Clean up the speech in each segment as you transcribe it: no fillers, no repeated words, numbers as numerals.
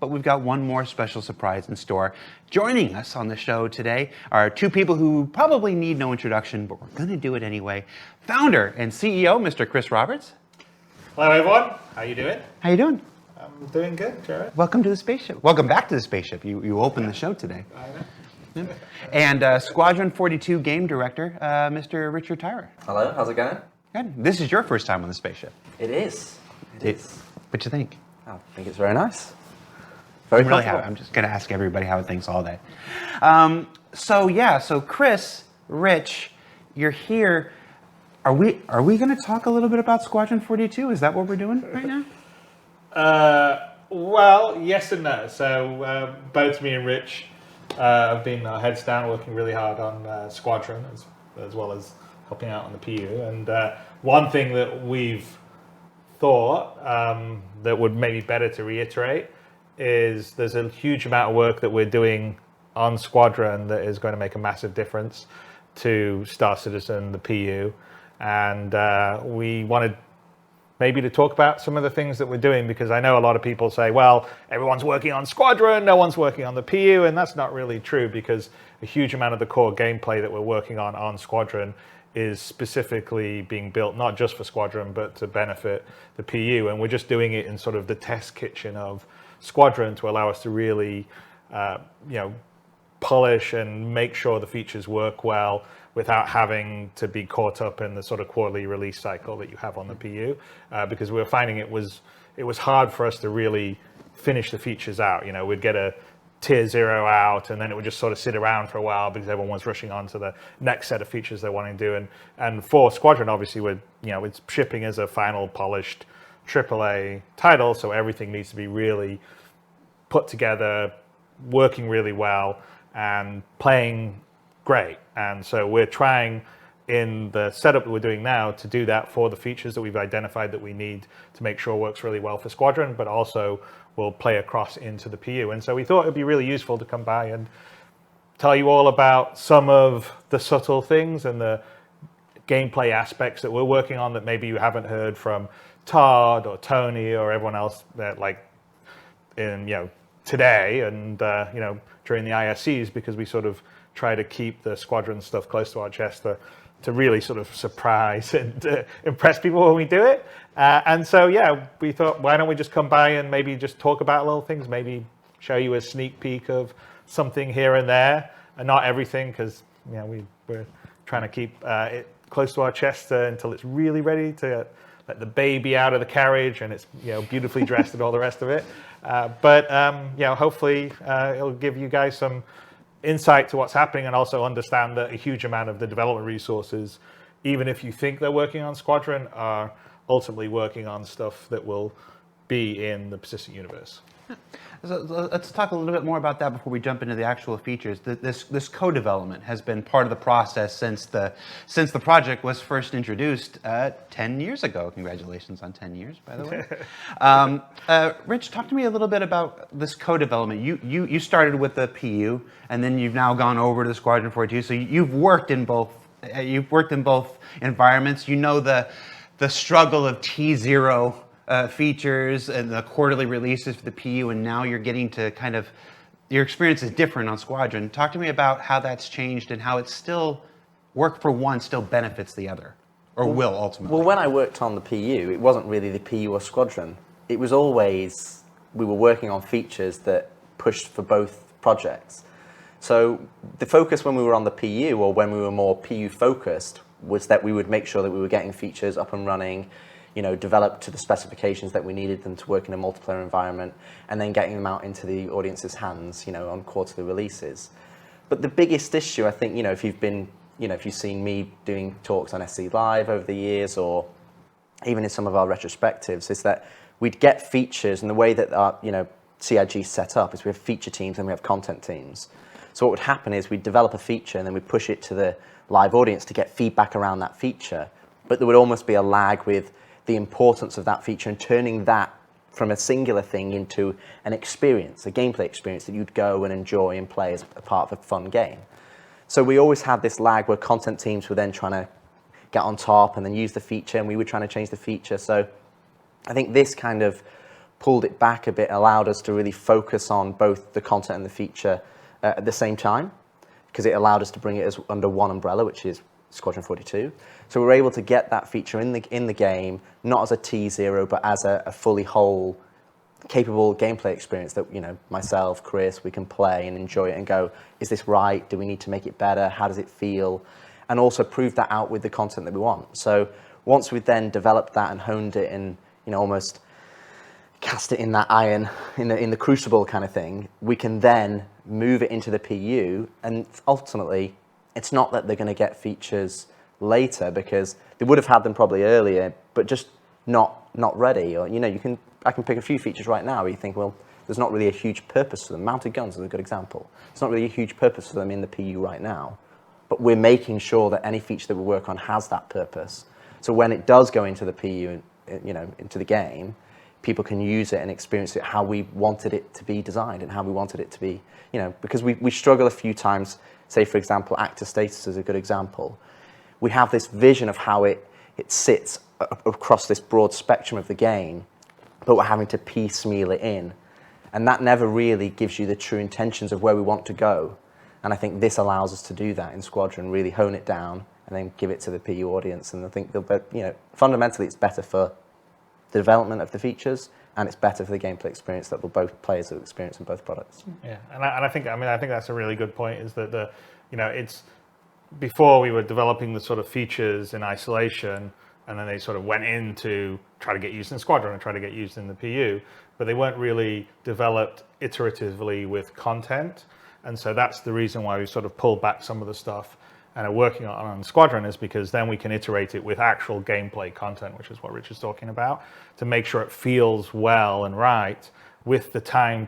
But we've got one more special surprise in store. Joining us on the show today are two people who probably need no introduction, but we're going to do it anyway. Founder and CEO, Mr. Chris Roberts. Hello, everyone. How you doing? How you doing? I'm doing good, Jared. Welcome to the spaceship. Welcome back to the spaceship. You opened the show today. I know. And Squadron 42 game director, Mr. Richard Tyrer. Hello, how's it going? Good. This is your first time on the spaceship. It is. It is. What you think? I think it's very nice. Very really comfortable. I'm just going to ask everybody how it thinks all day. So Chris, Rich, you're here. Are we going to talk a little bit about Squadron 42? Is that what we're doing right now? Well, yes and no. So both me and Rich have been our heads down working really hard on Squadron as well as helping out on the PU. And one thing that we've thought that would maybe better to reiterate is there's a huge amount of work that we're doing on Squadron that is going to make a massive difference to Star Citizen, the PU. And we wanted maybe to talk about some of the things that we're doing, because I know a lot of people say, well, everyone's working on Squadron, no one's working on the PU, and that's not really true, because a huge amount of the core gameplay that we're working on Squadron is specifically being built not just for Squadron, but to benefit the PU. And we're just doing it in sort of the test kitchen of Squadron to allow us to really, polish and make sure the features work well without having to be caught up in the sort of quarterly release cycle that you have on the PU, because we were finding it was hard for us to really finish the features out. You know, we'd get a tier 0 out, and then it would just sort of sit around for a while because everyone was rushing on to the next set of features they wanted to do. And for Squadron, obviously, it's shipping as a final polished AAA title, so everything needs to be really put together, working really well, and playing great. And so we're trying in the setup that we're doing now to do that for the features that we've identified that we need to make sure works really well for Squadron, but also will play across into the PU. And so we thought it'd be really useful to come by and tell you all about some of the subtle things and the gameplay aspects that we're working on that maybe you haven't heard from Todd or Tony or everyone else that today and during the ISCs, because we sort of try to keep the Squadron stuff close to our chest to really sort of surprise and impress people when we do it. And so, we thought, why don't we just come by and maybe just talk about little things, maybe show you a sneak peek of something here and there, and not everything, because we're trying to keep it close to our chest until it's really ready to let the baby out of the carriage and it's beautifully dressed and all the rest of it. But hopefully it'll give you guys some insight to what's happening, and also understand that a huge amount of the development resources, even if you think they're working on Squadron, are ultimately working on stuff that will be in the persistent universe. So let's talk a little bit more about that before we jump into the actual features. This co-development has been part of the process since the project was first introduced 10 years ago. Congratulations on 10 years, by the way. Rich, talk to me a little bit about this co-development. You started with the PU, and then you've now gone over to the Squadron 42. So you've worked in both. You've worked in both environments. You know the struggle of T0. Features and the quarterly releases for the PU, and now you're getting to your experience is different on Squadron. Talk to me about how that's changed and how it's still work for one still benefits the other, or will ultimately. Well, when I worked on the PU, it wasn't really the PU or Squadron. It was always, we were working on features that pushed for both projects. So the focus when we were on the PU, or when we were more PU focused, was that we would make sure that we were getting features up and running, developed to the specifications that we needed them to work in a multiplayer environment, and then getting them out into the audience's hands, on quarterly releases. But the biggest issue, I think, if you've seen me doing talks on SC Live over the years, or even in some of our retrospectives, is that we'd get features, and the way that our, CIG is set up is we have feature teams and we have content teams. So what would happen is we'd develop a feature and then we'd push it to the live audience to get feedback around that feature. But there would almost be a lag with the importance of that feature and turning that from a singular thing into an experience, a gameplay experience that you'd go and enjoy and play as a part of a fun game. So we always had this lag where content teams were then trying to get on top and then use the feature, and we were trying to change the feature. So I think this kind of pulled it back a bit, allowed us to really focus on both the content and the feature at the same time, because it allowed us to bring it as under one umbrella, which is Squadron 42. So we were able to get that feature in the game, not as a T0, but as a fully whole, capable gameplay experience that, you know, myself, Chris, we can play and enjoy it and go, is this right? Do we need to make it better? How does it feel? And also prove that out with the content that we want. So once we've then developed that and honed it and, you know, almost cast it in that iron, in the crucible kind of thing, we can then move it into the PU, and ultimately, it's not that they're going to get features later, because they would have had them probably earlier, but just not ready. Or, you know, I can pick a few features right now where you think, well, there's not really a huge purpose for them. Mounted guns is a good example. It's not really a huge purpose for them in the PU right now, but we're making sure that any feature that we work on has that purpose. So when it does go into the PU, you know, into the game, people can use it and experience it how we wanted it to be designed and how we wanted it to be, you know, because we struggle a few times. Say, for example, actor status is a good example. We have this vision of how it sits across this broad spectrum of the game, but we're having to piecemeal it in. And that never really gives you the true intentions of where we want to go. And I think this allows us to do that in Squadron, really hone it down and then give it to the PU audience. And I think, you know, fundamentally it's better for the development of the features, and it's better for the gameplay experience that both players will experience in both products. Yeah, and I think that's a really good point. Is that it's before we were developing the sort of features in isolation, and then they sort of went in to try to get used in Squadron and try to get used in the PU, but they weren't really developed iteratively with content, and so that's the reason why we sort of pulled back some of the stuff and are working on Squadron, is because then we can iterate it with actual gameplay content, which is what Rich is talking about, to make sure it feels well and right, with the time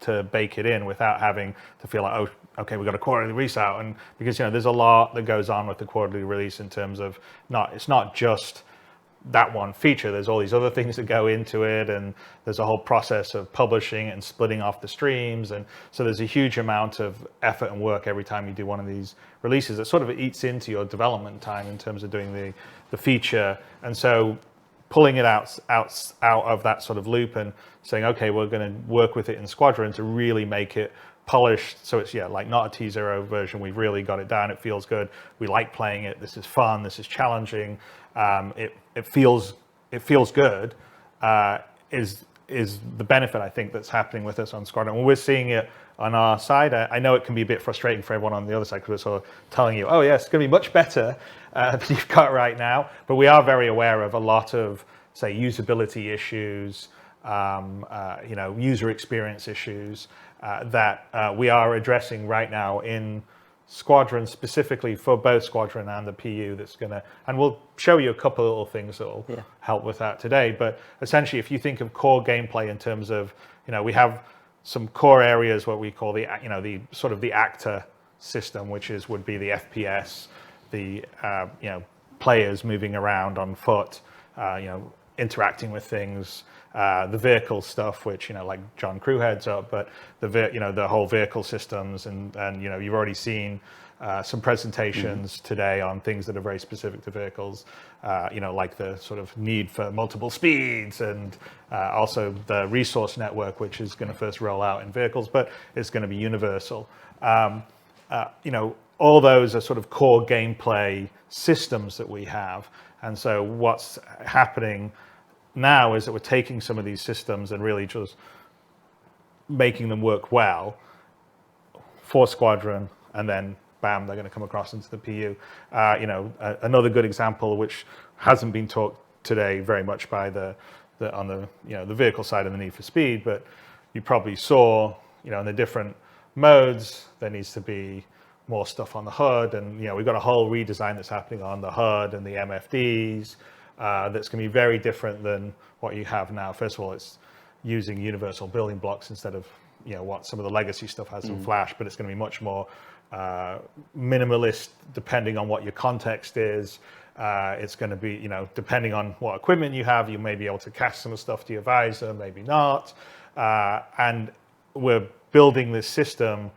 to bake it in without having to feel like, oh, okay, we've got a quarterly release out. And because, you know, there's a lot that goes on with the quarterly release in terms of it's not just that one feature. There's all these other things that go into it, and there's a whole process of publishing and splitting off the streams, and so there's a huge amount of effort and work every time you do one of these releases. It sort of eats into your development time in terms of doing the feature, and so pulling it out of that sort of loop and saying, okay, we're going to work with it in Squadron to really make it polished, so it's like not a T0 version. We've really got it down. It feels good. We like playing it. This is fun. This is challenging. It feels good. Is the benefit, I think, that's happening with us on Squadron. When we're seeing it on our side, I know it can be a bit frustrating for everyone on the other side, because we're sort of telling you, oh yes, it's going to be much better than you've got right now. But we are very aware of a lot of, say, usability issues, user experience issues that we are addressing right now in Squadron, specifically for both Squadron and the PU. That's gonna, and we'll show you a couple of little things that will help with that today. But essentially, if you think of core gameplay in terms of, we have some core areas, what we call the sort of the actor system, which would be the FPS, the players moving around on foot, interacting with things. The vehicle stuff, which like John Crew heads up, but the whole vehicle systems, and you've already seen some presentations today on things that are very specific to vehicles, like the sort of need for multiple speeds, and also the resource network, which is going to first roll out in vehicles, but it's going to be universal. All those are sort of core gameplay systems that we have, and so what's happening now is that we're taking some of these systems and really just making them work well for Squadron, and then bam, they're going to come across into the PU. Another good example, which hasn't been talked today very much by the vehicle side and the Need for Speed, but you probably saw, in the different modes, there needs to be more stuff on the HUD, and we've got a whole redesign that's happening on the HUD and the MFDs. That's going to be very different than what you have now. First of all, it's using universal building blocks instead of what some of the legacy stuff has in Flash, but it's going to be much more minimalist depending on what your context is. It's going to be, depending on what equipment you have, you may be able to cast some stuff to your visor, maybe not. And we're building this system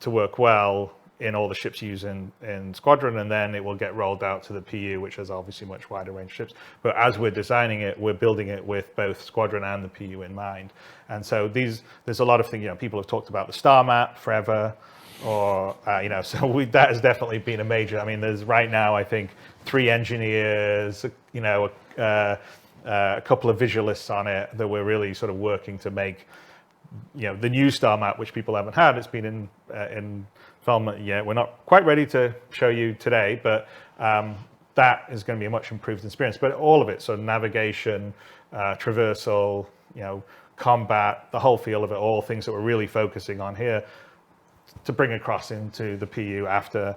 to work well in all the ships used in Squadron, and then it will get rolled out to the PU, which has obviously much wider range ships. But as we're designing it, we're building it with both Squadron and the PU in mind. And so there's a lot of things, people have talked about the star map forever, or, so that has definitely been a major, there's right now, I think, 3 engineers, a couple of visualists on it that we're really sort of working to make, the new star map, which people haven't had. It's been in film yet. We're not quite ready to show you today, but that is going to be a much improved experience. But all of it, so navigation, traversal, combat, the whole feel of it, all things that we're really focusing on here to bring across into the PU after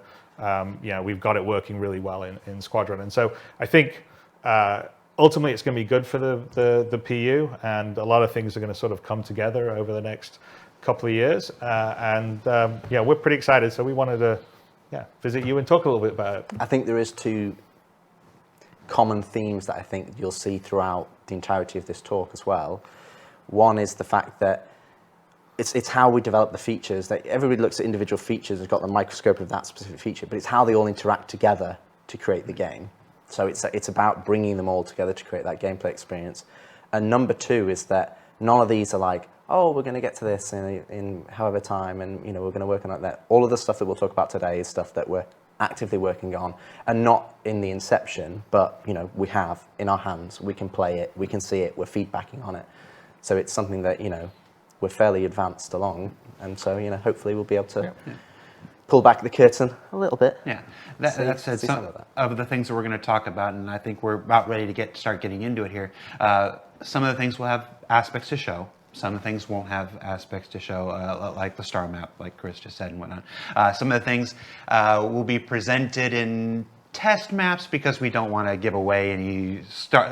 we've got it working really well in Squadron. And so I think ultimately it's going to be good for the PU, and a lot of things are going to sort of come together over the next couple of years. We're pretty excited. So we wanted to visit you and talk a little bit about it. I think there is 2 common themes that I think you'll see throughout the entirety of this talk as well. One is the fact that it's how we develop the features, that everybody looks at individual features, has got the microscope of that specific feature, but it's how they all interact together to create the game. So it's about bringing them all together to create that gameplay experience. And number 2 is that none of these are like, oh, we're going to get to this in however time, and we're going to work on that. All of the stuff that we'll talk about today is stuff that we're actively working on, and not in the inception, but we have in our hands. We can play it, we can see it, we're feedbacking on it. So it's something that we're fairly advanced along, and so hopefully we'll be able to pull back the curtain a little bit. Yeah, that said, some of the things that we're going to talk about, and I think we're about ready to start getting into it here. Some of the things will have aspects to show. Some of the things won't have aspects to show, like the star map, like Chris just said and whatnot. Some of the things will be presented in test maps because we don't want to give away any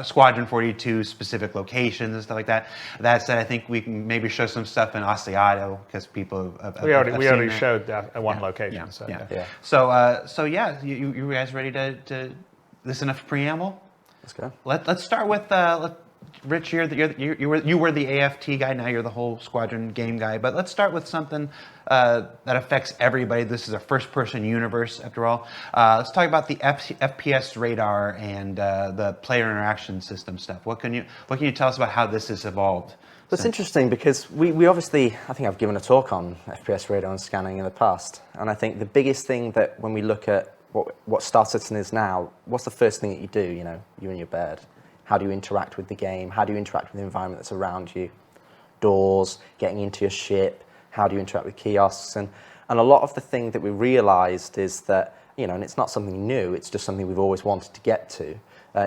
Squadron 42 specific locations and stuff like that. That said, I think we can maybe show some stuff in Asiato because people have we already that. showed one location. Yeah. So, yeah. So you guys ready to this enough preamble? Let's go. Let's start with Rich, you were the AFT guy. Now you're the whole Squadron game guy. But let's start with something that affects everybody. This is a first-person universe, after all. Let's talk about the FPS radar and the player interaction system stuff. What can you tell us about how this has evolved? It's interesting because we obviously, I think I've given a talk on FPS radar and scanning in the past, and I think the biggest thing that when we look at what Star Citizen is now, what's the first thing that you do? You're in your bed. How do you interact with the game? How do you interact with the environment that's around you? Doors, getting into your ship, how do you interact with kiosks? And a lot of the thing that we realized is that, and it's not something new, it's just something we've always wanted to get to,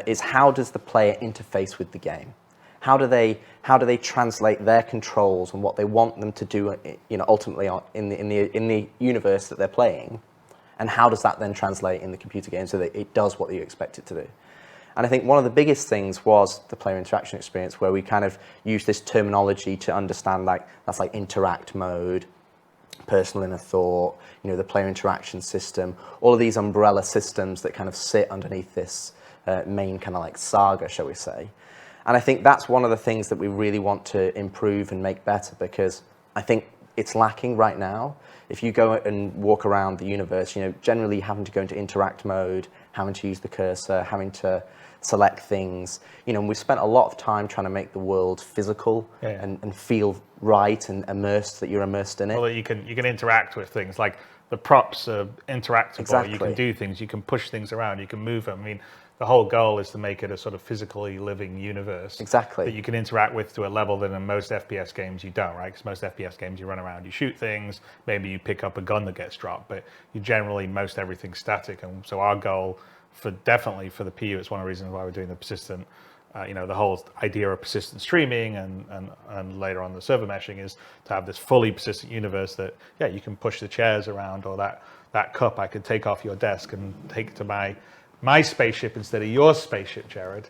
is how does the player interface with the game? How do they translate their controls and what they want them to do, ultimately in the universe that they're playing? And how does that then translate in the computer game so that it does what you expect it to do? And I think one of the biggest things was the player interaction experience, where we kind of use this terminology to understand that's like interact mode, personal inner thought, the player interaction system, all of these umbrella systems that kind of sit underneath this main kind of like saga, shall we say. And I think that's one of the things that we really want to improve and make better, because I think it's lacking right now. If you go and walk around the universe, generally having to go into interact mode, having to use the cursor, having to select things, and we've spent a lot of time trying to make the world physical and feel right and immersed, that you're immersed in it. Well, you can interact with things, like the props are interactable. Exactly. You can do things, you can push things around, you can move them. The whole goal is to make it a sort of physically living universe. Exactly. That you can interact with to a level that in most FPS games you don't, right? Because most FPS games you run around, you shoot things, maybe you pick up a gun that gets dropped, but you generally, most everything's static. And so our goal definitely for the PU, it's one of the reasons why we're doing the persistent, the whole idea of persistent streaming and later on the server meshing, is to have this fully persistent universe that, you can push the chairs around, or that cup I could take off your desk and take it to my spaceship instead of your spaceship, Jared.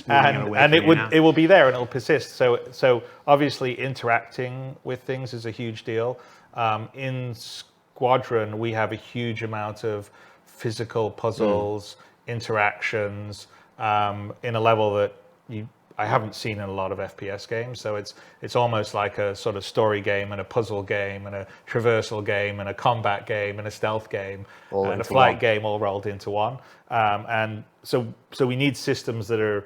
and it will be there and it'll persist. So obviously interacting with things is a huge deal. In Squadron, we have a huge amount of physical puzzles, interactions, in a level that I haven't seen in a lot of FPS games. So it's almost like a sort of story game and a puzzle game and a traversal game and a combat game and a stealth game and a flight game all rolled into one. And so we need systems that are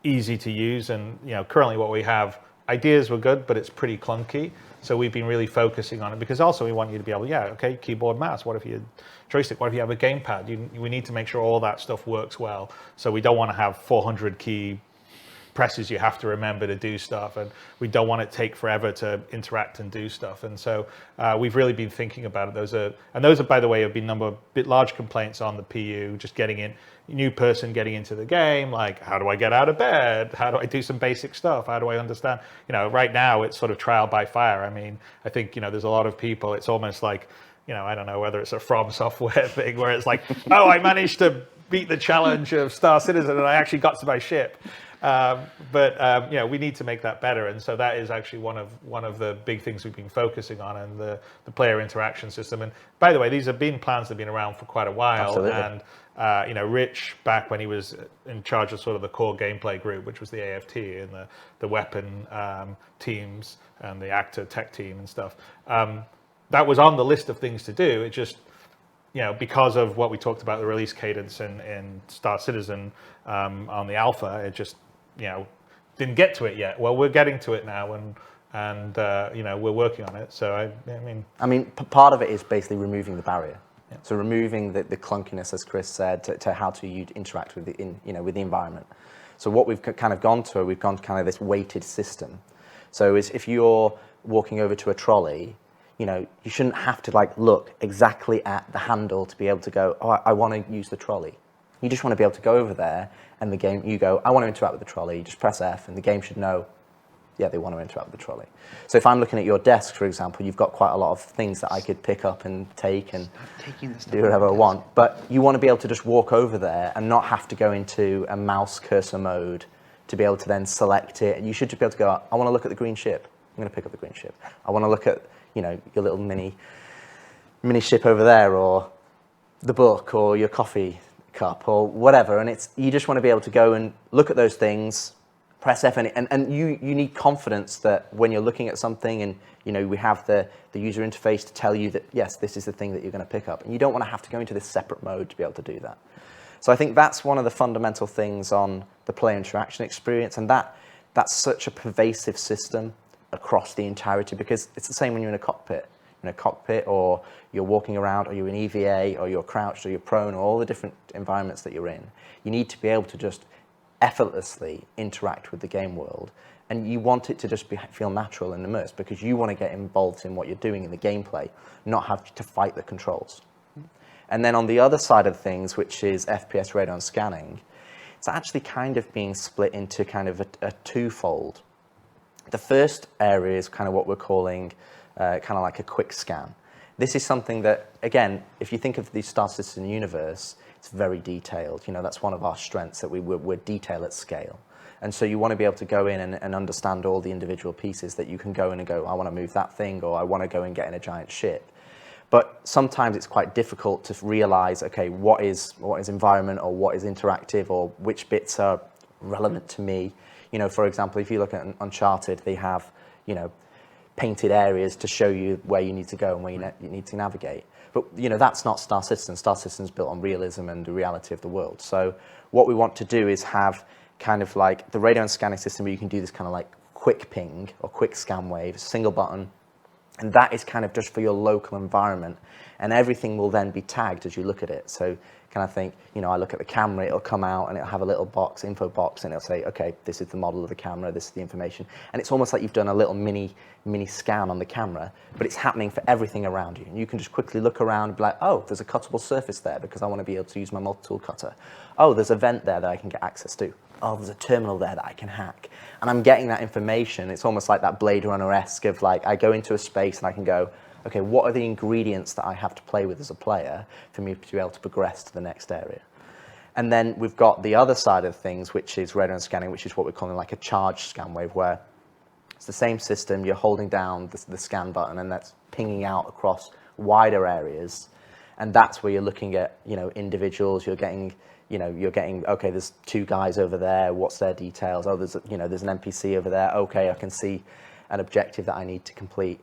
easy to use. And currently what we have, ideas were good, but it's pretty clunky. So we've been really focusing on it because also we want you to be able, keyboard, mouse. What if you joystick? What if you have a gamepad? We need to make sure all that stuff works well. So we don't want to have 400 key presses you have to remember to do stuff, and we don't want it to take forever to interact and do stuff. And so we've really been thinking about it. Those are, by the way, have been large complaints on the PU, just getting in, new person getting into the game, like, how do I get out of bed? How do I do some basic stuff? How do I understand? Right now it's sort of trial by fire. I mean, I think, there's a lot of people, it's almost like, I don't know whether it's a From Software thing where it's like, oh, I managed to beat the challenge of Star Citizen and I actually got to my ship. But we need to make that better, and so that is actually one of the big things we've been focusing on, and the player interaction system. And by the way, these have been plans that have been around for quite a while. Absolutely. And Rich, back when he was in charge of sort of the core gameplay group, which was the AFT and the weapon teams and the actor tech team and stuff, that was on the list of things to do. It just because of what we talked about, the release cadence in Star Citizen on the alpha, it just didn't get to it yet. Well, we're getting to it now, and we're working on it. So I mean, part of it is basically removing the barrier. Yeah. So removing the clunkiness, as Chris said, to how to interact with with the environment. So what we've kind of gone to kind of this weighted system. So if you're walking over to a trolley, you shouldn't have to look exactly at the handle to be able to go, oh, I want to use the trolley. You just want to be able to go over there, and the game, you go, I want to interact with the trolley. You just press F, and the game should know, yeah, they want to interact with the trolley. So if I'm looking at your desk, for example, you've got quite a lot of things that I could pick up and take and do whatever I want. But you want to be able to just walk over there and not have to go into a mouse cursor mode to be able to then select it. And you should just be able to go, I want to look at the green ship. I'm going to pick up the green ship. I want to look at your little mini ship over there, or the book, or your coffee cup, or whatever. And you just want to be able to go and look at those things, press F, and you need confidence that when you're looking at something, and we have the user interface to tell you that yes, this is the thing that you're going to pick up, and you don't want to have to go into this separate mode to be able to do that. So I think that's one of the fundamental things on the player interaction experience, and that's such a pervasive system across the entirety, because it's the same when you're in a cockpit. In a cockpit, or you're walking around, or you're in EVA, or you're crouched, or you're prone, or all the different environments that you're in. You need to be able to just effortlessly interact with the game world, and you want it to just feel natural and immersed, because you want to get involved in what you're doing in the gameplay, not have to fight the controls. And then on the other side of things, which is FPS radar scanning, it's actually kind of being split into kind of a twofold. The first area is kind of what we're calling kind of like a quick scan. This is something that, again, if you think of the Star Citizen universe, it's very detailed. That's one of our strengths, that we're detail at scale. And so you want to be able to go in and understand all the individual pieces, that you can go in and go, I want to move that thing, or I want to go and get in a giant ship. But sometimes it's quite difficult to realize, okay, what is environment, or what is interactive, or which bits are relevant to me. For example, if you look at Uncharted, they have, painted areas to show you where you need to go and where you need to navigate. But, that's not Star Citizen. Star Citizen's built on realism and the reality of the world. So what we want to do is have kind of like the radar and scanning system, where you can do this kind of like quick ping or quick scan wave, single button. And that is kind of just for your local environment. And everything will then be tagged as you look at it. So kind of think, I look at the camera, it'll come out and it'll have a little box, info box, and it'll say, okay, this is the model of the camera, this is the information. And it's almost like you've done a little mini scan on the camera, but it's happening for everything around you. And you can just quickly look around and be like, oh, there's a cuttable surface there because I want to be able to use my multi-tool cutter. Oh, there's a vent there that I can get access to. Oh, there's a terminal there that I can hack. And I'm getting that information. It's almost like that Blade Runner-esque of like, I go into a space and I can go, okay, what are the ingredients that I have to play with as a player for me to be able to progress to the next area? And then we've got the other side of things, which is radar and scanning, which is what we're calling like a charged scan wave, where it's the same system, you're holding down the scan button, and that's pinging out across wider areas. And that's where you're looking at, individuals, you're getting, you're getting, okay, there's 2 guys over there, what's their details? Oh, there's an NPC over there, okay, I can see an objective that I need to complete.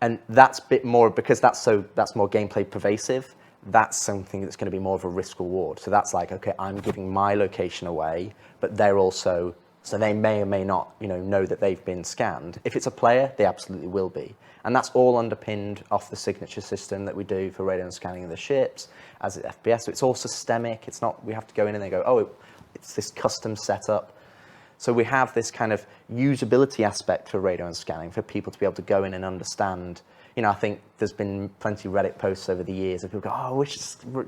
And that's a bit more, because that's more gameplay pervasive, that's something that's going to be more of a risk reward. So that's like, okay, I'm giving my location away, but they're also, so they may or may not, know that they've been scanned. If it's a player, they absolutely will be. And that's all underpinned off the signature system that we do for radar scanning of the ships, as it's FPS. So it's all systemic. It's not, we have to go in and they go, oh, it's this custom setup. So we have this kind of usability aspect for radar and scanning for people to be able to go in and understand. I think there's been plenty of Reddit posts over the years of people go, oh, I wish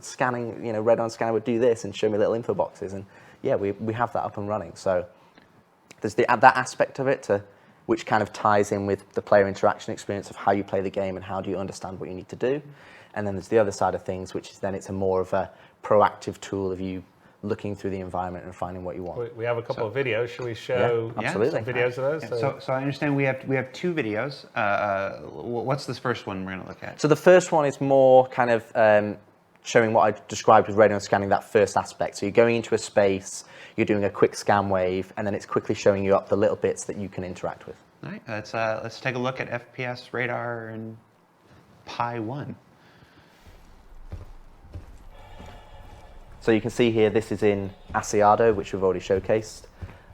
scanning, radar and scanning would do this and show me little info boxes. And yeah, we have that up and running. So there's that aspect of it which kind of ties in with the player interaction experience of how you play the game and how do you understand what you need to do. And then there's the other side of things, which is then it's a more of a proactive tool of you looking through the environment and finding what you want. We have a couple of videos. Should we show some videos of those? Yeah. So I understand we have 2 videos. What's this first one we're going to look at? So the first one is more kind of showing what I described with radar scanning, that first aspect. So you're going into a space, you're doing a quick scan wave, and then it's quickly showing you up the little bits that you can interact with. All right, let's take a look at FPS radar and Pi 1. So you can see here, this is in Asiado, which we've already showcased.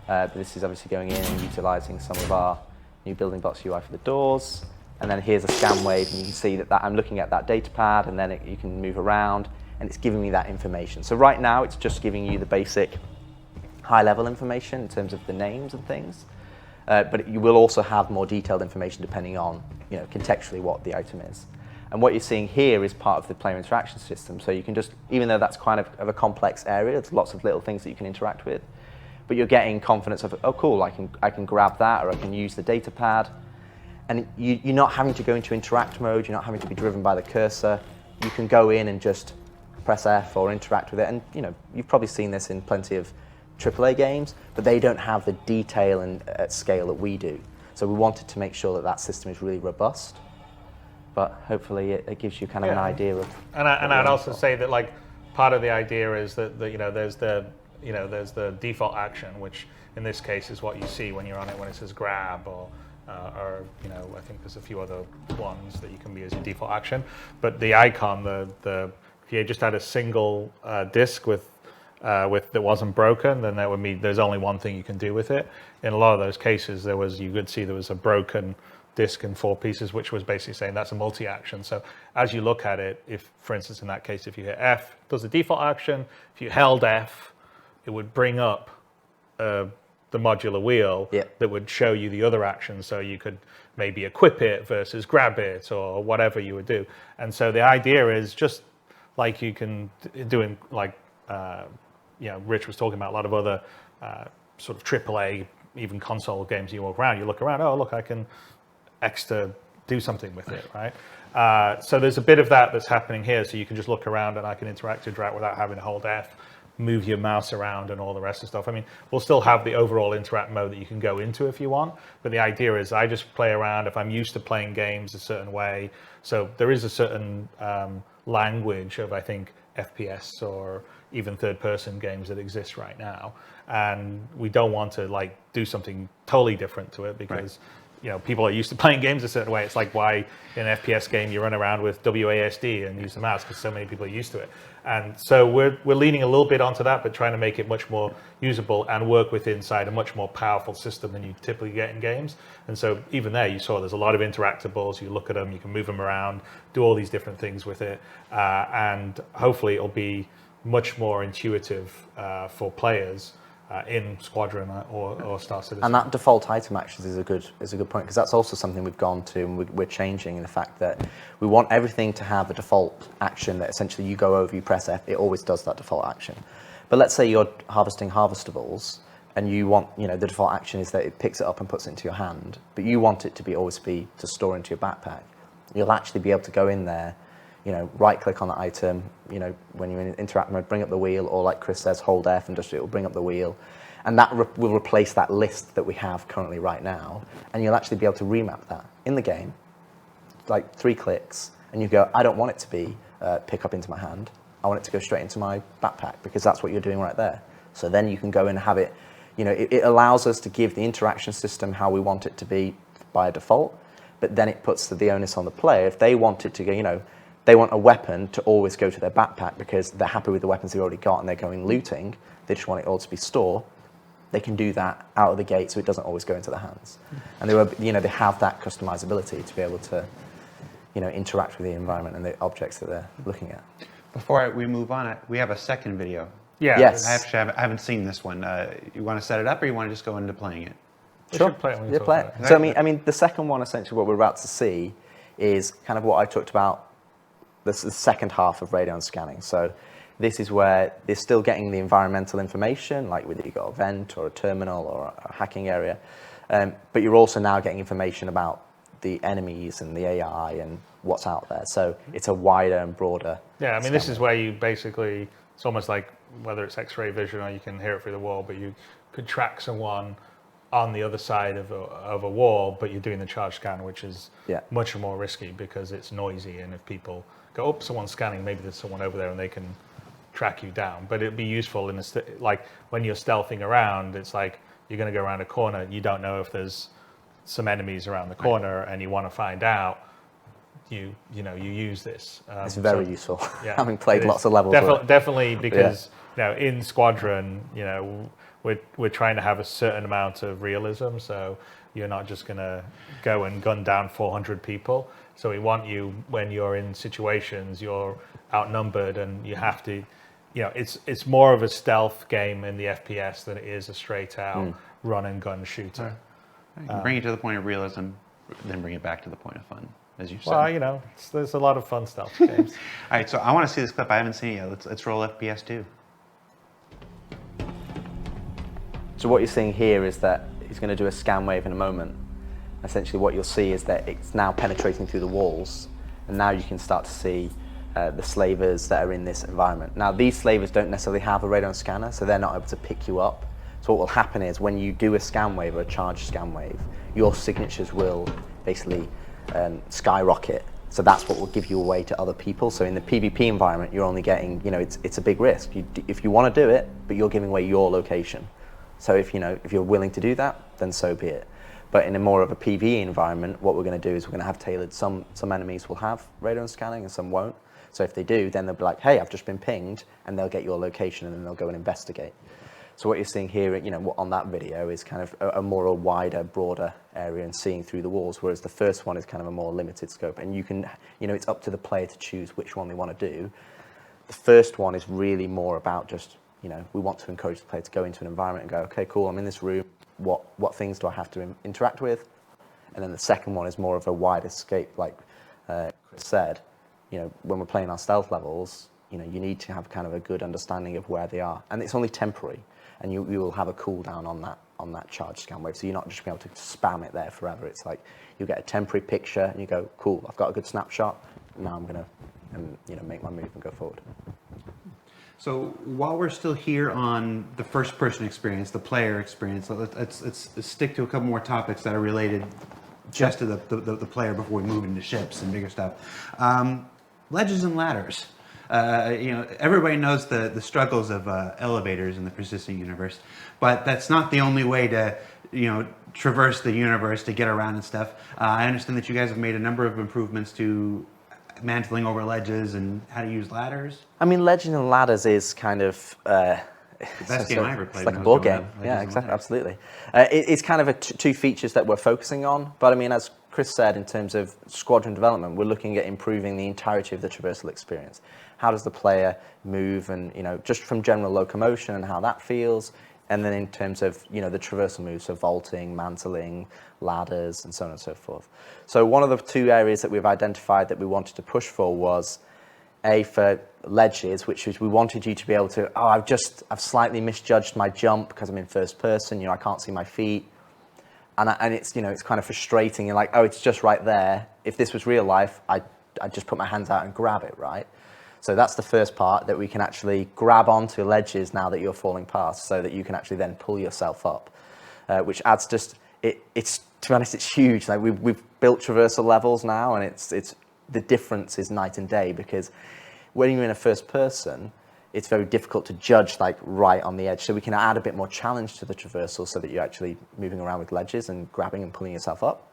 But this is obviously going in and utilizing some of our new building blocks UI for the doors. And then here's a scan wave, and you can see that I'm looking at that data pad, and then you can move around, and it's giving me that information. So right now, it's just giving you the basic high-level information in terms of the names and things. But you will also have more detailed information depending on, contextually what the item is. And what you're seeing here is part of the player interaction system. So you can just, even though that's kind of a complex area, there's lots of little things that you can interact with, but you're getting confidence of, oh, cool, I can grab that, or I can use the data pad. And you're not having to go into interact mode, you're not having to be driven by the cursor. You can go in and just press F or interact with it. And you've probably seen this in plenty of AAA games, but they don't have the detail and at scale that we do. So we wanted to make sure that system is really robust. But hopefully it gives you kind of an idea of. And I'd also say that part of the idea is that there's the default action, which in this case is what you see when you're on it when it says grab or I think there's a few other ones that you can be as your default action. But the icon, if you just had a single disk with that wasn't broken, then that would mean there's only one thing you can do with it. In a lot of those cases, you could see there was a broken disk in 4 pieces, which was basically saying that's a multi-action. So as you look at it, if, for instance, in that case, if you hit F, it does the default action. If you held F, it would bring up the modular wheel that would show you the other actions. So you could maybe equip it versus grab it or whatever you would do. And so the idea is just like you can do in Rich was talking about a lot of other sort of AAA, even console games. You walk around, you look around, oh, look, I can extra do something with it, right? So there's a bit of that's happening here. So you can just look around and I can interact without having to hold F, move your mouse around and all the rest of stuff. I mean, we'll still have the overall interact mode that you can go into if you want, but the idea is I just play around if I'm used to playing games a certain way. So there is a certain language of, I think, FPS or even third-person games that exist right now, and we don't want to do something totally different to it because people are used to playing games a certain way. It's like why in an FPS game you run around with WASD and use the mouse because so many people are used to it. And so we're leaning a little bit onto that, but trying to make it much more usable and work with inside a much more powerful system than you typically get in games. And so even there, you saw there's a lot of interactables. You look at them, you can move them around, do all these different things with it, and hopefully it'll be much more intuitive for players in Squadron or Star Citizen. And that default item actions is a good point, because that's also something we've gone to and we're changing in the fact that we want everything to have a default action that essentially you go over, you press F, it always does that default action. But let's say you're harvesting harvestables and you want, the default action is that it picks it up and puts it into your hand, but you want it to always be to store into your backpack. You'll actually be able to go in there, right click on the item, when you're in interact mode, bring up the wheel, or like Chris says, hold F and it will bring up the wheel. And that will replace that list that we have currently right now. And you'll actually be able to remap that in the game, 3 clicks, and you go, I don't want it to be pick up into my hand. I want it to go straight into my backpack because that's what you're doing right there. So then you can go and have it, it allows us to give the interaction system how we want it to be by default, but then it puts the onus on the player. If they want it to go, they want a weapon to always go to their backpack because they're happy with the weapons they've already got and they're going looting, they just want it all to be stored, they can do that out of the gate so it doesn't always go into their hands. And they have that customizability to be able to interact with the environment and the objects that they're looking at. Before we move on, we have a second video. Yeah. Yes. I haven't seen this one. You want to set it up, or you want to just go into playing it? We Sure. should play it when we Yeah, talk play about it. So I mean, the second one, essentially, what we're about to see is kind of what I talked about. This is the second half of radon scanning. So this is where they're still getting the environmental information, like whether you've got a vent or a terminal or a hacking area, but you're also now getting information about the enemies and the AI and what's out there. So it's a wider and broader. Yeah, I mean, this is where you basically, it's almost like whether it's X-ray vision or you can hear it through the wall, but you could track someone on the other side of a wall, but you're doing the charge scan, which is much more risky because it's noisy. And if people go, oh, someone's scanning, maybe there's someone over there and they can track you down. But it'd be useful in like when you're stealthing around, it's like you're going to go around a corner, you don't know if there's some enemies around the corner and you want to find out. You use this. It's very useful. Yeah, having played lots of levels. Definitely, because in Squadron, we're trying to have a certain amount of realism. So you're not just going to go and gun down 400 people. So we want you, when you're in situations, you're outnumbered and you have to, it's more of a stealth game in the FPS than it is a straight out run and gun shooter. Bring it to the point of realism, then bring it back to the point of fun, as you said. Well, there's a lot of fun stealth games. All right, so I want to see this clip. I haven't seen it yet. Let's roll FPS 2. So what you're seeing here is that he's going to do a scan wave in a moment. Essentially what you'll see is that it's now penetrating through the walls, and now you can start to see the slavers that are in this environment. Now these slavers don't necessarily have a radon scanner, so they're not able to pick you up. So what will happen is when you do a scan wave or a charge scan wave, your signatures will basically skyrocket. So that's what will give you away to other people. So in the PvP environment, you're only getting, it's a big risk. If you want to do it, but you're giving away your location. So if you're willing to do that, then so be it. But in a more of a PvE environment, what we're going to do is we're going to have tailored. Some enemies will have radon scanning and some won't. So if they do, then they'll be like, hey, I've just been pinged, and they'll get your location and then they'll go and investigate. So what you're seeing here, on that video is kind of a wider, broader area and seeing through the walls, whereas the first one is kind of a more limited scope. And you can, it's up to the player to choose which one they want to do. The first one is really more about just, we want to encourage the player to go into an environment and go, okay, cool, I'm in this room. What things do I have to interact with? And then the second one is more of a wide escape, like Chris said. When we're playing our stealth levels, you need to have kind of a good understanding of where they are, and it's only temporary. And you will have a cooldown on that charge scan wave, so you're not just going to be able to spam it there forever. It's like you get a temporary picture, and you go, cool, I've got a good snapshot. Now I'm going to make my move and go forward. So while we're still here on the first-person experience, the player experience, let's stick to a couple more topics that are related just to the player before we move into ships and bigger stuff. Ledges and ladders. Everybody knows the struggles of elevators in the persistent universe, but that's not the only way to, traverse the universe to get around and stuff. I understand that you guys have made a number of improvements to mantling over ledges and how to use ladders. I mean, Legends and Ladders is kind of the best game I ever played. It's like a board game. Yeah, exactly, absolutely. It's kind of two features that we're focusing on. But I mean, as Chris said, in terms of Squadron development, we're looking at improving the entirety of the traversal experience. How does the player move, and just from general locomotion and how that feels, and then in terms of the traversal moves, so vaulting, mantling, ladders, and so on and so forth. So one of the two areas that we've identified that we wanted to push for was for ledges, which is we wanted you to be able to, I've slightly misjudged my jump because I'm in first person, I can't see my feet. And it's, it's kind of frustrating. You're like, it's just right there. If this was real life, I'd just put my hands out and grab it, right? So that's the first part, that we can actually grab onto ledges now that you're falling past, so that you can actually then pull yourself up, which adds just, it's, to be honest, it's huge. Like we've built traversal levels now, and it's the difference is night and day, because when you're in a first person, it's very difficult to judge like right on the edge. So we can add a bit more challenge to the traversal so that you're actually moving around with ledges and grabbing and pulling yourself up.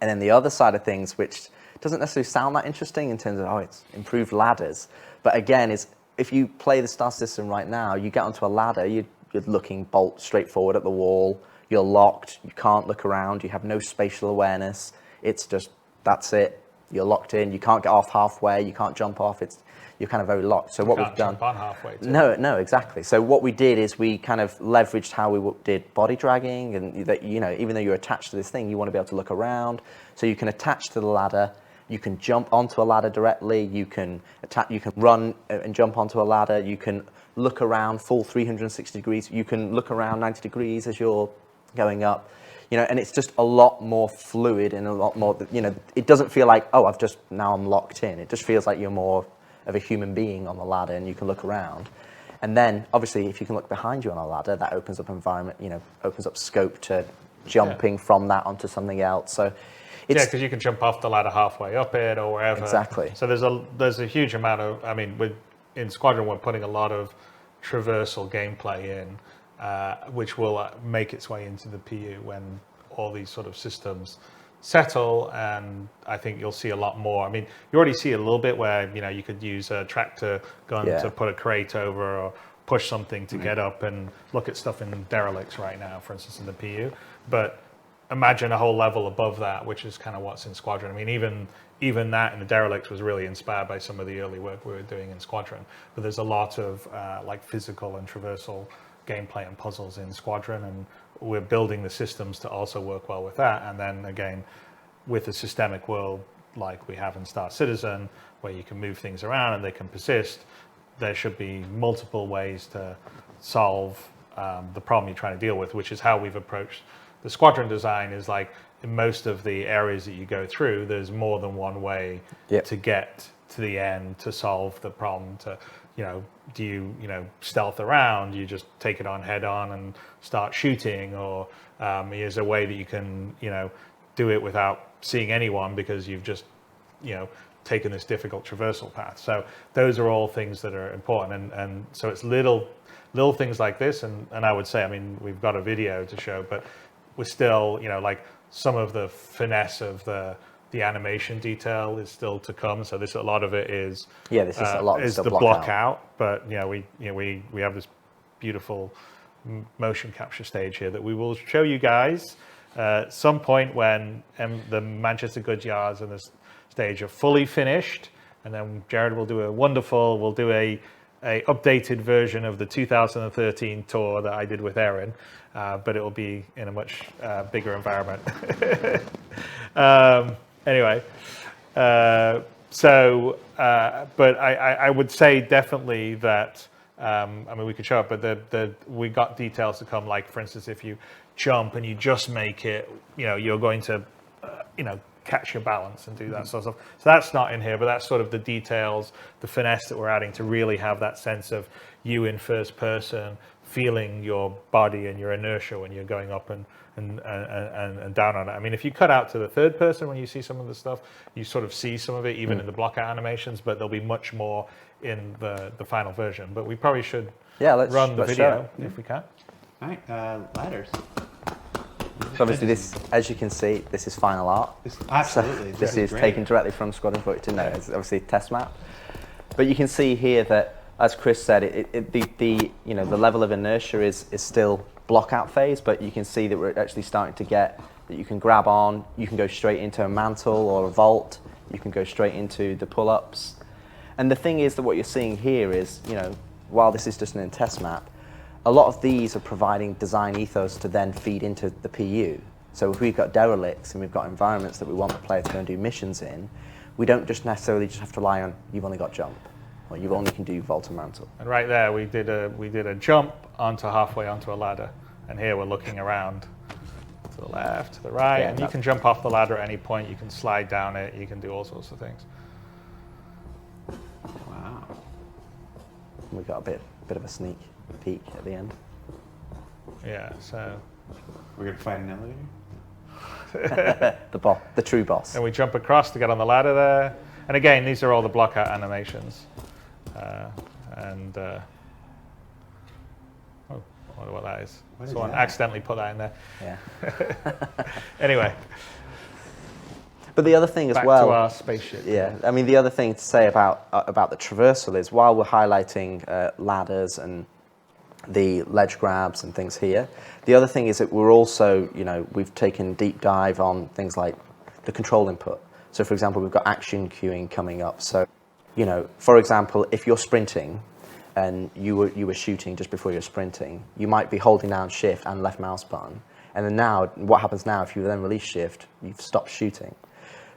And then the other side of things, which doesn't necessarily sound that interesting in terms of, oh, it's improved ladders. But again, is if you play the Star System right now, you get onto a ladder, you're looking bolt straight forward at the wall, you're locked, you can't look around, you have no spatial awareness. It's just, that's it. You're locked in, you can't get off halfway, you can't jump off, you're kind of very locked. So what we've done... Jump on halfway too. No, exactly. So what we did is we kind of leveraged how we did body dragging, and that, you know, even though you're attached to this thing, you want to be able to look around. So you can attach to the ladder, you can jump onto a ladder directly, you can run and jump onto a ladder, you can look around full 360 degrees, you can look around 90 degrees as you're going up. You know, and it's just a lot more fluid and a lot more, you know, it doesn't feel like, oh, now I'm locked in. It just feels like you're more of a human being on the ladder and you can look around. And then obviously if you can look behind you on a ladder, that opens up environment, you know, opens up scope to jumping from that onto something else. So it's, because you can jump off the ladder halfway up it or wherever. Exactly. So there's a huge amount of, I mean, in Squadron we're putting a lot of traversal gameplay in, which will make its way into the PU when all these sort of systems settle, and I think you'll see a lot more. I mean, you already see a little bit where, you know, you could use a tractor gun to put a crate over or push something to get up and look at stuff in derelicts right now, for instance, in the PU. But imagine a whole level above that, which is kind of what's in Squadron. I mean, even that in the derelicts was really inspired by some of the early work we were doing in Squadron. But there's a lot of like physical and traversal gameplay and puzzles in Squadron, and we're building the systems to also work well with that. And then again, with a systemic world like we have in Star Citizen, where you can move things around and they can persist, there should be multiple ways to solve the problem you're trying to deal with, which is how we've approached the Squadron design. Is like in most of the areas that you go through, there's more than one way to get to the end to solve the problem. To, you know, do you stealth around? You just take it on head on and start shooting, or is there a way that you can, you know, do it without seeing anyone because you've just, you know, taken this difficult traversal path? So those are all things that are important, and so it's little things like this, and I would say, I mean, we've got a video to show, but we're still, you know, like some of the finesse of the animation detail is still to come. So a lot of it is this is a lot is the block out. But you know, we have this beautiful motion capture stage here that we will show you guys at some point when the Manchester goods yards and the stage are fully finished, and then Jared will do a updated version of the 2013 tour that I did with Erin, but it will be in a much bigger environment. Anyway, but I would say definitely that, I mean, we could show it, but we got details to come, like, for instance, if you jump and you just make it, you know, you're going to, you know, catch your balance and do that sort of stuff. So that's not in here, but that's sort of the details, the finesse that we're adding to really have that sense of you in first person, feeling your body and your inertia when you're going up and down on it. I mean, if you cut out to the third person when you see some of the stuff, you sort of see some of it even in the blockout animations, but there'll be much more in the final version. But we probably should run the video if we can. All right, ladders. So obviously this, as you can see, this is final art. Absolutely. So this is taken directly from Squadron 42. No, it's obviously a test map. But you can see here that, as Chris said, the level of inertia is still block out phase, but you can see that we're actually starting to get that you can grab on, you can go straight into a mantle or a vault, you can go straight into the pull-ups. And the thing is that what you're seeing here is, you know, while this is just an test map, a lot of these are providing design ethos to then feed into the PU. So if we've got derelicts and we've got environments that we want the player to go and do missions in, we don't just necessarily just have to rely on you've only got jump, or you only can do vault and mantle. And right there, we did a jump onto halfway onto a ladder, and here we're looking around to the left, to the right, and you can jump off the ladder at any point. You can slide down it. You can do all sorts of things. Wow. We got a bit of a sneak peek at the end. Yeah. So we're gonna fight an elevator. the true boss. And we jump across to get on the ladder there. And again, these are all the blockout animations. And oh, I wonder what that is. What is Someone that? accidentally put that in there. Yeah. Anyway, But the other thing as back well, to our spaceship. yeah, I mean, the other thing to say about the traversal is while we're highlighting ladders and the ledge grabs and things here, the other thing is that we're also, we've taken a deep dive on things like the control input. So for example, we've got action queuing coming up. So, for example, if you're sprinting and you were shooting just before you're sprinting, you might be holding down shift and left mouse button. And then now, what happens now, if you then release shift, you've stopped shooting.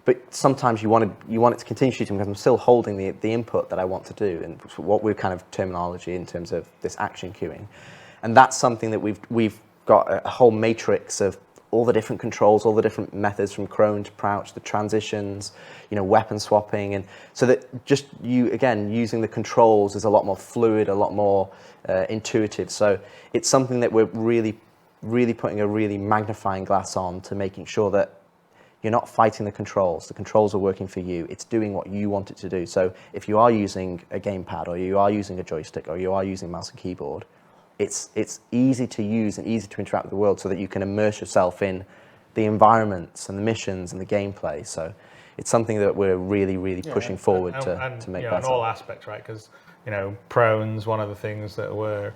But sometimes you want it to continue shooting because I'm still holding the input that I want to do, and what we're kind of terminology in terms of this action queuing. And that's something that we've got a whole matrix of all the different controls, all the different methods from prone to crouch, the transitions, weapon swapping, and so that just using the controls is a lot more fluid, a lot more intuitive. So it's something that we're really putting a really magnifying glass on to making sure that you're not fighting the controls. The controls are working for you. It's doing what you want it to do. So if you are using a gamepad or you are using a joystick or you are using mouse and keyboard, it's easy to use and easy to interact with the world so that you can immerse yourself in the environments and the missions and the gameplay. So it's something that we're really pushing forward to make in better. all aspects, right? Because prone's one of the things that we're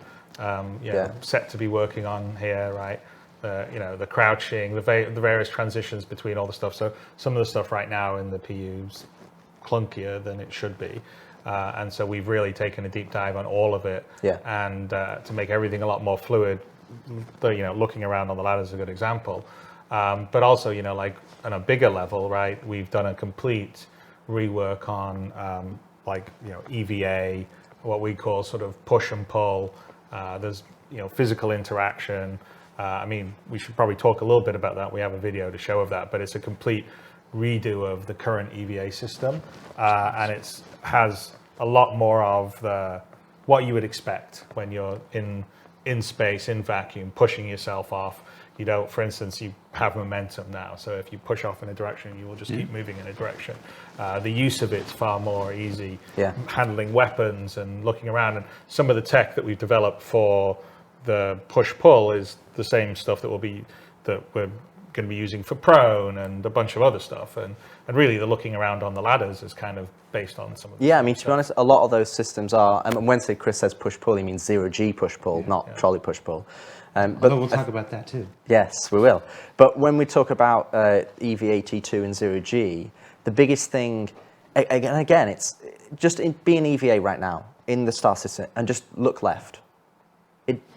set to be working on here, right? The crouching, the various transitions between all the stuff. So some of the stuff right now in the PU's clunkier than it should be. And so we've really taken a deep dive on all of it, and to make everything a lot more fluid. Looking around on the ladder is a good example, but also like on a bigger level, right? We've done a complete rework on EVA, what we call sort of push and pull. There's physical interaction. I mean, we should probably talk a little bit about that. We have a video to show of that, but it's a complete redo of the current EVA system, and it has a lot more of what you would expect when you're in space, in vacuum, pushing yourself off. For instance, you have momentum now, so if you push off in a direction, you will just keep moving in a direction. The use of it's far more easy, handling weapons and looking around, and some of the tech that we've developed for the push-pull is the same stuff that we're going to be using for prone and a bunch of other stuff, and really the looking around on the ladders is kind of based on some of the I mean, to be honest, a lot of those systems are, and when Chris says push-pull, he means 0G push-pull, not trolley push-pull. But we'll talk about that too. Yes, we will. But when we talk about EVA T2 and 0G, the biggest thing, again, it's just be an EVA right now in the star system and just look left.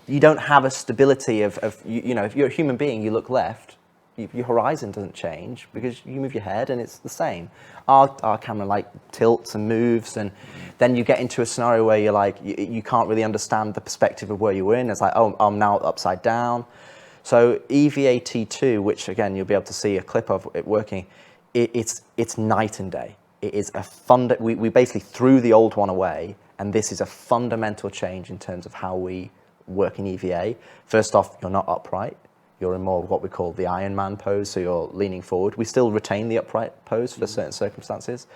You don't have a stability of if you're a human being, you look left, your horizon doesn't change because you move your head and it's the same. Our camera tilts and moves, and then you get into a scenario where you're you can't really understand the perspective of where you were in. It's oh, I'm now upside down. So EVA T2, which again you'll be able to see a clip of it working, it's night and day. It is we basically threw the old one away, and this is a fundamental change in terms of how we work in EVA. First off, you're not upright. You're in more of what we call the Iron Man pose, so you're leaning forward. We still retain the upright pose for certain circumstances,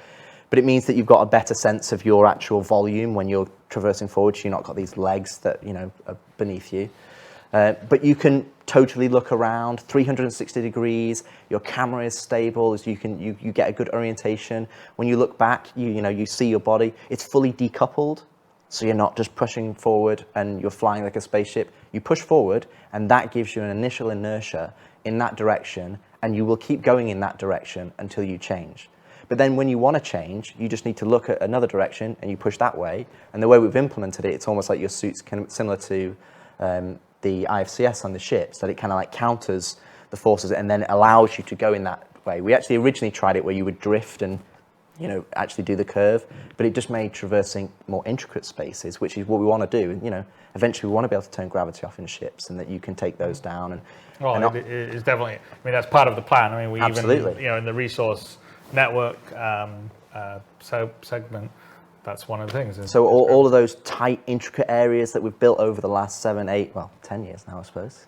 but it means that you've got a better sense of your actual volume when you're traversing forward, so you've not got these legs that are beneath you. But you can totally look around 360 degrees. Your camera is stable, so you get a good orientation. When you look back, you see your body. It's fully decoupled. So you're not just pushing forward and you're flying like a spaceship. You push forward, and that gives you an initial inertia in that direction, and you will keep going in that direction until you change. But then when you want to change, you just need to look at another direction and you push that way. And the way we've implemented it, it's almost like your suit's kind of similar to the IFCS on the ships, that it kind of counters the forces and then allows you to go in that way. We actually originally tried it where you would drift and actually do the curve, but it just made traversing more intricate spaces, which is what we want to do. Eventually we want to be able to turn gravity off in ships, and that you can take those down. It's definitely. I mean, that's part of the plan. I mean, we Absolutely. even, in the resource network segment, that's one of the things. So all of those tight, intricate areas that we've built over the last 7, 8, 10 years now, I suppose.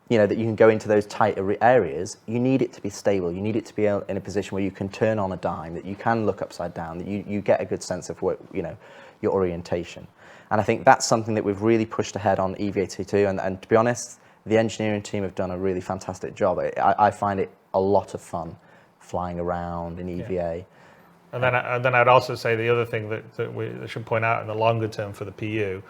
that you can go into those tighter areas, you need it to be stable. You need it to be in a position where you can turn on a dime, that you can look upside down, that you get a good sense of what, your orientation. And I think that's something that we've really pushed ahead on EVA22. And to be honest, the engineering team have done a really fantastic job. I find it a lot of fun flying around in EVA. Yeah. And then I'd also say the other thing that we should point out in the longer term for the PU,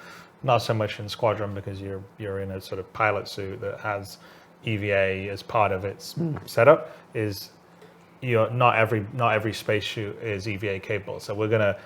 not so much in Squadron because you're in a sort of pilot suit that has EVA as part of its setup, is not every spacesuit is EVA capable. So we're going to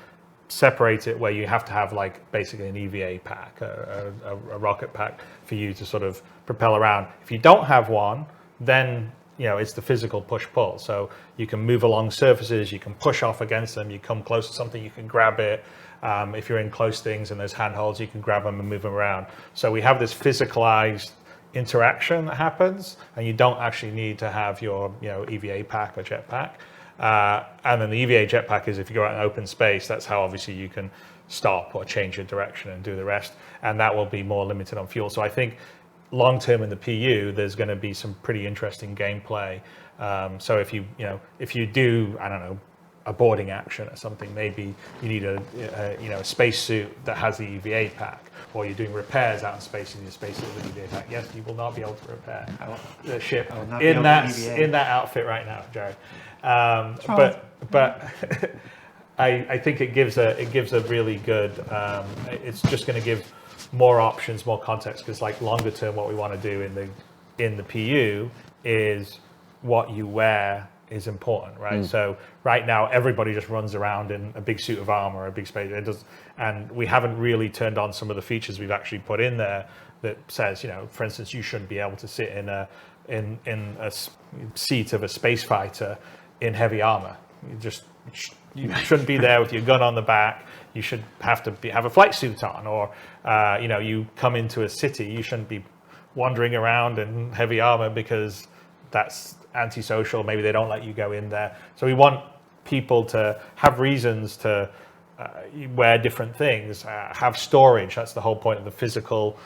separate it where you have to have like basically an EVA pack, a rocket pack for you to sort of propel around. If you don't have one, then it's the physical push-pull. So you can move along surfaces, you can push off against them, you come close to something, you can grab it. If you're in close things and there's handholds, you can grab them and move them around. So we have this physicalized interaction that happens, and you don't actually need to have your EVA pack or jetpack. And then the EVA jetpack is if you go out in open space, that's how obviously you can stop or change your direction and do the rest. And that will be more limited on fuel. So I think long term in the PU, there's going to be some pretty interesting gameplay. So if you do, I don't know, a boarding action or something, maybe you need a spacesuit that has the EVA pack, or you're doing repairs out in space and your spacesuit with the EVA pack. Yes, you will not be able to repair the ship in that outfit right now, Jared. But I think it gives a really good. It's just going to give more options, more context, because like longer term, what we want to do in the PU is what you wear is important, right? So right now, everybody just runs around in a big suit of armor, a big space. And we haven't really turned on some of the features we've actually put in there that says, for instance, you shouldn't be able to sit in a seat of a space fighter in heavy armor. You shouldn't be there with your gun on the back. You should have a flight suit on, or you come into a city, you shouldn't be wandering around in heavy armor because that's antisocial. Maybe they don't let you go in there. So we want people to have reasons to wear different things, have storage. That's the whole point of the physical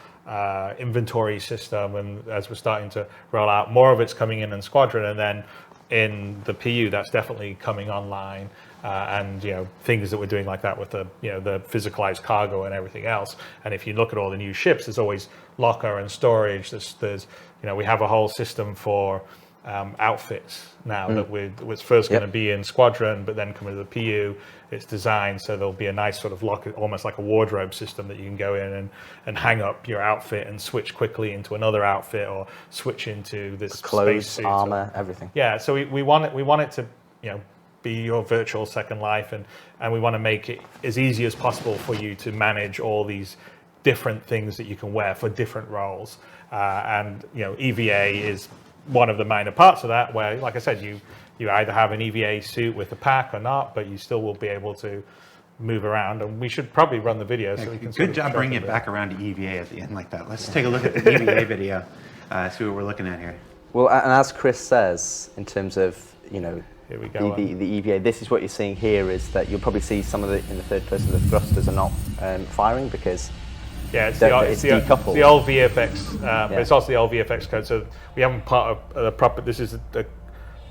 inventory system. And as we're starting to roll out, more of it's coming in Squadron, and then in the PU, that's definitely coming online. And things that we're doing like that with the the physicalized cargo and everything else. And if you look at all the new ships, there's always locker and storage. There's we have a whole system for outfits now that was first going to be in Squadron, but then coming to the PU, it's designed so there'll be a nice sort of locker, almost like a wardrobe system that you can go in and hang up your outfit and switch quickly into another outfit, or switch into this clothes, space suit, armor, everything. Yeah, so we want it to be your virtual second life, and we want to make it as easy as possible for you to manage all these different things that you can wear for different roles. And EVA is one of the minor parts of that, where, like I said, you either have an EVA suit with a pack or not, but you still will be able to move around. And we should probably run the video so we can. Good job bringing it back around to EVA at the end like that. Let's take a look at the EVA video, see what we're looking at here. Well, and as Chris says, in terms of Here we go. the EVA, this is what you're seeing here, is that you'll probably see some of the, in the third person, the thrusters are not firing because it's decoupled. the old VFX, but it's also the old VFX code. So we haven't part of the proper, this is a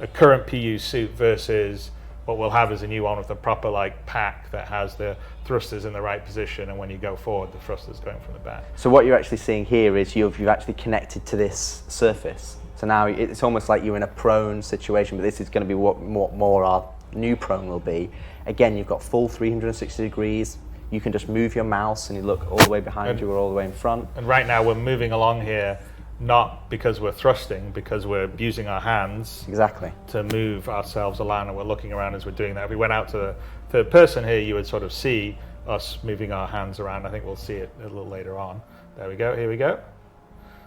current PU suit versus what we'll have is a new one with a proper like pack that has the thrusters in the right position, and when you go forward, the thrusters going from the back. So what you're actually seeing here is you've actually connected to this surface. So now it's almost like you're in a prone situation, but this is going to be what more our new prone will be. Again, you've got full 360 degrees. You can just move your mouse and you look all the way behind you or all the way in front. And right now we're moving along here, not because we're thrusting, because we're using our hands to move ourselves along, and we're looking around as we're doing that. If we went out to the third person here, you would sort of see us moving our hands around. I think we'll see it a little later on. There we go, here we go.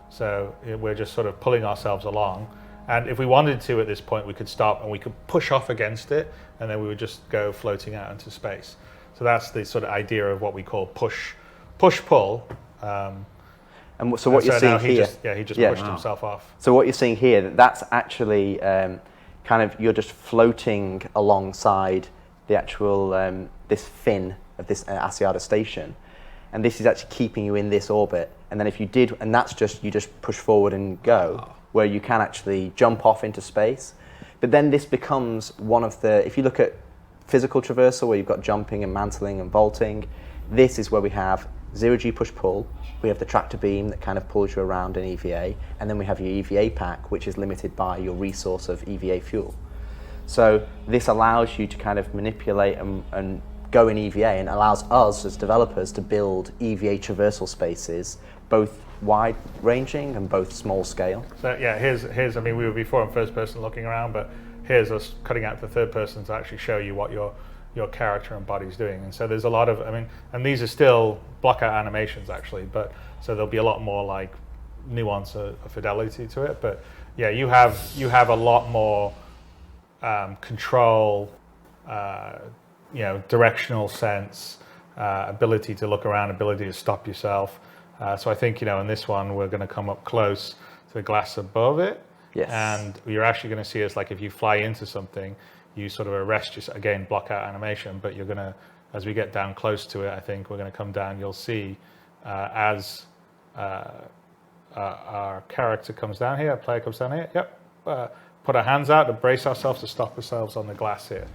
So we're just sort of pulling ourselves along. And if we wanted to at this point, we could stop and we could push off against it, and then we would just go floating out into space. So that's the sort of idea of what we call push-pull. And so what you're seeing here... He just pushed himself off. So what you're seeing here, that's actually kind of, you're just floating alongside the actual, this fin of this Asiata station. and this is actually keeping you in this orbit. And then if you did, and that's just, you just push forward and go, where you can actually jump off into space. But then this becomes one of the, if you look at physical traversal, where you've got jumping and mantling and vaulting, this is where we have zero-G push-pull. We have the tractor beam that kind of pulls you around in EVA, and then we have your EVA pack, which is limited by your resource of EVA fuel. So this allows you to kind of manipulate and go in EVA, and allows us as developers to build EVA traversal spaces, both wide-ranging and both small scale. So yeah, here's I mean, we were before in first person looking around, but here's us cutting out to third person to actually show you what your character and body's doing. And so there's a lot of, I mean, and these are still blockout animations actually, but so there'll be a lot more like nuance or fidelity to it. But yeah, you have a lot more control, directional sense, ability to look around, ability to stop yourself. So I think, in this one, we're going to come up close to the glass above it. Yes. And you're actually going to see us, like if you fly into something, you sort of arrest yourself, again, block out animation, but you're going to, as we get down close to it, I think we're going to come down, you'll see as our character comes down here, our player comes down here, put our hands out to brace ourselves to stop ourselves on the glass here.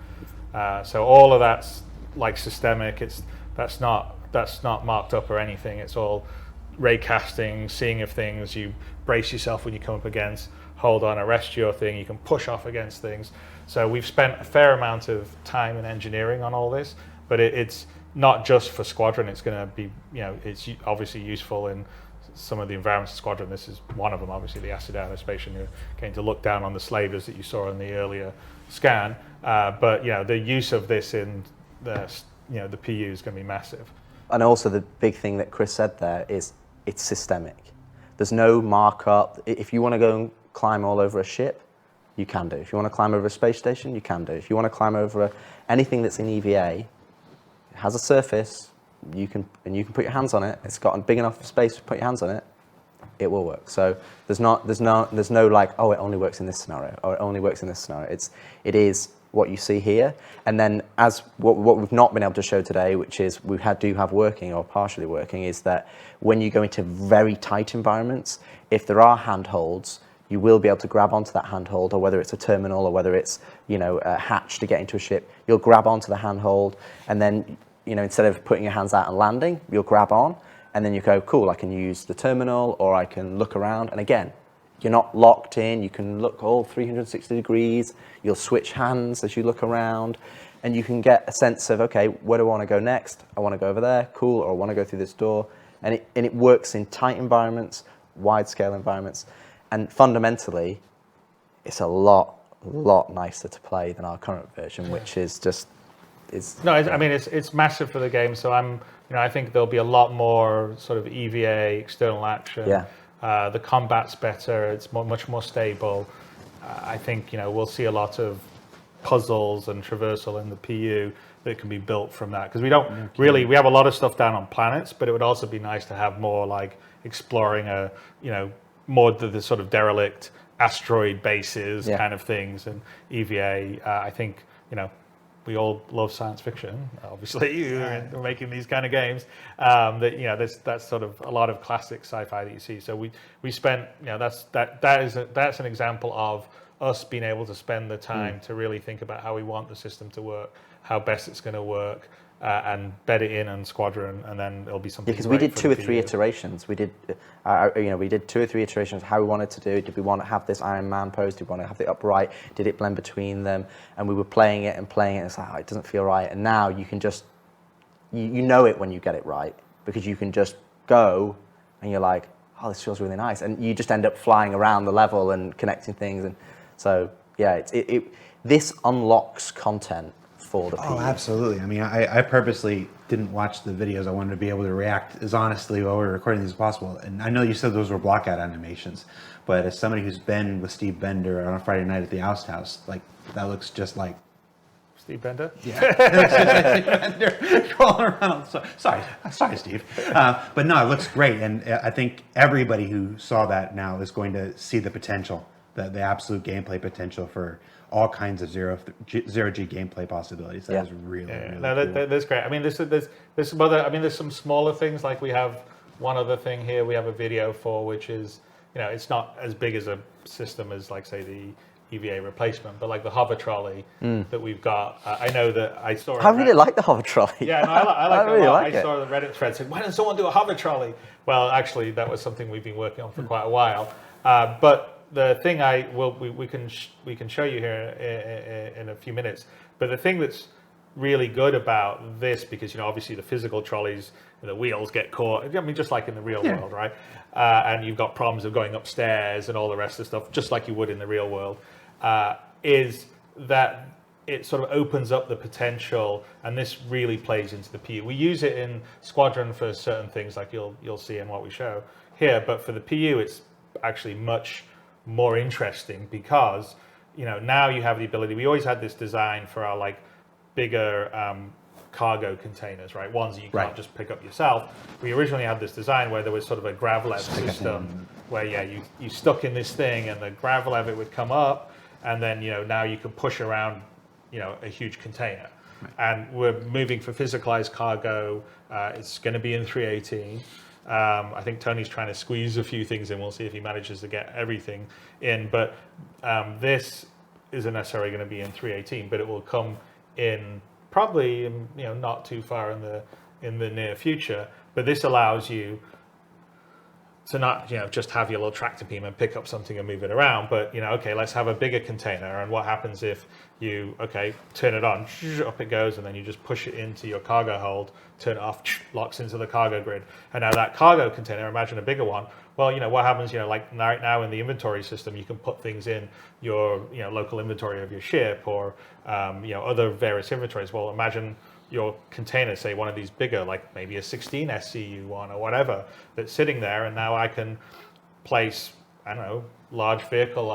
So all of that's like systemic, that's not marked up or anything, it's all ray casting, seeing if things, you brace yourself when you come up against, hold on, arrest your thing, you can push off against things. So we've spent a fair amount of time and engineering on all this, but it's not just for Squadron, it's going to be, it's obviously useful in some of the environments of Squadron. This is one of them, obviously the acid aerospace, you're going to look down on the slavers that you saw in the earlier scan, but the use of this in the PU is going to be massive. And also the big thing that Chris said there is it's systemic. There's no markup. If you want to go and climb all over a ship, you can do. If you want to climb over a space station, you can do. If you want to climb over anything that's in EVA, it has a surface, you can put your hands on it. It's got a big enough space to put your hands on it. It will work. So there's no like, oh, it only works in this scenario, or it only works in this scenario. It is what you see here, and then as what we've not been able to show today, which is do have working or partially working, is that when you go into very tight environments, if there are handholds, you will be able to grab onto that handhold, or whether it's a terminal or whether it's a hatch to get into a ship, you'll grab onto the handhold, and then instead of putting your hands out and landing, you'll grab on, and then you go, cool, I can use the terminal, or I can look around, and again, you're not locked in, you can look all 360 degrees, you'll switch hands as you look around, and you can get a sense of, okay, where do I want to go next? I want to go over there, cool, or I want to go through this door. And it works in tight environments, wide scale environments, and fundamentally, it's a lot nicer to play than our current version, which is just, No, it's massive for the game, so I think there'll be a lot more sort of EVA, external action. Yeah. The combat's better, it's much more stable. I think we'll see a lot of puzzles and traversal in the PU that can be built from that, because we don't really, we have a lot of stuff down on planets, but it would also be nice to have more like exploring more the sort of derelict asteroid bases kind of things, and EVA. I think we all love science fiction, obviously. We're making these kind of games. That's sort of a lot of classic sci-fi that you see. So we spent, that's an example of us being able to spend the time to really think about how we want the system to work, how best it's going to work, and bed it in on Squadron, and then it'll be something. Because we did 2 or 3 iterations. We did, we did 2 or 3 iterations of how we wanted to do it. Did we want to have this Iron Man pose? Did we want to have it upright? Did it blend between them? And we were playing it, and it's like, oh, it doesn't feel right. And now you can just, you know it when you get it right, because you can just go, and you're like, oh, this feels really nice, and you just end up flying around the level and connecting things, and so yeah, this unlocks content for the PU. Oh, absolutely. I mean, I purposely didn't watch the videos. I wanted to be able to react as honestly while we were recording these as possible. And I know you said those were blockout animations, but as somebody who's been with Steve Bender on a Friday night at the Oust House, like, that looks just like Steve Bender? Yeah. Steve Bender crawling around. Sorry, Steve. But no, it looks great. And I think everybody who saw that now is going to see the potential the absolute gameplay potential for all kinds of zero-G gameplay possibilities. That is really, really no, cool. that's great. I mean, there's some other. I mean, there's some smaller things, like we have one other thing here we have a video for, which is, it's not as big as a system as, like, say, the EVA replacement, but like the hover trolley that we've got. I know that I saw. I really like the hover trolley. Yeah, no, I like it really a lot. like I it. saw the Reddit thread saying, "Why doesn't someone do a hover trolley?" Well, actually, that was something we've been working on for quite a while. But the thing we can show you here in a few minutes. But the thing that's really good about this, because obviously the physical trolleys, the wheels get caught. I mean, just like in the real world, right? And you've got problems of going upstairs and all the rest of the stuff, just like you would in the real world. Is that it sort of opens up the potential, and this really plays into the PU. We use it in Squadron for certain things, like you'll see in what we show here. But for the PU, it's actually much more interesting because now you have the ability. We always had this design for our like bigger cargo containers, right? Ones that you can't just pick up yourself. We originally had this design where there was sort of a grav-lev system where you stuck in this thing and the grav-lev, it would come up, and then now you can push around a huge container. And we're moving for physicalized cargo. It's going to be in 3.18. I think Tony's trying to squeeze a few things in. We'll see if he manages to get everything in. But this isn't necessarily going to be in 3.18, but it will come in probably not too far in the near future. But this allows you to not just have your little tractor beam and pick up something and move it around, but okay, let's have a bigger container. And what happens if you turn it on, up it goes, and then you just push it into your cargo hold, turn it off, locks into the cargo grid. And now that cargo container, imagine a bigger one. Well, what happens, like right now in the inventory system, you can put things in your local inventory of your ship or other various inventories. Well, imagine your container, say one of these bigger, like maybe a 16 SCU one or whatever, that's sitting there, and now I can place, I don't know, large vehicle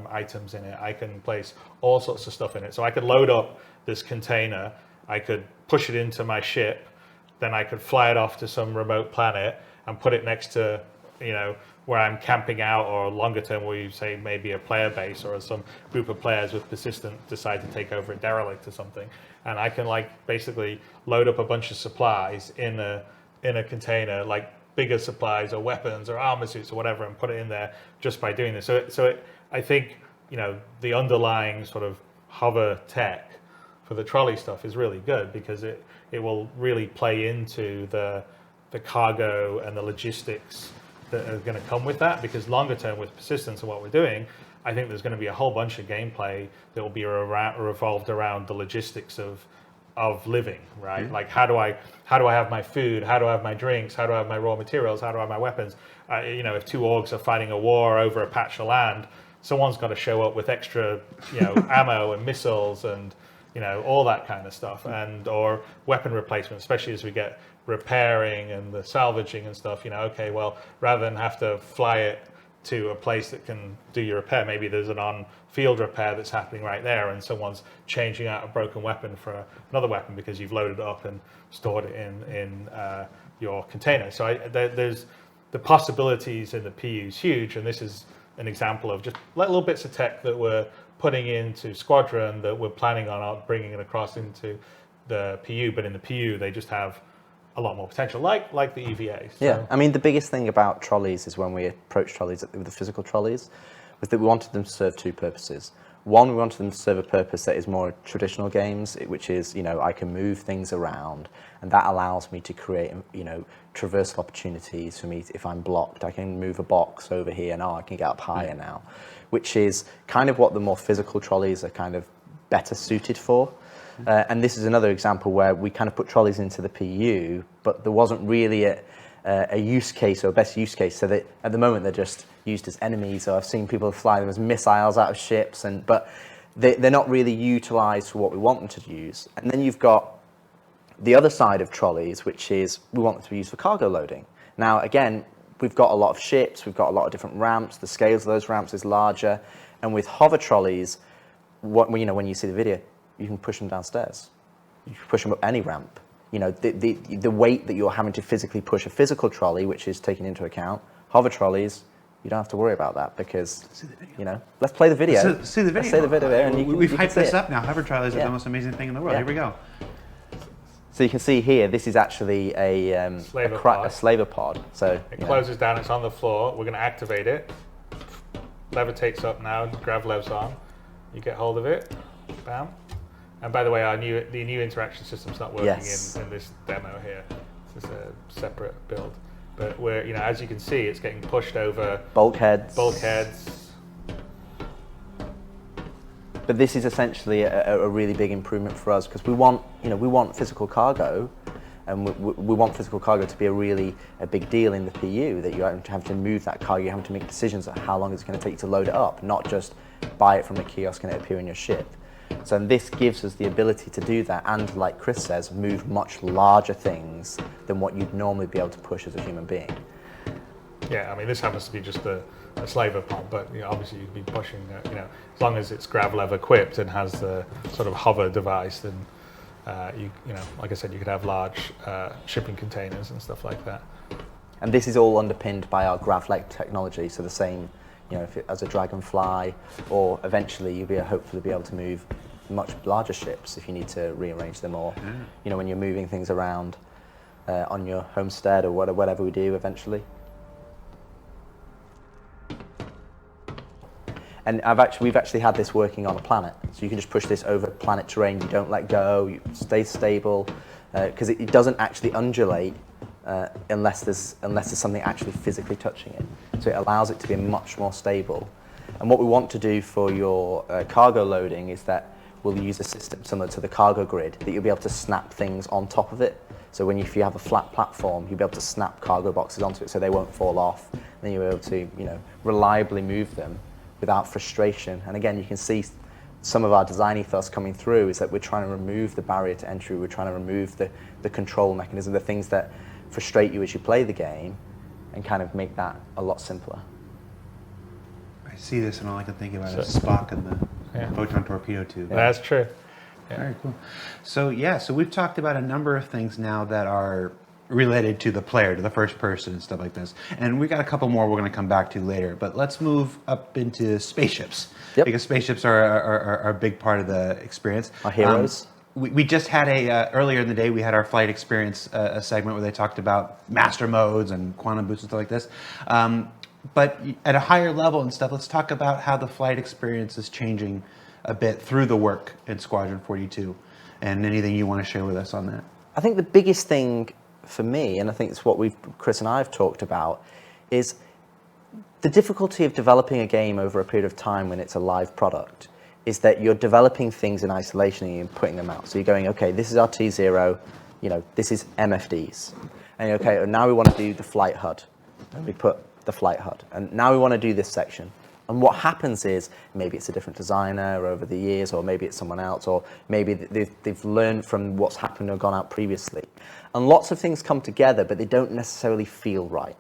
items in it. I can place all sorts of stuff in it. So I could load up this container, I could push it into my ship, then I could fly it off to some remote planet and put it next to, where I'm camping out, or longer term where you say maybe a player base or some group of players with persistent decide to take over a derelict or something. And I can basically load up a bunch of supplies in a container, like bigger supplies or weapons or armor suits or whatever, and put it in there just by doing this. I think the underlying sort of hover tech for the trolley stuff is really good, because it will really play into the cargo and the logistics that are going to come with that. Because longer term with persistence and what we're doing, I think there's going to be a whole bunch of gameplay that will be revolved around the logistics of living, right? Mm-hmm. Like how do I have my food? How do I have my drinks? How do I have my raw materials? How do I have my weapons? If two orgs are fighting a war over a patch of land, someone's got to show up with extra, ammo and missiles and all that kind of stuff, or weapon replacement, especially as we get repairing and the salvaging and stuff. Okay, well, rather than have to fly it to a place that can do your repair, maybe there's an on-field repair that's happening right there, and someone's changing out a broken weapon for another weapon because you've loaded it up and stored it in your container. So there's the possibilities in the PU is huge, and this is an example of just little bits of tech that we're putting into Squadron that we're planning on bringing it across into the PU. But in the PU, they just have a lot more potential, like the EVA. So. Yeah, I mean, the biggest thing about trolleys is when we approached trolleys with the physical trolleys, was that we wanted them to serve two purposes. One, we wanted them to serve a purpose that is more traditional games, which is, I can move things around, and that allows me to create, traversal opportunities for me. If I'm blocked, I can move a box over here, and I can get up higher now, which is kind of what the more physical trolleys are kind of better suited for. And this is another example where we kind of put trolleys into the PU, but there wasn't really a use case or a best use case. So that at the moment they're just used as enemies, or I've seen people fly them as missiles out of ships, but they're not really utilised for what we want them to use. And then you've got the other side of trolleys, which is we want them to be used for cargo loading. Now, again, we've got a lot of ships, we've got a lot of different ramps, the scales of those ramps is larger, and with hover trolleys, when you see the video, you can push them downstairs. You can push them up any ramp. The weight that you're having to physically push a physical trolley, which is taken into account, hover trolleys, you don't have to worry about that because, let's play the video. Let's see the video. Let's see the video there, and We've you can hyped see this it. up now. Hover trial is the most amazing thing in the world. Yeah. Here we go. So you can see here, this is actually a slaver pod. So it closes down, it's on the floor. We're going to activate it. Lever takes up now, grav lev's on. You get hold of it, bam. And by the way, the new interaction system's not working in this demo here. This is a separate build. But as you can see, it's getting pushed over bulkheads. But this is essentially a really big improvement for us because we want physical cargo, and we want physical cargo to be a big deal in the PU, that you have to move that cargo, you have to make decisions on how long it's going to take you to load it up, not just buy it from a kiosk and it appear in your ship. So this gives us the ability to do that and, like Chris says, move much larger things than what you'd normally be able to push as a human being. Yeah, I mean, this happens to be just a slaver pod, but obviously you'd be pushing, as long as it's grav lev equipped and has the sort of hover device, then like I said, you could have large shipping containers and stuff like that. And this is all underpinned by our grav leg technology, so the same, as a Dragonfly, or eventually you'll hopefully be able to move much larger ships if you need to rearrange them, or when you're moving things around on your homestead or whatever we do eventually. And we've actually had this working on a planet, so you can just push this over planet terrain. You don't let go. You stay stable because it doesn't actually undulate unless there's something actually physically touching it. So it allows it to be much more stable. And what we want to do for your cargo loading is that we'll use a system similar to the cargo grid that you'll be able to snap things on top of it. So if you have a flat platform, you'll be able to snap cargo boxes onto it so they won't fall off. Then you'll be able to reliably move them without frustration. And again, you can see some of our design ethos coming through is that we're trying to remove the barrier to entry. We're trying to remove the control mechanism, the things that frustrate you as you play the game, and kind of make that a lot simpler. I see this and all I can think about is Spock and the photon torpedo tube. That's true. Yeah. Very cool. So we've talked about a number of things now that are related to the player, to the first person and stuff like this. And we got a couple more we're going to come back to later. But let's move up into spaceships. Yep. Because spaceships are a big part of the experience. Our heroes. We just had earlier in the day, we had our flight experience a segment where they talked about master modes and quantum boosts and stuff like this. But at a higher level and stuff, let's talk about how the flight experience is changing a bit through the work in Squadron 42, and anything you want to share with us on that. I think the biggest thing for me, and I think it's what Chris and I have talked about, is the difficulty of developing a game over a period of time when it's a live product, is that you're developing things in isolation and you're putting them out. So you're going, okay, this is our T0, this is MFDs. And okay, now we want to do the flight HUD. And we put the flight HUD. And now we want to do this section. And what happens is, maybe it's a different designer over the years, or maybe it's someone else, or maybe they've learned from what's happened or gone out previously. And lots of things come together, but they don't necessarily feel right,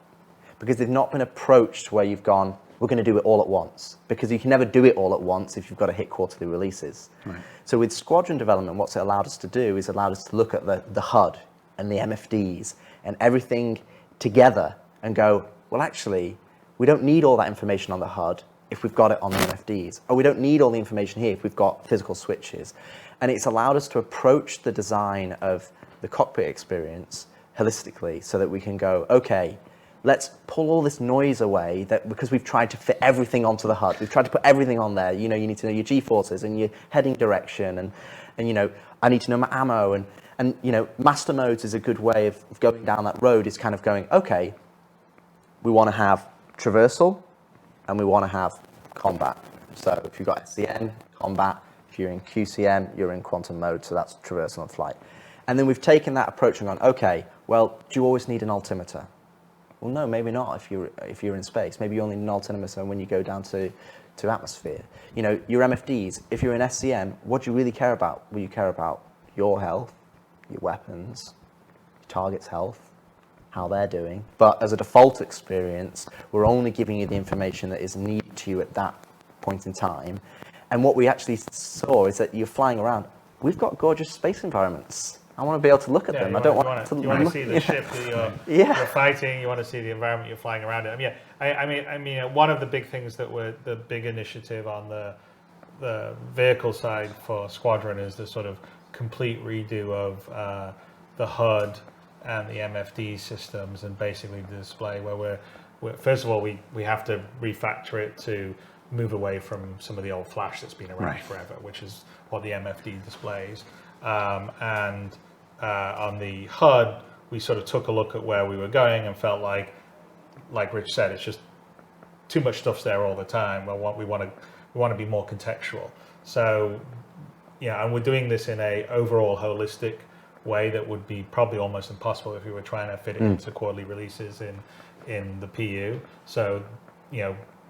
because they've not been approached where you've gone, we're going to do it all at once. Because you can never do it all at once if you've got to hit quarterly releases. Right. So with Squadron development, what's it allowed us to do is allowed us to look at the HUD and the MFDs and everything together and go, well, actually, we don't need all that information on the HUD if we've got it on the MFDs. Or we don't need all the information here if we've got physical switches. And it's allowed us to approach the design of the cockpit experience holistically so that we can go, okay, let's pull all this noise away because we've tried to fit everything onto the HUD. We've tried to put everything on there. You need to know your G-forces and your heading direction and I need to know my ammo and master modes is a good way of going down that road, is kind of going, okay, we want to have traversal and we want to have combat. So if you've got SCN, combat. If you're in QCM, you're in quantum mode, so that's traversal and flight. And then we've taken that approach and gone, okay, well, do you always need an altimeter? Well, no, maybe not if you're in space. Maybe you only need an altimeter when you go down to atmosphere. Your MFDs, if you're in SCM, what do you really care about? Well, you care about your health, your weapons, your target's health, how they're doing. But as a default experience, we're only giving you the information that is needed to you at that point in time. And what we actually saw is that you're flying around. We've got gorgeous space environments. I want to be able to look at them. I don't want to. You want to see the ship that you're fighting. You want to see the environment you're flying around in. I mean, one of the big things that we're the big initiative on the vehicle side for Squadron is the sort of complete redo of the HUD and the MFD systems, and basically the display where we're first of all we have to refactor it to move away from some of the old flash that's been around forever, which is what the MFD displays. And on the HUD, we sort of took a look at where we were going and felt like Rich said, it's just too much stuff's there all the time. We want to be more contextual. So, and we're doing this in a overall holistic way that would be probably almost impossible if we were trying to fit it into quarterly releases in the PU. So,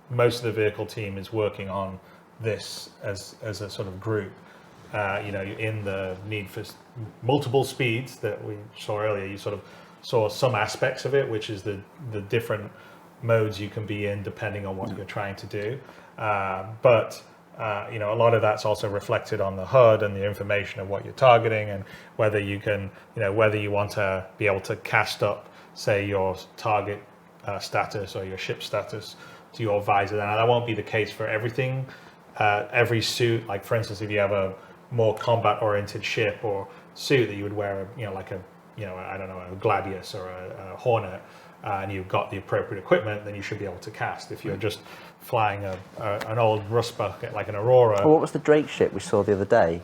most of the vehicle team is working on this as a sort of group. In the need for multiple speeds that we saw earlier, you sort of saw some aspects of it, which is the different modes you can be in depending on what you're trying to do. But a lot of that's also reflected on the HUD and the information of what you're targeting, and whether you can, whether you want to be able to cast up, say, your target status or your ship status to your visor. Now, that won't be the case for everything. Every suit, like for instance, if you have a more combat-oriented ship or suit that you would wear, like a Gladius or a Hornet, and you've got the appropriate equipment, then you should be able to cast. If you're just flying an old rust bucket like an Aurora. Well, what was the Drake ship we saw the other day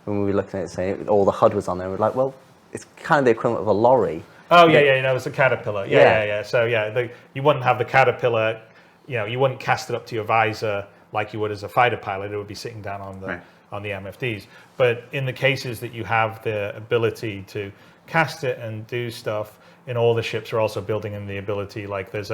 when we were looking at it, saying all the HUD was on there? We're like, well, it's kind of the equivalent of a lorry. Oh yeah, it was a Caterpillar. Yeah. So you wouldn't have the Caterpillar. You wouldn't cast it up to your visor like you would as a fighter pilot. It would be sitting down on the MFDs. But in the cases that you have the ability to cast it and do stuff, in all the ships are also building in the ability, like there's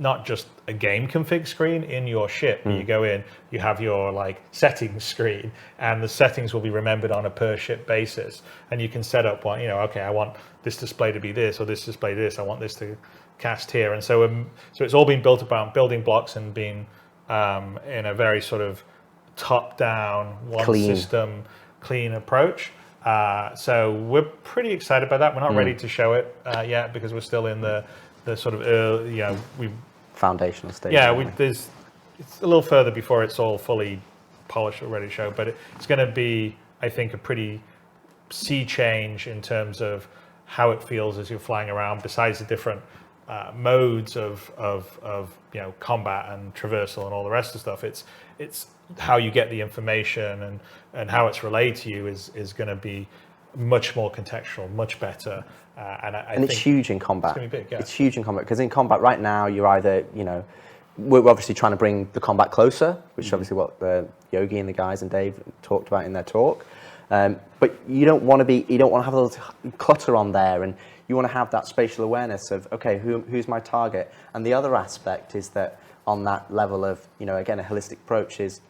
not just a game config screen in your ship. You go in, you have your settings screen, and the settings will be remembered on a per ship basis. And you can set up one, okay, I want this display to be this, or this display this, I want this to cast here. And so it's all been built around building blocks and being in a very sort of top-down, system, clean approach. So we're pretty excited about that. We're not ready to show it yet because we're still in the sort of early, foundational stage. It's a little further before it's all fully polished or ready to show. But it's going to be, I think, a pretty sea change in terms of how it feels as you're flying around. Besides the different modes of combat and traversal and all the rest of the stuff, it's how you get the information and how it's relayed to you is going to be much more contextual, much better. And it's huge in combat. It's going to be big, yeah. It's huge in combat, because in combat right now, you're either, we're obviously trying to bring the combat closer, which is obviously what Yogi and the guys and Dave talked about in their talk. But you don't want to have a little clutter on there, and you want to have that spatial awareness of, okay, who's my target? And the other aspect is that on that level of, again, a holistic approach is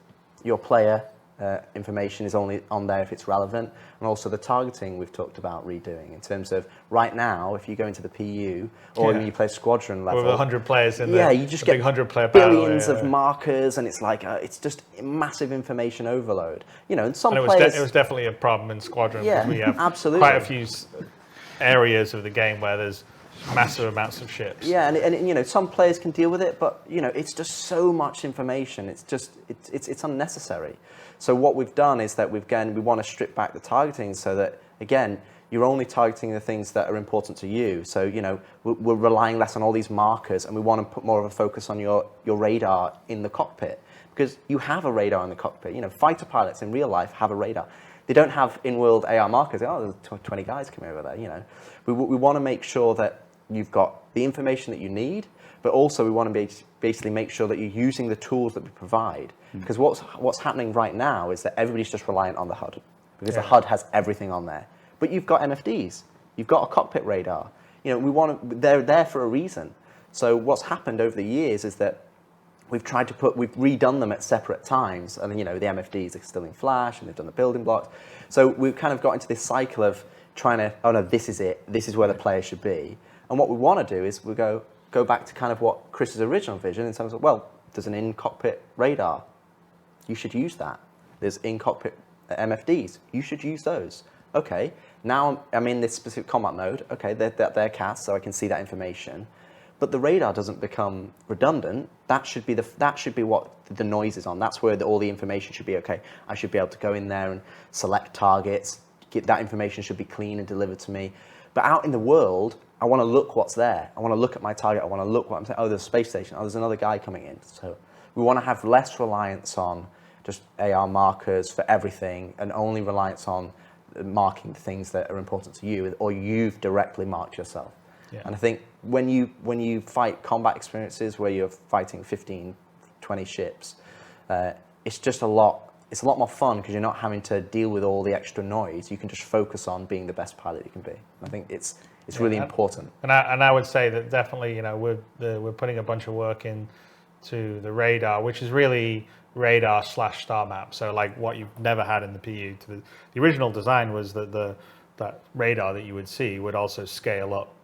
your player information is only on there if it's relevant, and also the targeting we've talked about redoing in terms of right now, if you go into the PU or when you play Squadron level, with 100 players in you just get big 100-player billions of markers, and it's like it's just massive information overload. And some players, it was definitely a problem in Squadron. Yeah, we have absolutely. Quite a few areas of the game where there's massive amounts of ships. Yeah, and some players can deal with it, but it's just so much information. It's unnecessary. So what we've done is that we want to strip back the targeting so that, again, you're only targeting the things that are important to you. So we're relying less on all these markers, and we want to put more of a focus on your radar in the cockpit, because you have a radar in the cockpit. Fighter pilots in real life have a radar. They don't have in-world AR markers. Oh, there's 20 guys coming over there. We want to make sure that you've got the information that you need, but also we want to basically make sure that you're using the tools that we provide. Because what's happening right now is that everybody's just reliant on the HUD, because the HUD has everything on there. But you've got MFDs, you've got a cockpit radar. They're there for a reason. So what's happened over the years is that we've redone them at separate times, and the MFDs are still in Flash, and they've done the building blocks. So we've kind of got into this cycle of trying to, oh no, this is it, this is where the player should be. And what we want to do is we go back to kind of what Chris's original vision in terms of, well, there's an in-cockpit radar. You should use that. There's in-cockpit MFDs. You should use those. Okay, now I'm in this specific combat mode. Okay, they're cast, so I can see that information. But the radar doesn't become redundant. That should be what the noise is on. That's where all the information should be. Okay, I should be able to go in there and select targets. That information should be clean and delivered to me. But out in the world, I want to look what's there. I want to look at my target. I want to look what I'm saying. Oh, there's a space station. Oh, there's another guy coming in. So we want to have less reliance on just AR markers for everything and only reliance on marking the things that are important to you, or you've directly marked yourself. Yeah. And I think when you fight combat experiences where you're fighting 15, 20 ships, it's just a lot more fun because you're not having to deal with all the extra noise. You can just focus on being the best pilot you can be. I think it's really important. And I would say that definitely, we're putting a bunch of work into the radar, which is really radar / star map. So like what you've never had in the PU. The original design was that that radar that you would see would also scale up,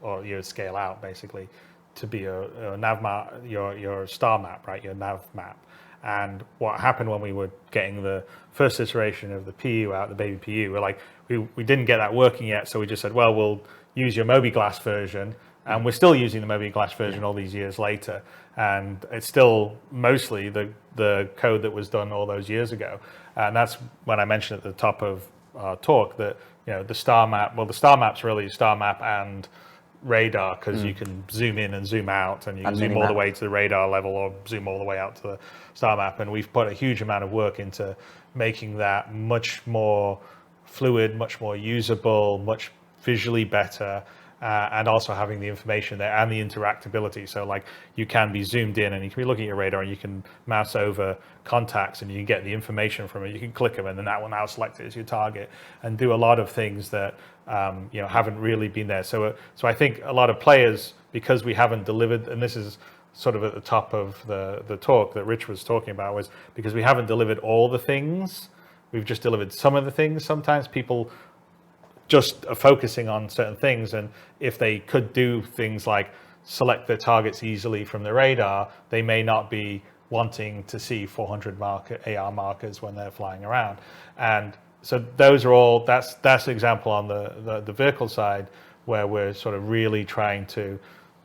or you would scale out basically to be a nav map, your star map, right? Your nav map. And what happened when we were getting the first iteration of the PU out, the baby PU, we didn't get that working yet, so we just said, well, we'll use your Mobi-Glass version, and we're still using the Mobi-Glass version all these years later, and it's still mostly the code that was done all those years ago. And that's when I mentioned at the top of our talk that the star map. Well, the star map's really a star map and radar, because you can zoom in and zoom out, and you can zoom all the way to the radar level or zoom all the way out to the star map. And we've put a huge amount of work into making that much more fluid, much more usable, much visually better, and also having the information there and the interactability. So like you can be zoomed in and you can be looking at your radar and you can mouse over contacts and you can get the information from it. You can click them and then that will now select it as your target and do a lot of things that haven't really been there. So I think a lot of players, because we haven't delivered, and this is sort of at the top of the talk that Rich was talking about, was because we haven't delivered all the things. We've just delivered some of the things. Sometimes people just are focusing on certain things, and if they could do things like select their targets easily from the radar, they may not be wanting to see 400 AR markers when they're flying around. And so those are all, that's an example on the vehicle side where we're sort of really trying to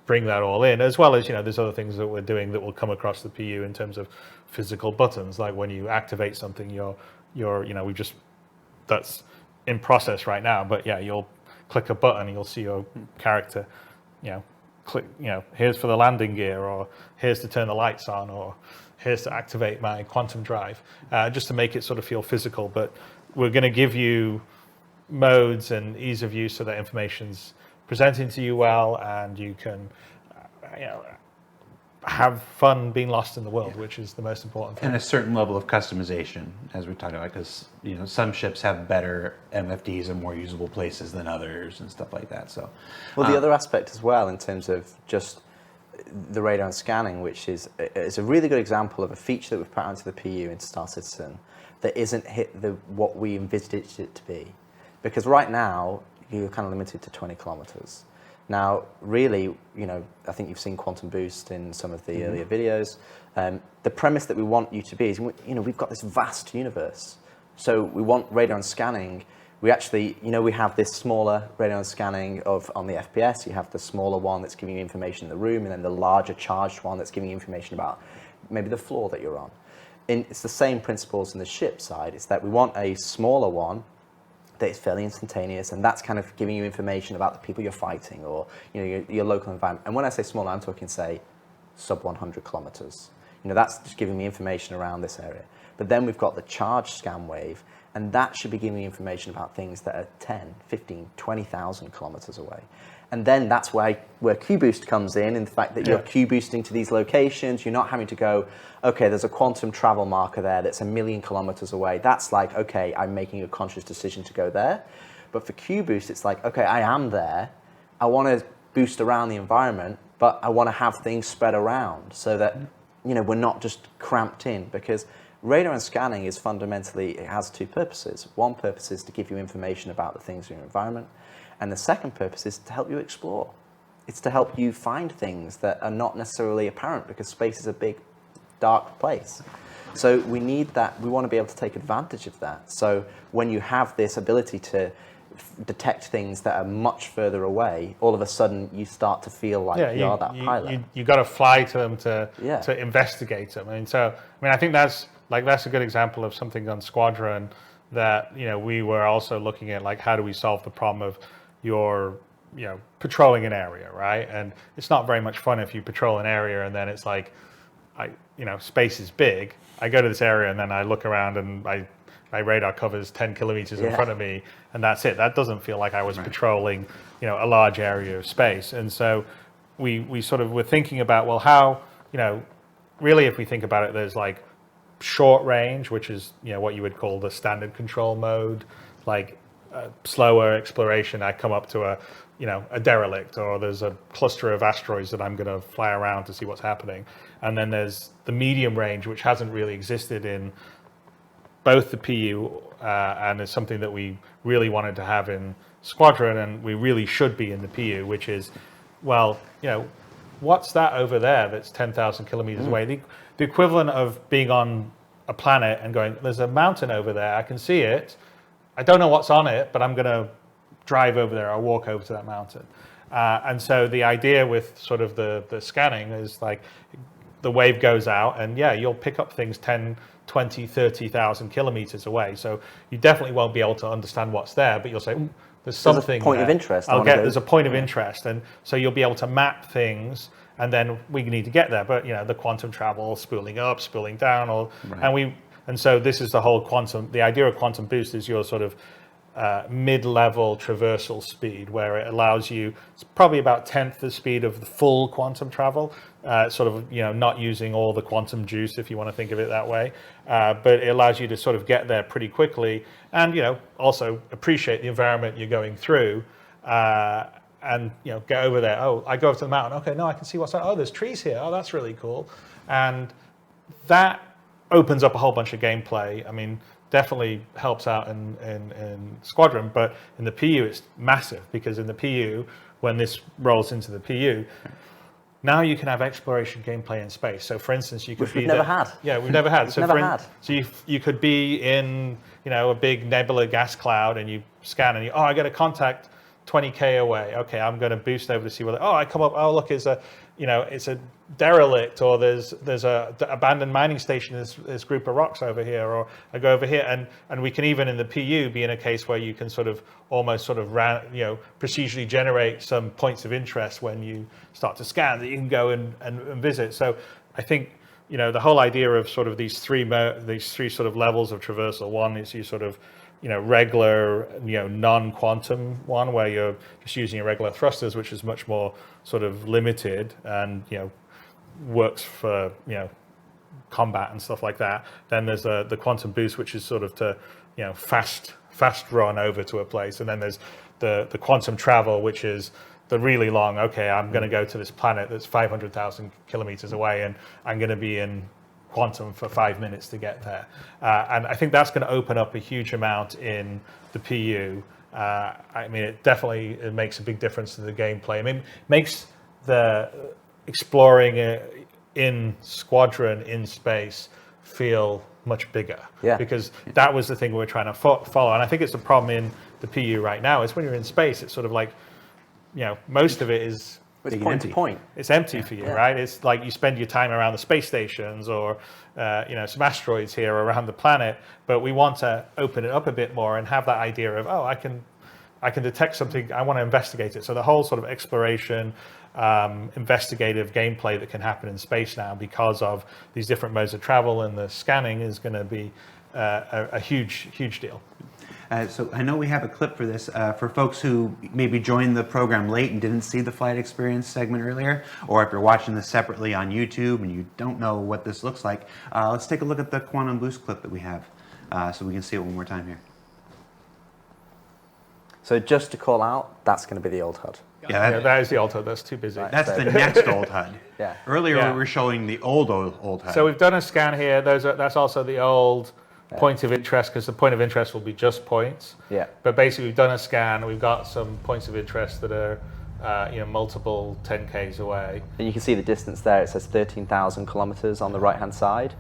bring that all in, as well as, there's other things that we're doing that will come across the PU in terms of physical buttons, like when you activate something, that's in process right now, but yeah, you'll click a button and you'll see your character, click, here's for the landing gear, or here's to turn the lights on, or here's to activate my quantum drive, just to make it sort of feel physical. But we're going to give you modes and ease of use so that information's presenting to you well, and you can have fun being lost in the world, which is the most important thing. And a certain level of customization, as we talked about, because some ships have better MFDs and more usable places than others and stuff like that. So, well, the other aspect as well, in terms of just the radar and scanning, which is a really good example of a feature that we've put onto the PU into Star Citizen that isn't hit what we envisaged it to be, because right now you're kind of limited to 20 kilometers. Now, really, I think you've seen Quantum Boost in some of the earlier videos. The premise that we want you to be is, we've got this vast universe. So we want radar and scanning. We actually, we have this smaller radar and scanning on the FPS. You have the smaller one that's giving you information in the room, and then the larger charged one that's giving you information about maybe the floor that you're on. It's the same principles in the ship side. It's that we want a smaller one that is fairly instantaneous, and that's kind of giving you information about the people you're fighting, or your local environment. And when I say smaller, I'm talking, say, sub 100 kilometers. That's just giving me information around this area. But then we've got the charge scan wave, and that should be giving me information about things that are 10, 15, 20,000 kilometers away. And then that's where Q-Boost comes in the fact that you're Q-boosting to these locations. You're not having to go, okay, there's a quantum travel marker there that's 1 million kilometers away. That's like, okay, I'm making a conscious decision to go there. But for Q-Boost, it's like, okay, I am there. I want to boost around the environment, but I want to have things spread around so that, we're not just cramped in. Because radar and scanning is fundamentally, it has two purposes. One purpose is to give you information about the things in your environment. And the second purpose is to help you explore. It's to help you find things that are not necessarily apparent, because space is a big, dark place. So we need that. We want to be able to take advantage of that. So when you have this ability to detect things that are much further away, all of a sudden you start to feel like you are that pilot. You got to fly to them to Yeah. investigate them. I think that's a good example of something on Squadron that we were also looking at, like how do we solve the problem of your patrolling an area, right? And it's not very much fun if you patrol an area and then it's like, space is big. I go to this area and then I look around and my radar covers 10 kilometers in front of me, and that's it. That doesn't feel like I was patrolling, a large area of space. And so we sort of were thinking about, well, how, really if we think about it, there's like short range, which is, what you would call the standard control mode, like slower exploration. I come up to a derelict, or there's a cluster of asteroids that I'm going to fly around to see what's happening. And then there's the medium range, which hasn't really existed in both the PU and is something that we really wanted to have in Squadron, and we really should be in the PU, which is, well, what's that over there that's 10,000 kilometers away? The equivalent of being on a planet and going, there's a mountain over there, I can see it. I don't know what's on it, but I'm going to drive over there or walk over to that mountain. And so the idea with sort of the scanning is like the wave goes out and you'll pick up things 10, 20, 30,000 kilometers away. So you definitely won't be able to understand what's there, but you'll say, there's something There's a point there. of interest. There's a point of interest. And so you'll be able to map things, and then we need to get there. But, the quantum travel, spooling up, spooling down, and so this is the whole the idea of quantum boost is your sort of mid-level traversal speed, where it allows you, it's probably about 10th the speed of the full quantum travel, sort of, not using all the quantum juice, if you want to think of it that way. But it allows you to sort of get there pretty quickly and, also appreciate the environment you're going through and, get over there. Oh, I go up to the mountain. Okay, no, I can see what's that. Oh, there's trees here. Oh, that's really cool. And that opens up a whole bunch of gameplay. I mean, definitely helps out in Squadron, but in the PU it's massive, because in the PU, when this rolls into the PU, now you can have exploration gameplay in space. So for instance, you could Which we've never had. Yeah, we've never had. So you could be in, a big nebula gas cloud and you scan and I get a contact 20K away. Okay, I'm going to boost over to see whether, I come up, look, it's a derelict, or there's a abandoned mining station, this group of rocks over here, or I go over here, and we can even in the PU be in a case where you can sort of almost sort of procedurally generate some points of interest when you start to scan that you can go and visit. So I think the whole idea of sort of these three sort of levels of traversal. One is you sort of regular, non-quantum one, where you're just using your regular thrusters, which is much more sort of limited and, works for, combat and stuff like that. Then there's the quantum boost, which is sort of to, fast run over to a place. And then there's the quantum travel, which is the really long, okay, I'm going to go to this planet that's 500,000 kilometers away, and I'm going to be in quantum for 5 minutes to get there. And I think that's going to open up a huge amount in the PU. It makes a big difference to the gameplay. I mean, it makes the exploring in Squadron in space feel much bigger. Yeah. Because that was the thing we were trying to follow. And I think it's a problem in the PU right now, is when you're in space, it's sort of like, most of it is, it's point to point. It's empty for you, right? It's like you spend your time around the space stations or, some asteroids here around the planet. But we want to open it up a bit more and have that idea of, I can detect something, I want to investigate it. So the whole sort of exploration, investigative gameplay that can happen in space now, because of these different modes of travel and the scanning, is going to be a huge deal. So I know we have a clip for this. For folks who maybe joined the program late and didn't see the flight experience segment earlier, or if you're watching this separately on YouTube and you don't know what this looks like, let's take a look at the quantum boost clip that we have, so we can see it one more time here. So just to call out, that's going to be the old HUD. Yeah, that is the old HUD. That's too busy. Right. That's the next old HUD. Yeah. Earlier we were showing the old HUD. So we've done a scan here. That's also the old point of interest, because the point of interest will be just points. Yeah. But basically, we've done a scan. We've got some points of interest that are, multiple 10Ks away. And you can see the distance there. It says 13,000 kilometers on the right-hand side.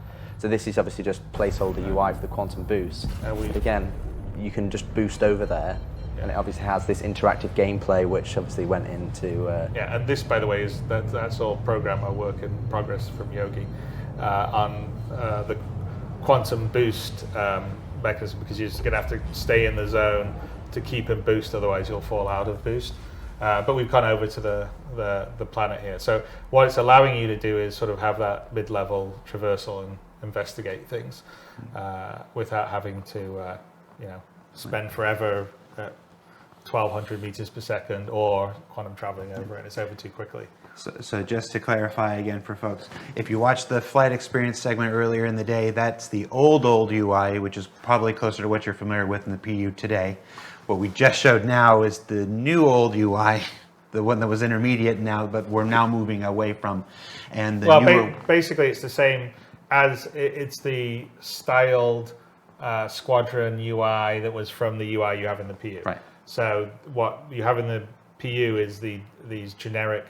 So this is obviously just placeholder UI for the Quantum Boost. But again, you can just boost over there, and it obviously has this interactive gameplay, which obviously went into... Yeah, and this, by the way, that's all programmer work in progress from Yogi on the Quantum Boost mechanism, because you're just going to have to stay in the zone to keep in boost, otherwise you'll fall out of boost. But we've gone over to the planet here. So what it's allowing you to do is sort of have that mid-level traversal and investigate things without having to spend forever at 1,200 meters per second or quantum traveling over it. It's over too quickly. So just to clarify again for folks, if you watched the flight experience segment earlier in the day, that's the old UI, which is probably closer to what you're familiar with in the PU today. What we just showed now is the new old UI, the one that was intermediate now, but we're now moving away from. And the basically it's the same as it's the styled Squadron UI that was from the UI you have in the PU. Right. So what you have in the PU is these generic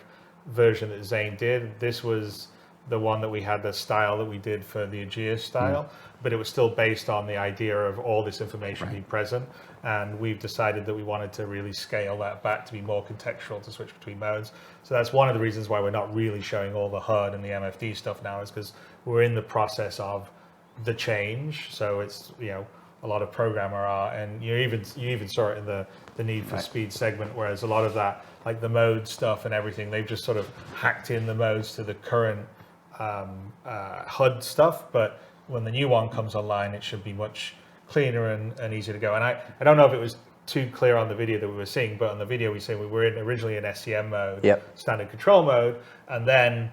version that Zane did. This was the one that we had, the style that we did for the Aegis style, but it was still based on the idea of all this information being present. And we've decided that we wanted to really scale that back to be more contextual, to switch between modes. So that's one of the reasons why we're not really showing all the HUD and the MFD stuff now, is because we're in the process of the change. So it's, a lot of programmer art, and you even saw it in the Need for Speed segment, whereas a lot of that, like the mode stuff and everything, they've just sort of hacked in the modes to the current HUD stuff. But when the new one comes online, it should be much cleaner and easier to go. And I don't know if it was too clear on the video that we were seeing, but on the video we say we were originally in SCM mode, standard control mode, and then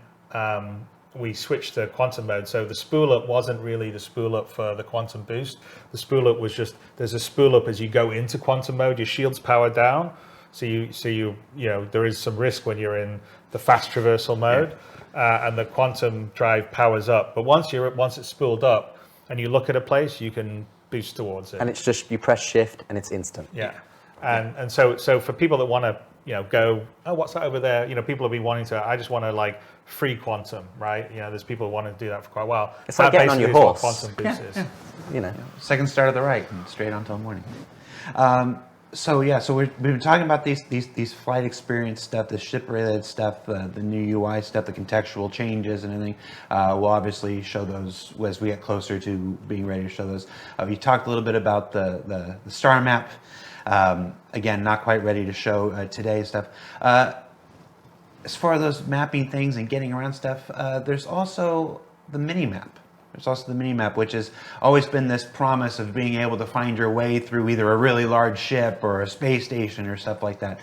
we switched to quantum mode. So the spool up wasn't really the spool up for the Quantum Boost. The spool up was just, there's a spool up as you go into quantum mode, your shield's powered down. So you there is some risk when you're in the fast traversal mode, and the quantum drive powers up. But once it's spooled up and you look at a place, you can boost towards it. And it's just, you press shift and it's instant. Yeah. And so for people that want to, go, oh, what's that over there? People have been wanting to, I just want to like free quantum, right? There's people who want to do that for quite a while. It's like getting on your horse. Quantum Boost is. Second start of the right and straight on till morning. So we've been talking about these flight experience stuff, the ship related stuff, the new UI stuff, the contextual changes and everything. We'll obviously show those as we get closer to being ready to show those. We talked a little bit about the star map. Again, not quite ready to show today stuff. As far as those mapping things and getting around stuff, there's also the mini map. There's also the mini map, which has always been this promise of being able to find your way through either a really large ship or a space station or stuff like that.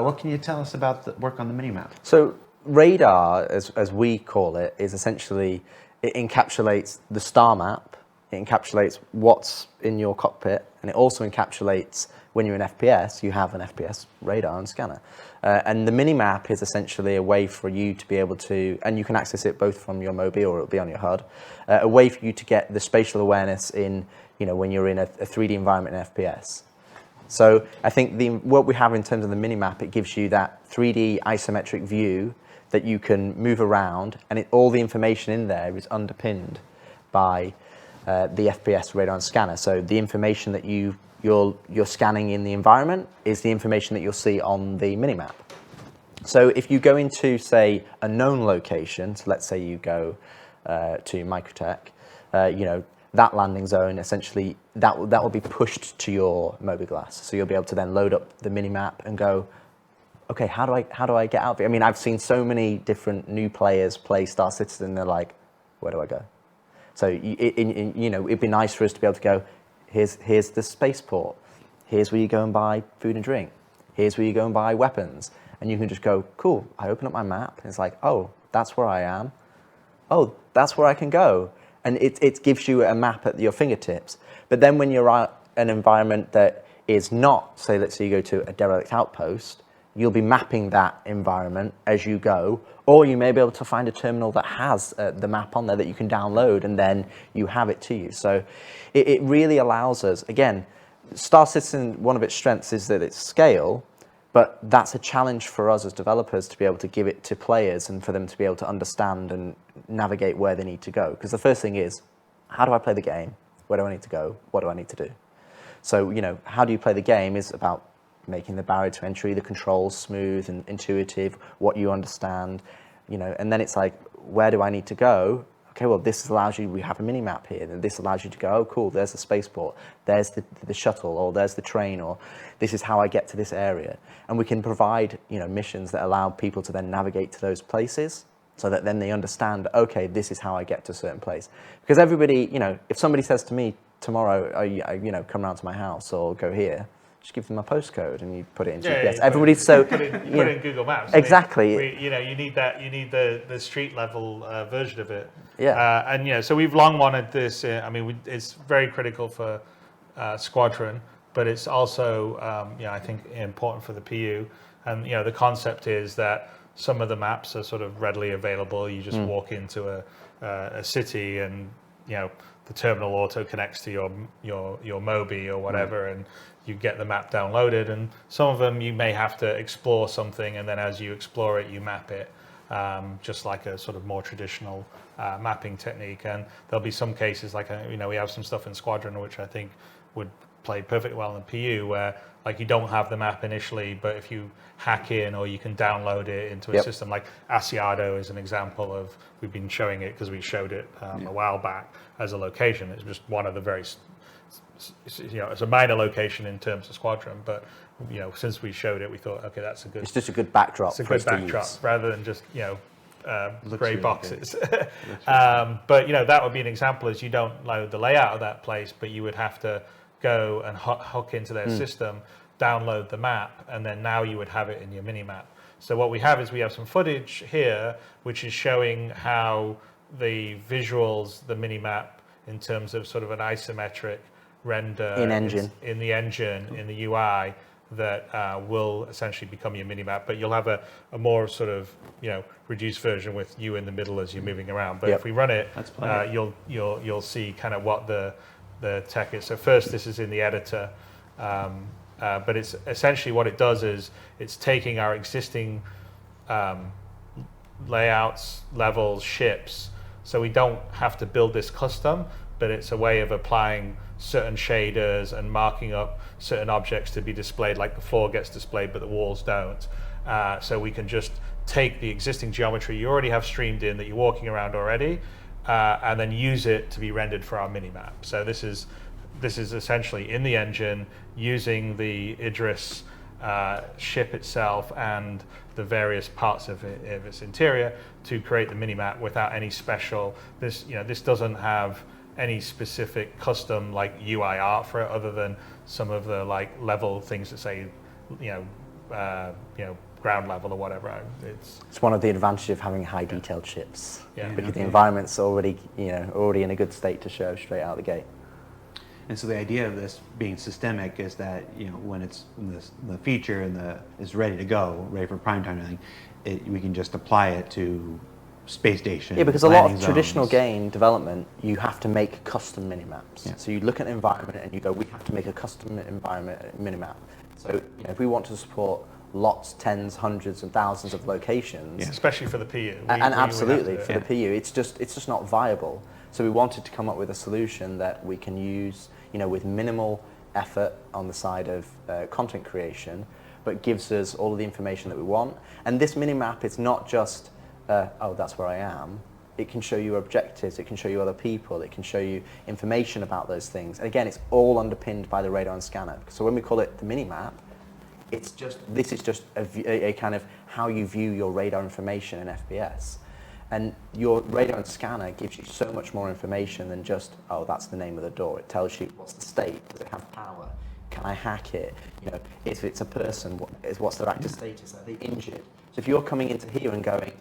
What can you tell us about the work on the mini map? So radar, as we call it, is essentially, it encapsulates the star map, it encapsulates what's in your cockpit, and it also encapsulates when you're in FPS, you have an FPS radar and scanner. And the mini-map is essentially a way for you to be able to, and you can access it both from your Mobi or it'll be on your HUD, a way for you to get the spatial awareness in, when you're in a 3D environment in FPS. So I think what we have in terms of the mini-map, it gives you that 3D isometric view that you can move around, and all the information in there is underpinned by the FPS radar and scanner. So the information that you're scanning in the environment is the information that you'll see on the minimap. So if you go into, say, a known location, so let's say you go to Microtech, that landing zone, essentially, that will be pushed to your Mobi Glass. So you'll be able to then load up the minimap and go, okay, how do I get out of it? I mean, I've seen so many different new players play Star Citizen, they're like, where do I go? So it'd be nice for us to be able to go, here's the spaceport. Here's where you go and buy food and drink. Here's where you go and buy weapons. And you can just go, cool, I open up my map, and it's like, oh, that's where I am. Oh, that's where I can go. And it gives you a map at your fingertips. But then when you're at an environment that is not, say, let's say you go to a derelict outpost, you'll be mapping that environment as you go, or you may be able to find a terminal that has the map on there that you can download, and then you have it to you. So it really allows us, again, Star Citizen, one of its strengths is that it's scale, but that's a challenge for us as developers to be able to give it to players and for them to be able to understand and navigate where they need to go. Because the first thing is, how do I play the game? Where do I need to go? What do I need to do? So, how do you play the game is about making the barrier to entry, the controls smooth and intuitive, what you understand, and then it's like, where do I need to go? Okay, well, this allows you, we have a mini map here, and this allows you to go, oh, cool, there's the spaceport, there's the shuttle, or there's the train, or this is how I get to this area. And we can provide, missions that allow people to then navigate to those places so that then they understand, okay, this is how I get to a certain place. Because everybody, if somebody says to me tomorrow, come around to my house or go here, just give them a postcode and you put it in GPS. Everybody's put it in Google Maps. Exactly. You need the street level version of it. Yeah. And so we've long wanted this. It's very critical for Squadron, but it's also I think important for the PU. And the concept is that some of the maps are sort of readily available. You just walk into a city and the terminal auto connects to your Mobi or whatever, and you get the map downloaded. And some of them you may have to explore something, and then as you explore it, you map it, just like a sort of more traditional mapping technique. And there'll be some cases like we have some stuff in Squadron which I think would play perfectly well in the PU, where like you don't have the map initially, but if you hack in or you can download it into a system, like Asiado is an example of, we've been showing it because we showed it a while back as a location. It's just one of the very, it's a minor location in terms of Squadron, but since we showed it, we thought, okay, that's a good. It's just a good backdrop. It's a good backdrop rather than just grey really boxes. But that would be an example, is you don't load the layout of that place, but you would have to go and hook into their system, download the map, and then now you would have it in your mini map. So what we have is we have some footage here which is showing how the visuals, the mini map, in terms of sort of an isometric render in the engine, in the UI, that will essentially become your mini map. But you'll have a more sort of reduced version with you in the middle as you're moving around. But if we run it, you'll see kind of what the tech is. So first, this is in the editor, but it's essentially what it does is it's taking our existing layouts, levels, ships. So we don't have to build this custom, but it's a way of applying certain shaders and marking up certain objects to be displayed, like the floor gets displayed, but the walls don't. So we can just take the existing geometry you already have streamed in that you're walking around already, and then use it to be rendered for our mini-map. So this is essentially in the engine, using the Idris ship itself and the various parts of its interior to create the mini-map without any special. This doesn't have any specific custom like UI art for it, other than some of the like level things that say ground level or whatever. It's one of the advantages of having high detailed chips, because the Okay. environment's already in a good state to show straight out the gate. And so the idea of this being systemic is that when the feature is ready to go, ready for prime time and everything, we can just apply it to space station. Yeah, because a lot of landing traditional zones. game development, you have to make custom minimaps. Yeah. So you look at an environment and you go, we have to make a custom environment minimap. So if we want to support lots, tens, hundreds, and thousands of locations, especially for the PU. and absolutely for the the PU, it's just not viable. So we wanted to come up with a solution that we can use, with minimal effort on the side of content creation, but gives us all of the information that we want. And this minimap, it's not just that's where I am. It can show you objectives, it can show you other people, it can show you information about those things. And again, it's all underpinned by the radar and scanner. So when we call it the minimap, this is just a kind of how you view your radar information in FPS. And your radar and scanner gives you so much more information than just, that's the name of the door. It tells you what's the state, does it have power, can I hack it? If it's a person, what's their active status, are they injured? So if you're coming into here and going,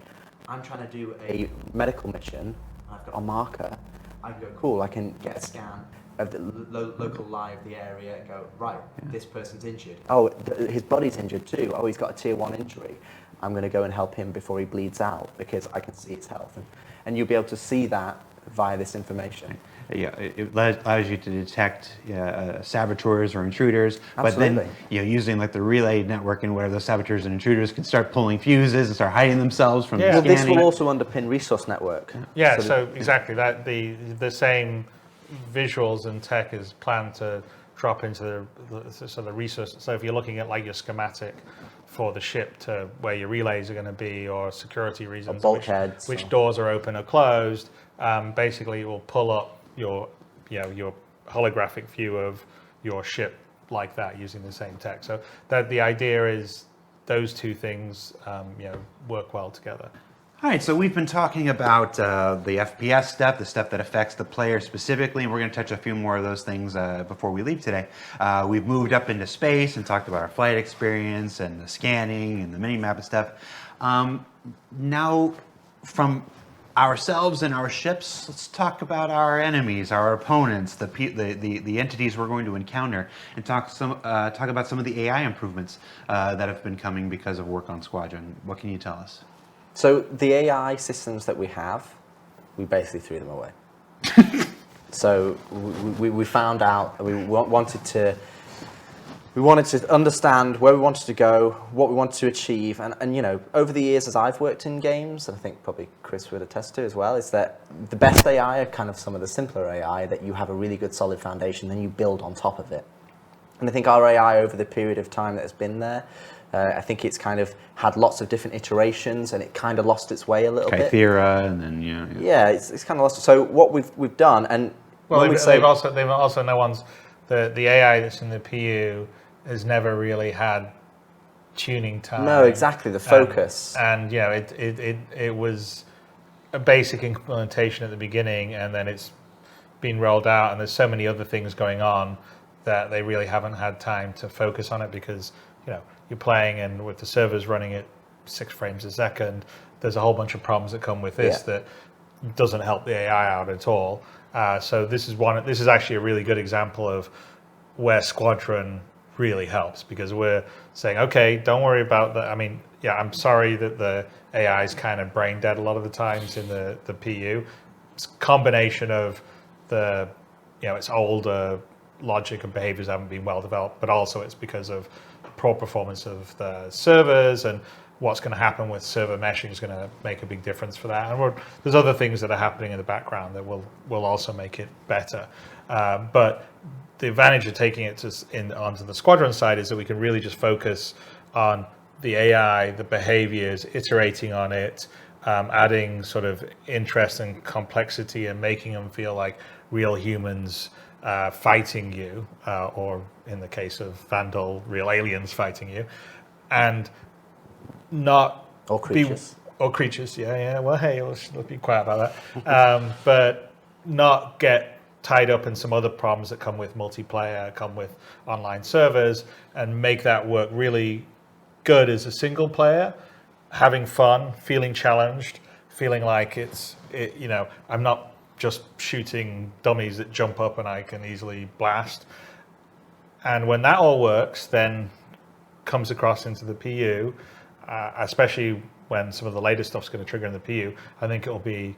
I'm trying to do a medical mission, I've got a marker, I can go, cool, I can get a scan of the local lie of the area and go, right, this person's injured. His body's injured too. He's got a tier 1 injury. I'm going to go and help him before he bleeds out because I can see his health. And you'll be able to see that via this information. Yeah, it allows you to detect saboteurs or intruders. Absolutely. But then, using like the relay network and where those saboteurs and intruders can start pulling fuses and start hiding themselves from Well, scanning. this will also underpin resource network. Yeah, so exactly that the same visuals and tech is planned to drop into the resource. So if you're looking at like your schematic for the ship to where your relays are going to be, or security reasons, bulkheads, which doors are open or closed, basically it will pull up your holographic view of your ship like that using the same tech. So that the idea is those two things work well together. All right, so we've been talking about the FPS step, the step that affects the player specifically, and we're going to touch a few more of those things before we leave today. We've moved up into space and talked about our flight experience and the scanning and the mini-map and stuff. Now, from ourselves and our ships, let's talk about our enemies, our opponents, the entities we're going to encounter, and talk about some of the AI improvements that have been coming because of work on Squadron. What can you tell us? So the AI systems that we have, we basically threw them away. So we found out we wanted to understand where we wanted to go, what we wanted to achieve, and over the years as I've worked in games, and I think probably Chris would attest to as well, is that the best AI are kind of some of the simpler AI that you have a really good solid foundation, then you build on top of it. And I think our AI over the period of time that has been there, I think it's kind of had lots of different iterations, and it kind of lost its way a little bit. Kythera, and then yeah, it's kind of lost. So what we've done, and when we say they've also no one's the AI that's in the PU has never really had tuning time. No, exactly, the focus. And it was a basic implementation at the beginning, and then it's been rolled out, and there's so many other things going on that they really haven't had time to focus on it, because you're playing, and with the servers running at 6 frames a second, there's a whole bunch of problems that come with this that doesn't help the AI out at all. So this is actually a really good example of where Squadron really helps, because we're saying, okay, don't worry about that. I mean, I'm sorry that the AI is kind of brain dead a lot of the times in the PU. It's a combination of it's older logic and behaviors haven't been well developed, but also it's because of poor performance of the servers, and what's going to happen with server meshing is going to make a big difference for that. And there's other things that are happening in the background that will also make it better. But the advantage of taking it onto the Squadron side is that we can really just focus on the AI, the behaviors, iterating on it, adding sort of interest and complexity, and making them feel like real humans fighting you, or in the case of Vandal, real aliens fighting you, and not or creatures. Well, hey, let's be quiet about that. But not get tied up in some other problems that come with multiplayer, come with online servers, and make that work really good as a single player, having fun, feeling challenged, feeling like I'm not just shooting dummies that jump up and I can easily blast. And when that all works, then comes across into the PU, especially when some of the later stuff's going to trigger in the PU, I think it'll be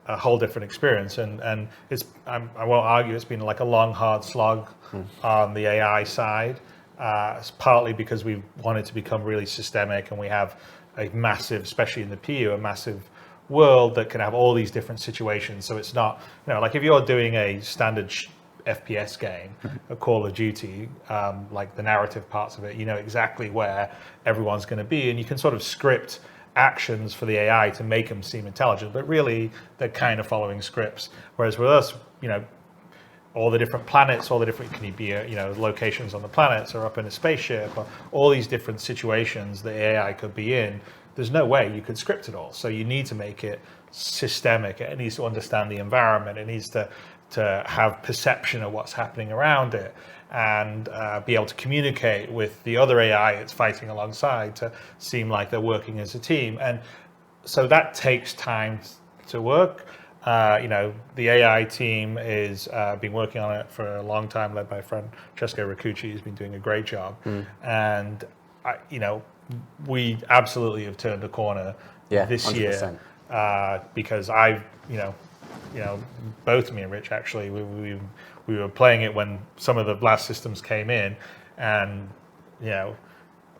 a whole different experience. And I won't argue it's been like a long, hard slog on the AI side. It's partly because we wanted to become really systemic, and we have a massive, especially in the PU, a massive world that can have all these different situations. So it's not, like if you're doing a standard FPS game, a Call of Duty, like the narrative parts of it, you know exactly where everyone's going to be, and you can sort of script actions for the AI to make them seem intelligent, but really they're kind of following scripts. Whereas with us, all the different planets, all the different, can you be, locations on the planets, or up in a spaceship, or all these different situations the AI could be in, there's no way you could script it all. So you need to make it systemic. It needs to understand the environment. It needs to have perception of what's happening around it, and be able to communicate with the other AI it's fighting alongside to seem like they're working as a team. And so that takes time to work. The AI team is been working on it for a long time, led by friend Francesco Riccucci, who's been doing a great job. And we absolutely have turned a corner this 100%. Year, because I've, both me and Rich actually, we were playing it when some of the blast systems came in, and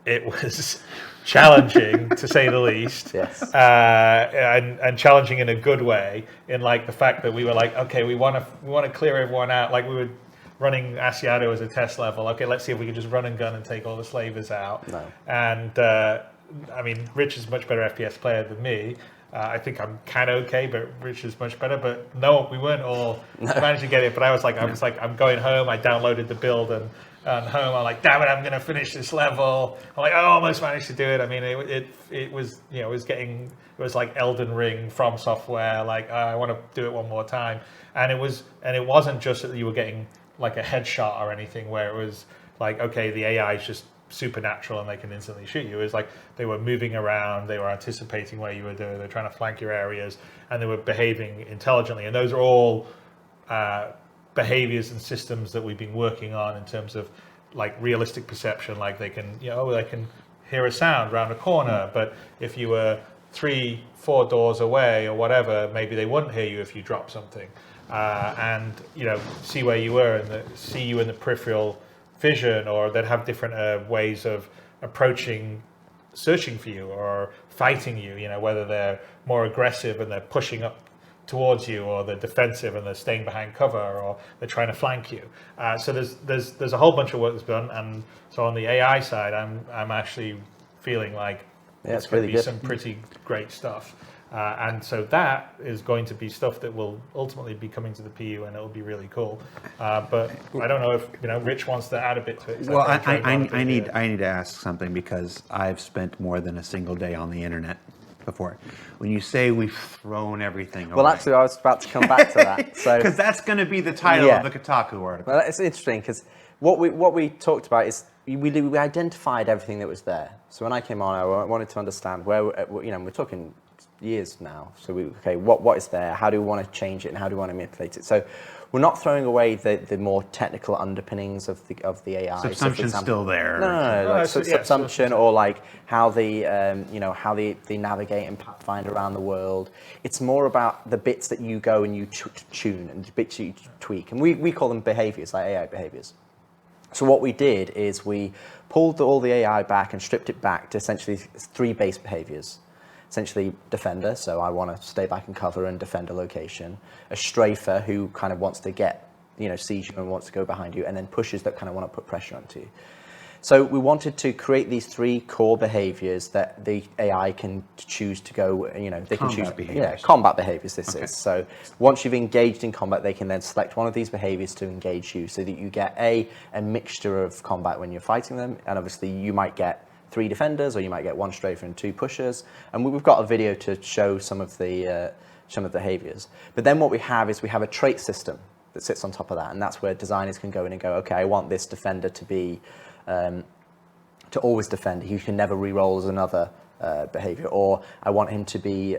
it was challenging to say the least. Yes. And challenging in a good way, in like the fact that we were like, okay, we want to clear everyone out. Like we were running Asiato as a test level. Okay, let's see if we can just run and gun and take all the slavers out. No. And I mean, Rich is a much better FPS player than me. I think I'm kind of okay, but Rich is much better. But no, we weren't all managed to get it. But I was like, I'm going home. I downloaded the build and home. I'm like, damn it, I'm gonna finish this level. I'm like, I almost managed to do it. I mean, it was, you know, it was like Elden Ring from software. Like, I want to do it one more time. And it wasn't just that you were getting like a headshot or anything where it was like, okay, the AI is just supernatural and they can instantly shoot you. It was like they were moving around, they were anticipating where you were doing, they're trying to flank your areas, and they were behaving intelligently. And those are all behaviors and systems that we've been working on in terms of like realistic perception. Like they can, you know, they can hear a sound around a corner, but if you were 3-4 doors away or whatever, maybe they wouldn't hear you if you dropped something. And you know, see where you were and see you in the peripheral vision, or they'd have different ways of approaching, searching for you or fighting you, you know, whether they're more aggressive and they're pushing up towards you, or they're defensive and they're staying behind cover, or they're trying to flank you. So there's a whole bunch of work that's done. And so on the AI side, I'm actually feeling like it's going to be some pretty great stuff. And so that is going to be stuff that will ultimately be coming to the PU, and it'll be really cool. But I don't know if, you know, Rich wants to add a bit to it. Well, I need to ask something, because I've spent more than a single day on the internet before. When you say we've thrown everything away. Well, actually, I was about to come back to that. Because that's going to be the title of the Kotaku article. Well, it's interesting, because what we talked about is we identified everything that was there. So when I came on, I wanted to understand where, you know, we're talking years now. So what is there? How do we want to change it, and how do we want to manipulate it? So we're not throwing away the more technical underpinnings of the AI. Subsumption's still there. No, like subsumption, or like how they how they navigate and pathfind around the world. It's more about the bits that you go and you tune, and the bits you tweak, and we call them behaviors, like AI behaviors. So what we did is we pulled all the AI back and stripped it back to essentially 3 base behaviors. Essentially, defender, so I want to stay back and cover and defend a location. A strafer, who kind of wants to get, you know, sees you and wants to go behind you, and then pushers that kind of want to put pressure onto you. So we wanted to create these 3 core behaviors that the AI can choose to go, you know, they can choose combat behaviors. This is so once you've engaged in combat, they can then select one of these behaviors to engage you, so that you get a mixture of combat when you're fighting them, and obviously you might get 3 defenders, or you might get 1 strafer and 2 pushers. And we've got a video to show some of the behaviors. But then what we have is we have a trait system that sits on top of that, and that's where designers can go in and go, okay, I want this defender to be to always defend. He can never re-roll as another behavior, or I want him to be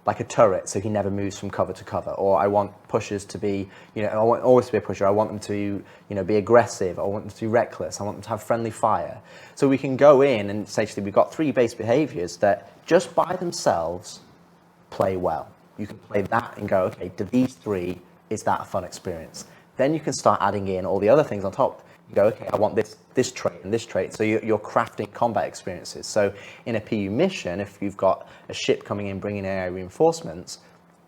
like a turret, so he never moves from cover to cover. Or I want pushers to be, you know, I want always to be a pusher. I want them to, you know, be aggressive. I want them to be reckless. I want them to have friendly fire. So we can go in and essentially we've got 3 base behaviors that just by themselves play well. You can play that and go, okay, do these 3, is that a fun experience? Then you can start adding in all the other things on top. You go, okay, I want this trait and this trait. So you're crafting combat experiences. So in a PU mission, if you've got a ship coming in bringing AI reinforcements,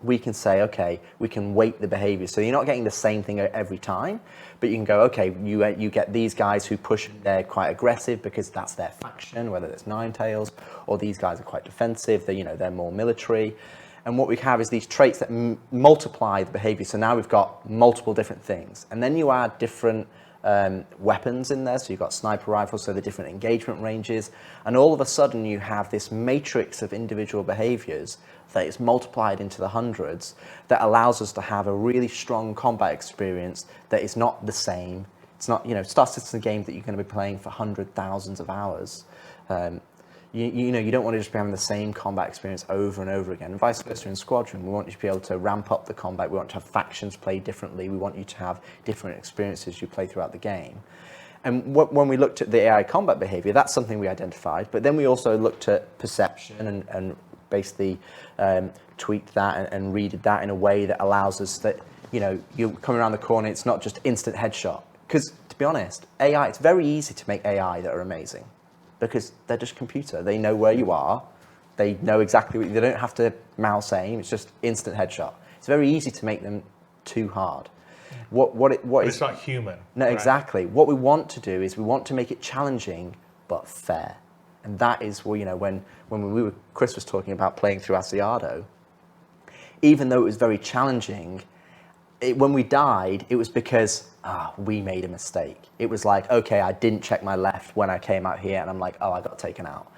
we can say, okay, we can weight the behavior. So you're not getting the same thing every time, but you can go, okay, you get these guys who push, they're quite aggressive because that's their faction, whether it's Ninetales, or these guys are quite defensive, they're more military. And what we have is these traits that multiply the behavior. So now we've got multiple different things. And then you add different weapons in there. So you've got sniper rifles, so the different engagement ranges. And all of a sudden you have this matrix of individual behaviors that is multiplied into the hundreds that allows us to have a really strong combat experience that is not the same. It's not, Star Citizen games that you're going to be playing for thousands of hours. You don't want to just be having the same combat experience over and over again. And vice versa in Squadron, we want you to be able to ramp up the combat. We want to have factions play differently. We want you to have different experiences you play throughout the game. And when we looked at the AI combat behavior, that's something we identified. But then we also looked at perception and basically tweaked that and readed that in a way that allows us that, you're coming around the corner, it's not just instant headshot. Because to be honest, AI, it's very easy to make AI that are amazing. because they're just computer. They know where you are. They know exactly what, they don't have to mouse aim. It's just instant headshot. It's very easy to make them too hard. It's not human. No, right? exactly. What we want to do is we want to make it challenging but fair. And that is, well, when Chris was talking about playing through Asiado, even though it was very challenging, when we died, it was because we made a mistake. It was like, okay, I didn't check my left when I came out here, and I'm like, oh, I got taken out.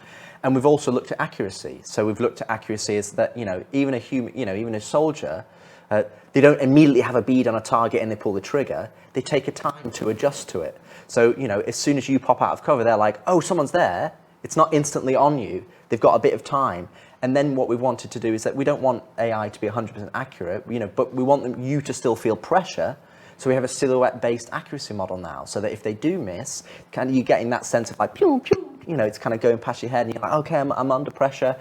And we've also looked at accuracy. So we've looked at accuracy as that, even a human, even a soldier, they don't immediately have a bead on a target and they pull the trigger. They take a time to adjust to it. So, as soon as you pop out of cover, they're like, oh, someone's there. It's not instantly on you. They've got a bit of time. And then what we wanted to do is that we don't want AI to be 100% accurate, but we want you to still feel pressure. So we have a silhouette-based accuracy model now, so that if they do miss, kind of you getting that sense of like, pew, pew, it's kind of going past your head, and you're like, okay, I'm under pressure.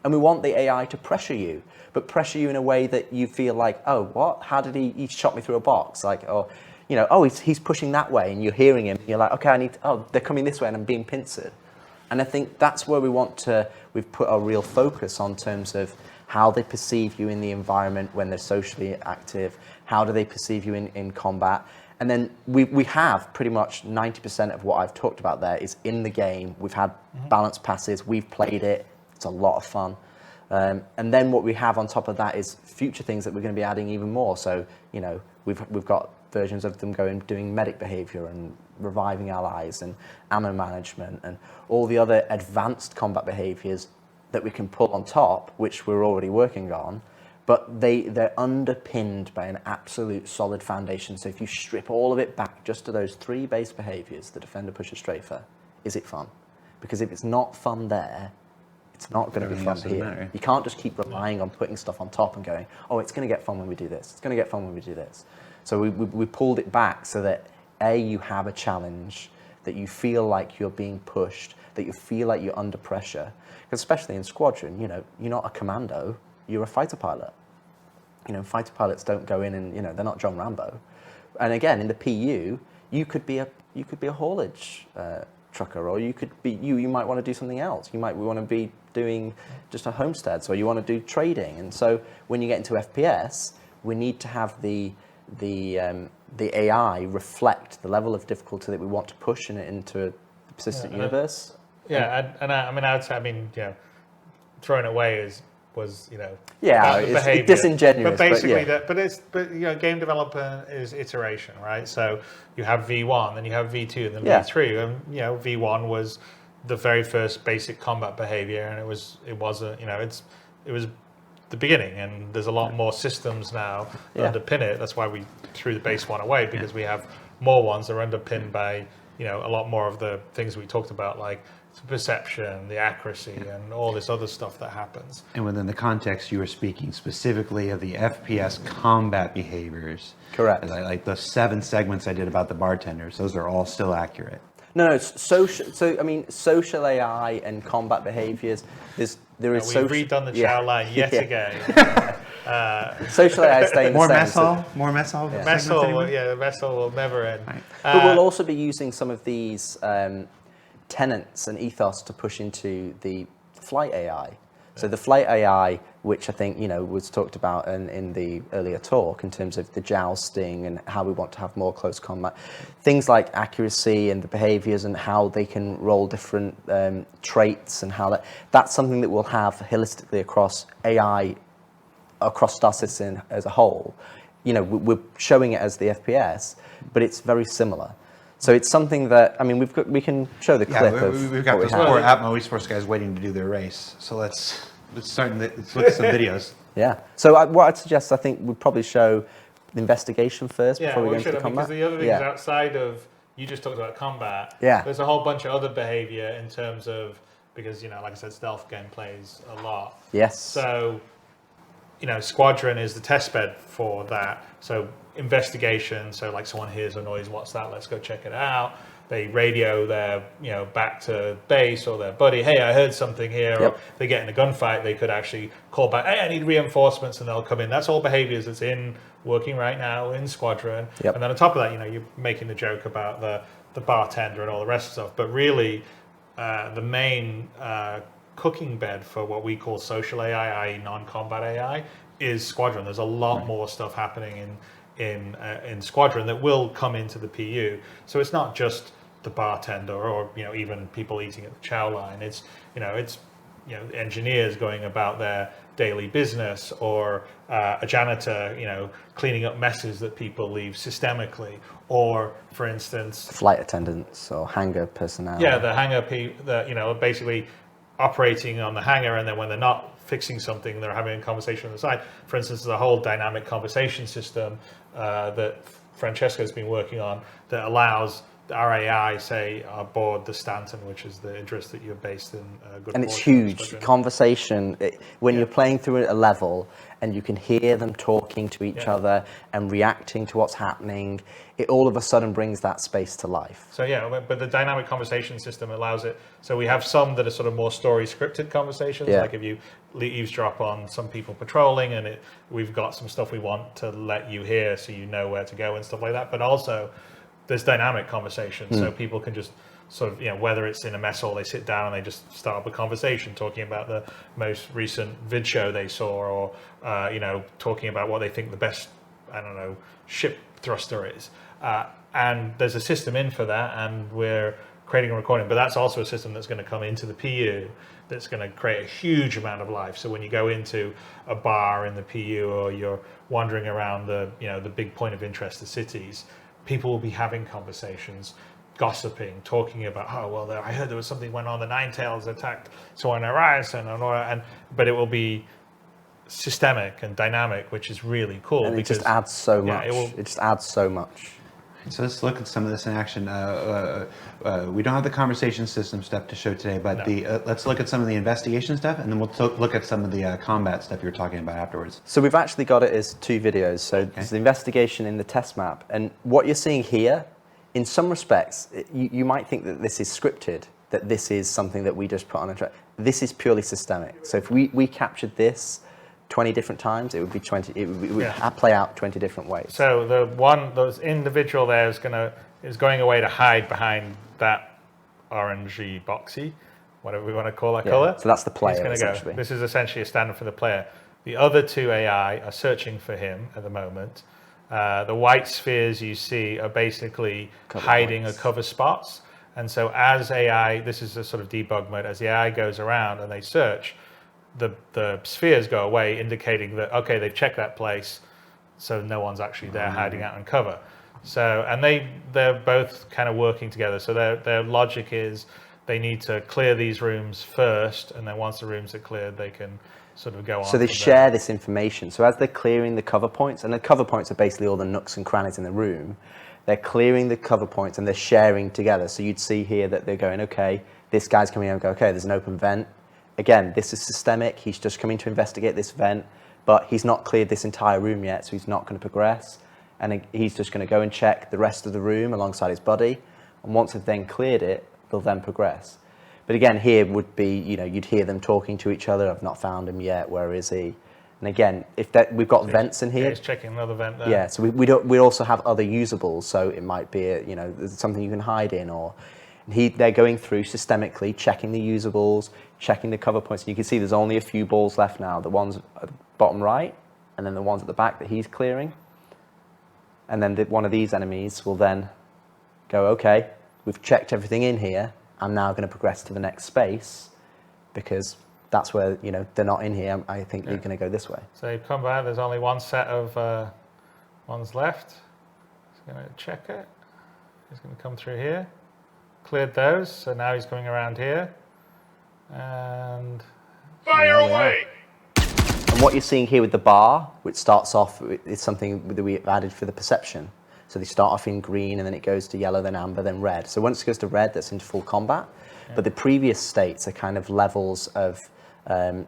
And we want the AI to pressure you, but pressure you in a way that you feel like, oh, what? How did he shot me through a box? Like, oh, he's pushing that way, and you're hearing him, and you're like, okay, they're coming this way, and I'm being pincered. And I think that's where we've put our real focus on terms of how they perceive you in the environment when they're socially active, how do they perceive you in combat. And then we have pretty much 90% of what I've talked about there is in the game. We've had balanced passes, we've played it, it's a lot of fun. And then what we have on top of that is future things that we're going to be adding even more. So, we've got versions of them doing medic behavior and reviving allies and ammo management and all the other advanced combat behaviors that we can pull on top, which we're already working on, but they're underpinned by an absolute solid foundation. So if you strip all of it back just to those 3 base behaviors, the defender, pusher, strafer, is it fun? Because if it's not fun there, it's not going to be fun here. You can't just keep relying on putting stuff on top and going, oh, it's going to get fun when we do this. It's going to get fun when we do this. So we pulled it back so that, A, you have a challenge, that you feel like you're being pushed, that you feel like you're under pressure. Because especially in Squadron, you're not a commando, you're a fighter pilot. Fighter pilots don't go in and, they're not John Rambo. And again, in the PU, you could be a haulage trucker, or you might want to do something else. You might want to be doing just a homestead, so you want to do trading. And so when you get into FPS, we need to have the AI reflect the level of difficulty that we want to push into a persistent universe. I would say, throwing away was it's disingenuous. But basically, game development is iteration, right? So you have V1, then you have V2, and then V3, and V1 was the very first basic combat behavior, and it was the beginning, and there's a lot more systems now that underpin it. That's why we threw the base one away, because we have more ones that are underpinned by a lot more of the things we talked about, like perception, the accuracy, and all this other stuff that happens. And within the context, you were speaking specifically of the FPS combat behaviors. Correct. Like the 7 segments I did about the bartenders, those are all still accurate. No, it's social. So social AI and combat behaviors. There is social. We've redone the chow line yet again. Social AI is staying the same. More mess hall. The mess hall will never end. Right. But we'll also be using some of these tenets and ethos to push into the flight AI. So the flight AI, which I think was talked about in the earlier talk in terms of the jousting and how we want to have more close combat, things like accuracy and the behaviors and how they can roll different traits, and how that's something that we'll have holistically across AI, across Star Citizen as a whole. We're showing it as the FPS, but it's very similar. So it's something that, we can show the clip of we've got those poor Atmo East Force guys waiting to do their race. So let's look at some videos. Yeah. So what I'd suggest, I think, we'd probably show the investigation first before we go into the combat. Because the other thing is outside of, you just talked about combat. Yeah. There's a whole bunch of other behavior in terms of, because, like I said, stealth game plays a lot. Yes. So, Squadron is the test bed for that. So investigation, so like someone hears a noise, what's that? Let's go check it out. They radio their, back to base or their buddy, hey, I heard something here. Or they get in a gunfight, they could actually call back, hey, I need reinforcements, and they'll come in. That's all behaviors that's working right now in Squadron. And then on top of that, you're making the joke about the bartender and all the rest of stuff. But really, the main cooking bed for what we call social AI, i.e. non-combat AI, is Squadron. There's a lot more stuff happening in Squadron that will come into the PU. So it's not just the bartender or even people eating at the chow line. It's engineers going about their daily business, or a janitor cleaning up messes that people leave systemically, or for instance Flight attendants or hangar personnel. yeah, the hangar basically operating on the hangar, and then when they're not fixing something, they're having a conversation on the side. For instance, there's a whole dynamic conversation system that Francesco's been working on that allows our AI, say, aboard the Stanton, which is the interest that you're based in. And it's huge. Conversation, when you're playing through a level and you can hear them talking to each other and reacting to what's happening, it all of a sudden brings that space to life. So yeah, but the dynamic conversation system allows it. So we have some that are sort of more story scripted conversations, like if you eavesdrop on some people patrolling, and we've got some stuff we want to let you hear so you know where to go and stuff like that. But also there's dynamic conversations, so people can just sort of, whether it's in a mess hall, they sit down and they just start up a conversation talking about the most recent vid show they saw, or talking about what they think the best, ship thruster is. And there's a system in for that, and we're creating a recording. But that's also a system that's going to come into the PU that's going to create a huge amount of life. So when you go into a bar in the PU, or you're wandering around the big point of interest, the cities, people will be having conversations, gossiping, talking about, I heard there was something went on, the Ninetales attacked someone in Ryzen, but it will be systemic and dynamic, which is really cool. And it just adds so much. It just adds so much. So let's look at some of this in action. We don't have the conversation system stuff to show today, but let's look at some of the investigation stuff, and then we'll look at some of the combat stuff you were talking about afterwards. So we've actually got it as 2 videos. So there's the investigation in the test map, and what you're seeing here, in some respects, you might think that this is scripted, that this is something that we just put on a track. This is purely systemic. So if we captured this 20 different times, it would be 20. It would play out 20 different ways. So those individual there is going away to hide behind that orangey boxy, whatever we want to call that color. So that's the player. He's going to go. This is essentially a standard for the player. The other 2 AI are searching for him at the moment. The white spheres you see are basically hiding or cover spots. And so as AI, this is a sort of debug mode, as the AI goes around and they search, the spheres go away, indicating that, okay, they've checked that place, so no one's actually there hiding out in cover. So, and they're both kind of working together. So their logic is they need to clear these rooms first, and then once the rooms are cleared, they can sort of go on. So they share this information. So as they're clearing the cover points, and the cover points are basically all the nooks and crannies in the room, they're clearing the cover points and they're sharing together. So you'd see here that they're going, okay, this guy's coming in and go, okay, there's an open vent. Again, this is systemic. He's just coming to investigate this vent, but he's not cleared this entire room yet, so he's not going to progress. And he's just going to go and check the rest of the room alongside his buddy. And once they've then cleared it, they'll then progress. But again, here would be, you'd hear them talking to each other. I've not found him yet. Where is he? And again, we've got vents in here. Yeah, he's checking another vent there. Yeah, so we also have other usables. So it might be, there's something you can hide in, or they're going through systemically, checking the usables, checking the cover points. And you can see there's only a few balls left now. The ones at the bottom right, and then the ones at the back that he's clearing. And then one of these enemies will then go, okay, we've checked everything in here. I'm now going to progress to the next space, because that's where, they're not in here. I think they're going to go this way. So you come back, there's only one set of ones left. He's going to check it. He's going to come through here. Cleared those, so now he's coming around here. And fire away! And what you're seeing here with the bar, which starts off, is something that we've added for the perception. So they start off in green, and then it goes to yellow, then amber, then red. So once it goes to red, that's into full combat. Yeah. But the previous states are kind of levels of,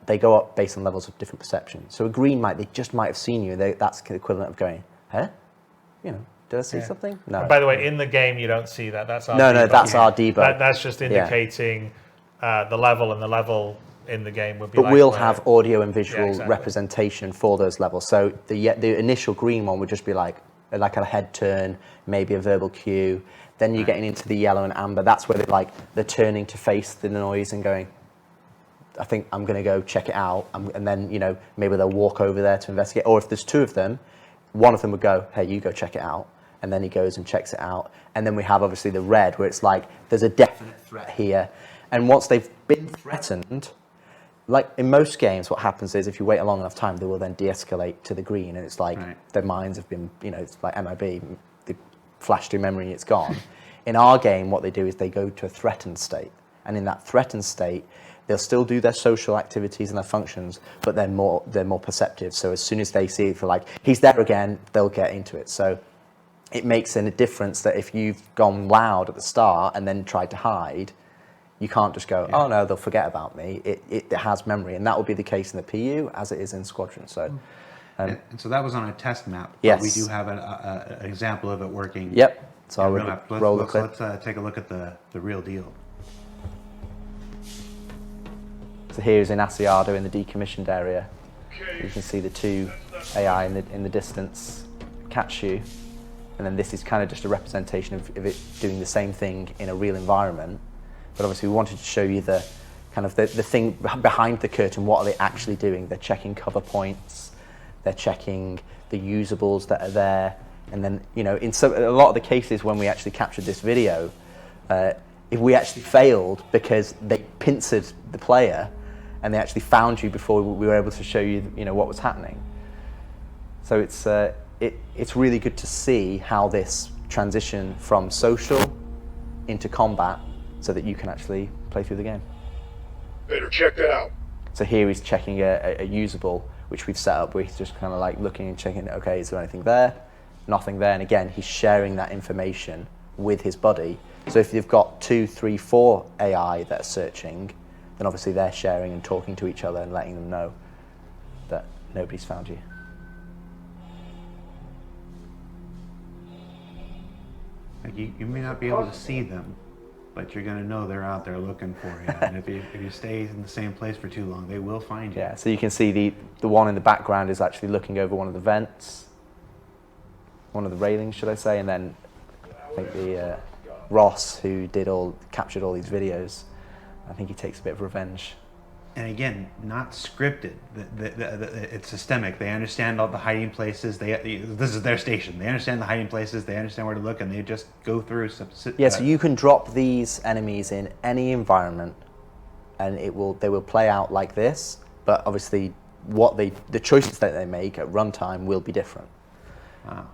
they go up based on levels of different perception. So a green they just might have seen you. That's the equivalent of going, huh? Did I see something? No. And by the way, in the game, you don't see that. That's our debug. No, that's our debug. That's just indicating the level, and the level in the game would be. But we'll have audio and visual representation for those levels. So the initial green one would just be like a head turn, maybe a verbal cue. Then you're getting into the yellow and amber. That's where they're turning to face the noise and going, I think I'm going to go check it out. And then, maybe they'll walk over there to investigate. Or if there's two of them, one of them would go, hey, you go check it out. And then he goes and checks it out. And then we have obviously the red, where it's like, there's a definite threat here. And once they've been threatened, like in most games, what happens is if you wait a long enough time, they will then de-escalate to the green. And it's like their minds have been, it's like MIB, they flash through memory, it's gone. In our game, what they do is they go to a threatened state. And in that threatened state, they'll still do their social activities and their functions, but they're more perceptive. So as soon as they see it, like, he's there again, they'll get into it. So it makes a difference that if you've gone loud at the start and then tried to hide, you can't just go, oh no, they'll forget about me. It has memory, and that will be the case in the PU as it is in Squadron. So, and so that was on a test map. Yes. We do have an example of it working. Yep. So I'll roll the clip. Let's take a look at the real deal. So here's in Asiado in the decommissioned area. You can see the two AI in the distance catch you. And then this is kind of just a representation of it doing the same thing in a real environment. But obviously we wanted to show you the kind of the thing behind the curtain. What are they actually doing? They're checking cover points. They're checking the usables that are there. And then, in a lot of the cases when we actually captured this video, if we actually failed because they pincered the player, and they actually found you before we were able to show you, what was happening. So it's really good to see how this transition from social into combat, so that you can actually play through the game. Better check that out. So here he's checking a usable, which we've set up, where he's just kind of like looking and checking. Okay, is there anything there? Nothing there. And again, he's sharing that information with his buddy. So if you've got 2, 3, 4 AI that are searching, then obviously they're sharing and talking to each other and letting them know that nobody's found you. Like you may not be able to see them, but you're going to know they're out there looking for you. And if you stay in the same place for too long, they will find you. Yeah, so you can see the one in the background is actually looking over one of the vents, one of the railings, should I say, and then I think the Ross, who captured all these videos, I think he takes a bit of revenge. And again, not scripted. It's systemic. They understand all the hiding places. This is their station. They understand the hiding places. They understand where to look, and they just go through. So you can drop these enemies in any environment, and they will play out like this. But obviously, the choices that they make at runtime will be different. Wow.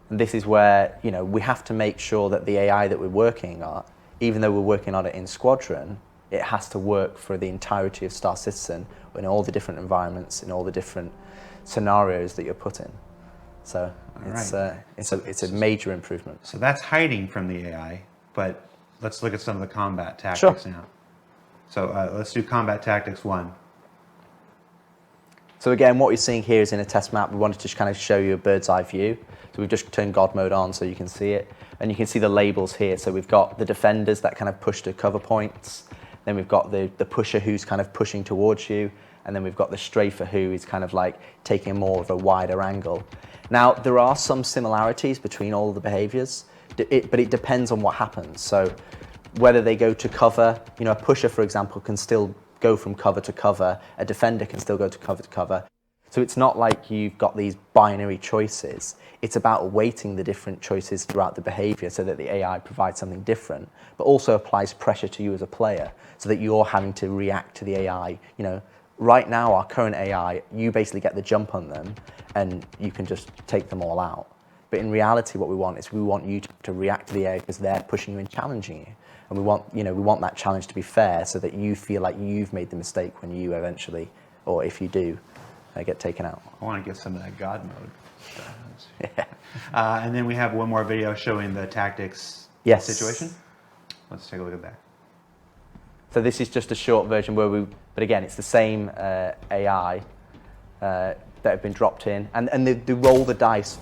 And this is where we have to make sure that the AI that we're working on, even though we're working on it in Squadron, it has to work for the entirety of Star Citizen in all the different environments, in all the different scenarios that you're put in. So it's a major improvement. So that's hiding from the AI, but let's look at some of the combat tactics now. So let's do combat tactics 1. So again, what you're seeing here is in a test map. We wanted to just kind of show you a bird's eye view. So we've just turned God mode on so you can see it. And you can see the labels here. So we've got the defenders that kind of push to cover points. Then we've got the pusher who's kind of pushing towards you. And then we've got the strafer who is kind of like taking more of a wider angle. Now, there are some similarities between all of the behaviors, but it depends on what happens. So whether they go to cover, a pusher, for example, can still go from cover to cover. A defender can still go to cover. So it's not like you've got these binary choices. It's about weighting the different choices throughout the behavior so that the AI provides something different, but also applies pressure to you as a player so that you're having to react to the AI. Right now, our current AI, you basically get the jump on them and you can just take them all out. But in reality, what we want is we want you to react to the AI because they're pushing you and challenging you. And we want that challenge to be fair so that you feel like you've made the mistake when you eventually, or if you do, get taken out. I want to get some of that God mode. And then we have one more video showing the tactics situation. Let's take a look at that. So this is just a short version but again, it's the same AI that have been dropped in. And they roll the dice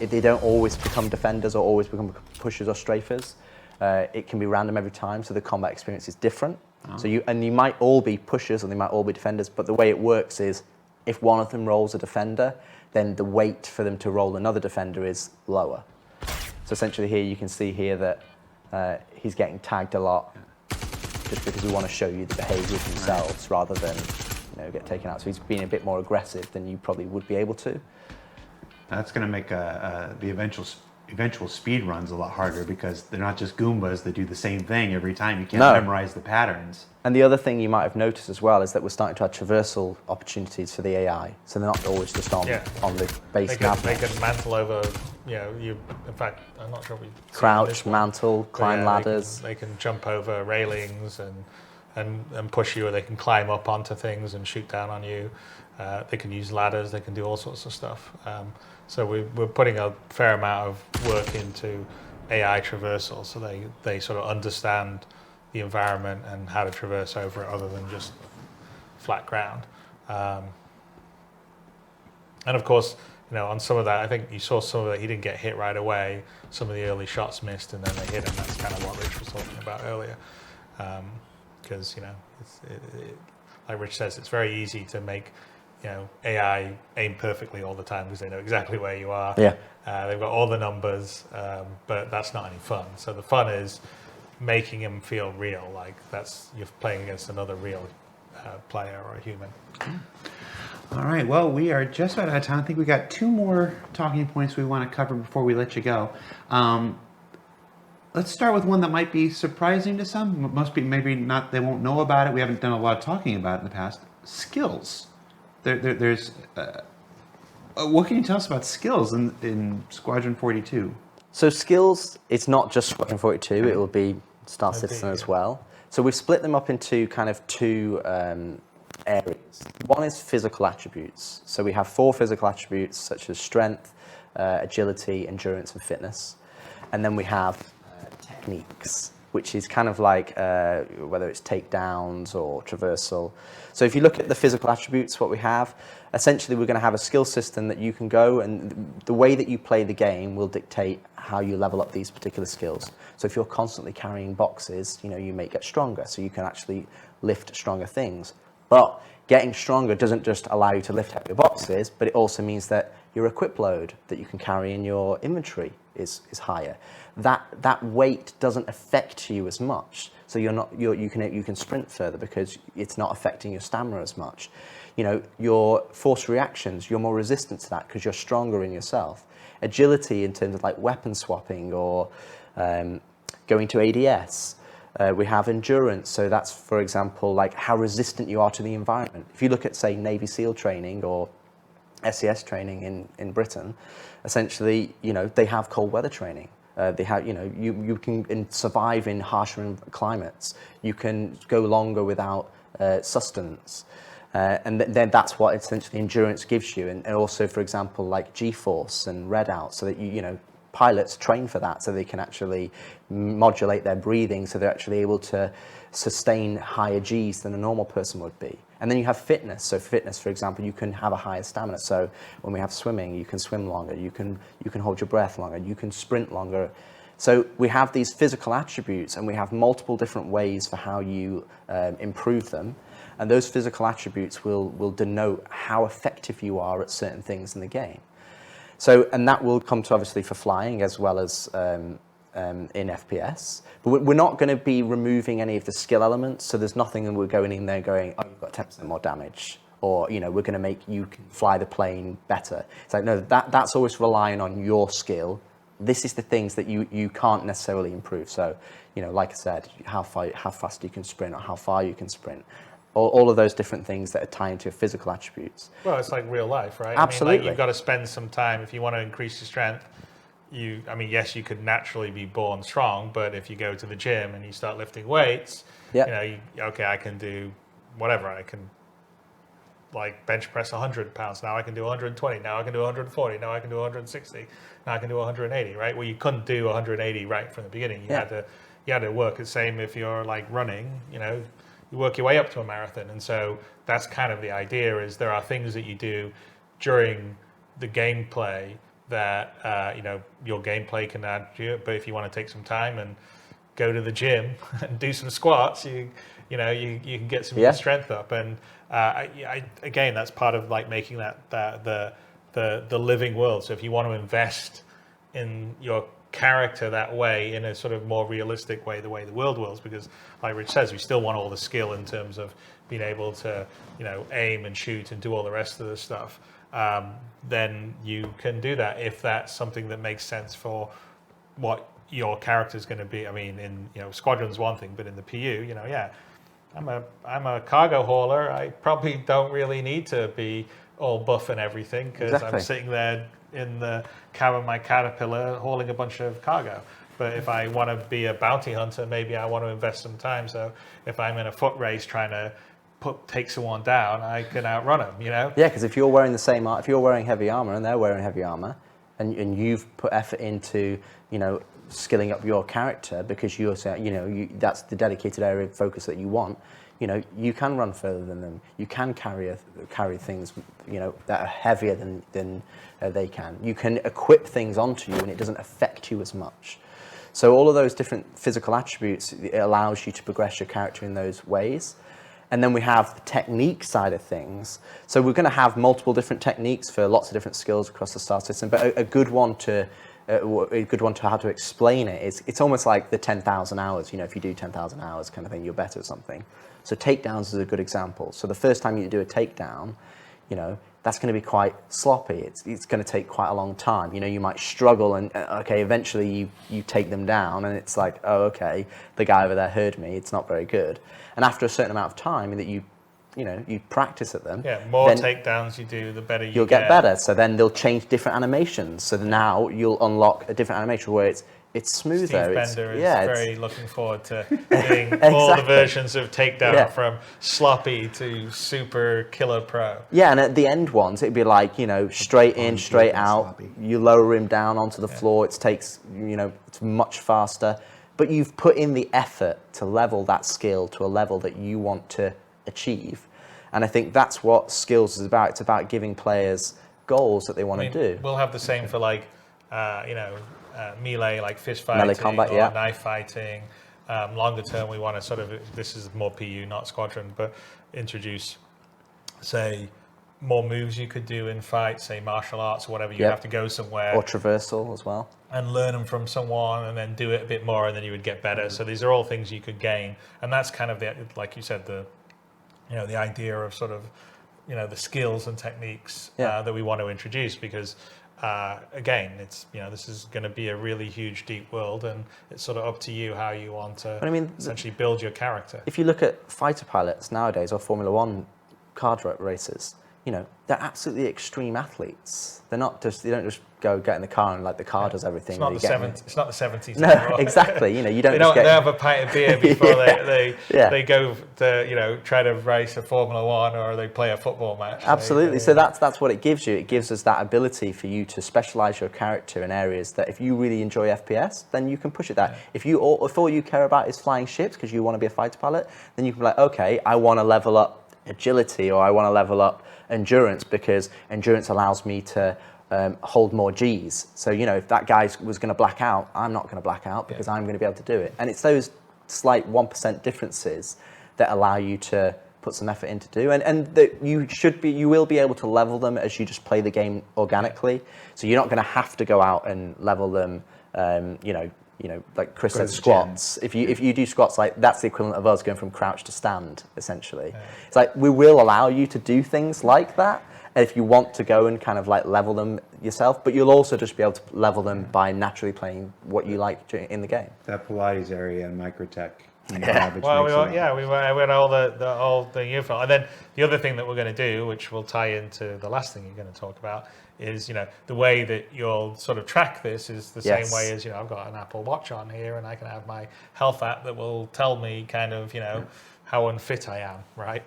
they don't always become defenders or always become pushers or strafers. It can be random every time, so the combat experience is different. Oh. So you might all be pushers and they might all be defenders, but the way it works is if one of them rolls a defender, then the weight for them to roll another defender is lower. So essentially here you can see here that he's getting tagged a lot just because we want to show you the behaviours themselves rather than get taken out. So he's being a bit more aggressive than you probably would be able to. That's going to make the eventual speed runs a lot harder because they're not just Goombas that do the same thing every time. You can't memorize the patterns. And the other thing you might have noticed as well is that we're starting to have traversal opportunities for the AI. So they're not always just on the base nav. They can mantle over, in fact, I'm not sure we crouch, mantle, climb ladders. They can jump over railings and push you, or they can climb up onto things and shoot down on you. They can use ladders, they can do all sorts of stuff. So we're putting a fair amount of work into AI traversal, so they sort of understand the environment and how to traverse over it other than just flat ground. And of course, on some of that, I think you saw some of that, he didn't get hit right away. Some of the early shots missed and then they hit him. That's kind of what Rich was talking about earlier. Because, like Rich says, it's very easy to make AI aim perfectly all the time because they know exactly where you are. Yeah. They've got all the numbers, but that's not any fun. So the fun is making him feel real, like you're playing against another real player or a human. All right, well, we are just about out of time. I think we got 2 more talking points we want to cover before we let you go. Let's start with one that might be surprising to some. Most people maybe not, they won't know about it. We haven't done a lot of talking about it in the past. Skills. There's what can you tell us about skills in Squadron 42? So skills, it's not just Squadron 42, it will be Star Citizen as well. So we've split them up into kind of 2 areas. One is physical attributes. So we have 4 physical attributes such as strength, agility, endurance, and fitness. And then we have techniques, which is kind of like whether it's takedowns or traversal. So if you look at the physical attributes, what we have, essentially we're going to have a skill system that you can go, and the way that you play the game will dictate how you level up these particular skills. So if you're constantly carrying boxes, you may get stronger, so you can actually lift stronger things. But getting stronger doesn't just allow you to lift heavier boxes, but it also means that your equip load that you can carry in your inventory is higher. That weight doesn't affect you as much, so you can sprint further because it's not affecting your stamina as much. Your force reactions, you're more resistant to that because you're stronger in yourself. Agility in terms of like weapon swapping or going to ADS. We have endurance, so that's, for example, like how resistant you are to the environment. If you look at, say, Navy SEAL training or SES training in Britain, essentially, they have cold weather training. They have, you can survive in harsher climates. You can go longer without sustenance. And then that's what essentially endurance gives you. And also, for example, like G-force and readout, so that pilots train for that so they can actually modulate their breathing so they're actually able to sustain higher Gs than a normal person would be. And then you have fitness. So fitness, for example, you can have a higher stamina. So when we have swimming, you can swim longer, you can hold your breath longer, you can sprint longer. So we have these physical attributes and we have multiple different ways for how you improve them. And those physical attributes will denote how effective you are at certain things in the game. So, and that will come to obviously for flying as well as in FPS. But we're not going to be removing any of the skill elements. So there's nothing that we're going in there going, oh, you've got 10% more damage. Or, we're going to make you fly the plane better. It's like, no, that's always relying on your skill. This is the things that you can't necessarily improve. So, like I said, how fast you can sprint or how far you can sprint. All of those different things that are tied into your physical attributes. Well, it's like real life, right? Absolutely. I mean, you've got to spend some time if you want to increase your strength. Yes, you could naturally be born strong, but if you go to the gym and you start lifting weights, I can do whatever. I can like bench press 100 pounds. Now I can do 120. Now I can do 140. Now I can do 160. Now I can do 180, right? Well, you couldn't do 180 right from the beginning. You had to work the same if you're like running, you work your way up to a marathon. And so that's kind of the idea, is there are things that you do during the gameplay that, your gameplay can add to it. But if you want to take some time and go to the gym and do some squats, you can get some strength up. And again, that's part of like making that the living world. So if you want to invest in your character that way in a sort of more realistic way, the way the world wills, because like Rich says, we still want all the skill in terms of being able to, aim and shoot and do all the rest of the stuff. Then you can do that if that's something that makes sense for what your character is going to be. I mean, in Squadron's one thing, but in the PU, I'm a cargo hauler. I probably don't really need to be all buff and everything because Exactly. I'm sitting there in the cab of my Caterpillar hauling a bunch of cargo. But if I want to be a bounty hunter, maybe I want to invest some time. So if I'm in a foot race trying to take someone down, I can outrun them. Yeah, because if you're wearing the same, if you're wearing heavy armor and they're wearing heavy armor, and you've put effort into skilling up your character because you're saying that's the dedicated area of focus that you want. You can run further than them. You can carry things, that are heavier than they can. You can equip things onto you, and it doesn't affect you as much. So all of those different physical attributes, it allows you to progress your character in those ways. And then we have the technique side of things. So we're going to have multiple different techniques for lots of different skills across the star system. But a good one to how to explain it is it's almost like the 10,000 hours. If you do 10,000 hours kind of thing, you're better at something. So takedowns is a good example. So the first time you do a takedown, that's going to be quite sloppy. It's going to take quite a long time. You might struggle and eventually you take them down and it's like, oh, okay, the guy over there heard me. It's not very good. And after a certain amount of time that you practice at them. Yeah, more takedowns you do, the better you'll get better. So then they'll change different animations. So now you'll unlock a different animation where it's smoother. Steve Bender is very looking forward to doing all the versions of takedown from sloppy to super killer pro. Yeah, and at the end ones, it'd be like, straight in, straight out. Sloppy. You lower him down onto the floor. It takes, it's much faster. But you've put in the effort to level that skill to a level that you want to achieve. And I think that's what skills is about. It's about giving players goals that they want to do. We'll have the same for melee, like fist fighting, combat, or knife fighting. Longer term, we want to sort of, this is more PU, not Squadron, but introduce, say, more moves you could do in fights, say martial arts or whatever. You have to go somewhere. Or traversal as well. And learn them from someone and then do it a bit more and then you would get better. So these are all things you could gain. And that's kind of, like you said, the idea of sort of, the skills and techniques that we want to introduce because, again, it's, this is going to be a really huge, deep world and it's sort of up to you how you want to essentially build your character. If you look at fighter pilots nowadays or Formula One car races, they're absolutely extreme athletes. They don't just go get in the car and like the car does everything. It's not the 70s. No, anymore. Exactly. You don't. They have a pint of beer before they go to try to race a Formula One or they play a football match. Absolutely. So that's what it gives you. It gives us that ability for you to specialize your character in areas that if you really enjoy FPS, then you can push it there. If all you care about is flying ships because you want to be a fighter pilot, then you can be like, okay, I want to level up agility or I want to level up endurance because endurance allows me to hold more Gs. So, if that guy was going to black out, I'm not going to black out because I'm going to be able to do it. And it's those slight 1% differences that allow you to put some effort into do. And that you will be able to level them as you just play the game organically. So you're not going to have to go out and level them, like Chris said, squats. If you do squats, like that's the equivalent of us going from crouch to stand, essentially. Yeah. It's like we will allow you to do things like that if you want to go and kind of like level them yourself, but you'll also just be able to level them by naturally playing what you like in the game. That Pilates area in Microtech. We went all the info, and then the other thing that we're going to do, which will tie into the last thing you're going to talk about, is the way that you'll sort of track this is the same way as I've got an Apple Watch on here, and I can have my health app that will tell me kind of how unfit I am, right?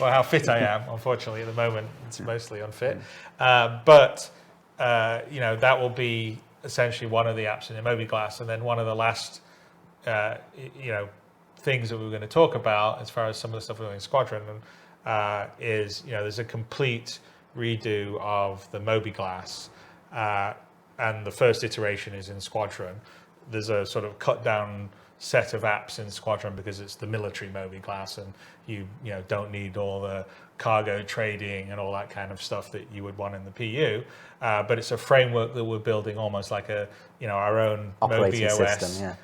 Or how fit I am. Unfortunately, at the moment, it's mostly unfit, but that will be essentially one of the apps in Imobiglass, and then one of the last things that we're going to talk about as far as some of the stuff we're doing in Squadron is there's a complete redo of the Mobiglass, and the first iteration is in Squadron. There's a sort of cut down set of apps in Squadron because it's the military Moby class, and you don't need all the cargo trading and all that kind of stuff that you would want in the PU. But it's a framework that we're building almost like our own operating Moby OS. system, yeah.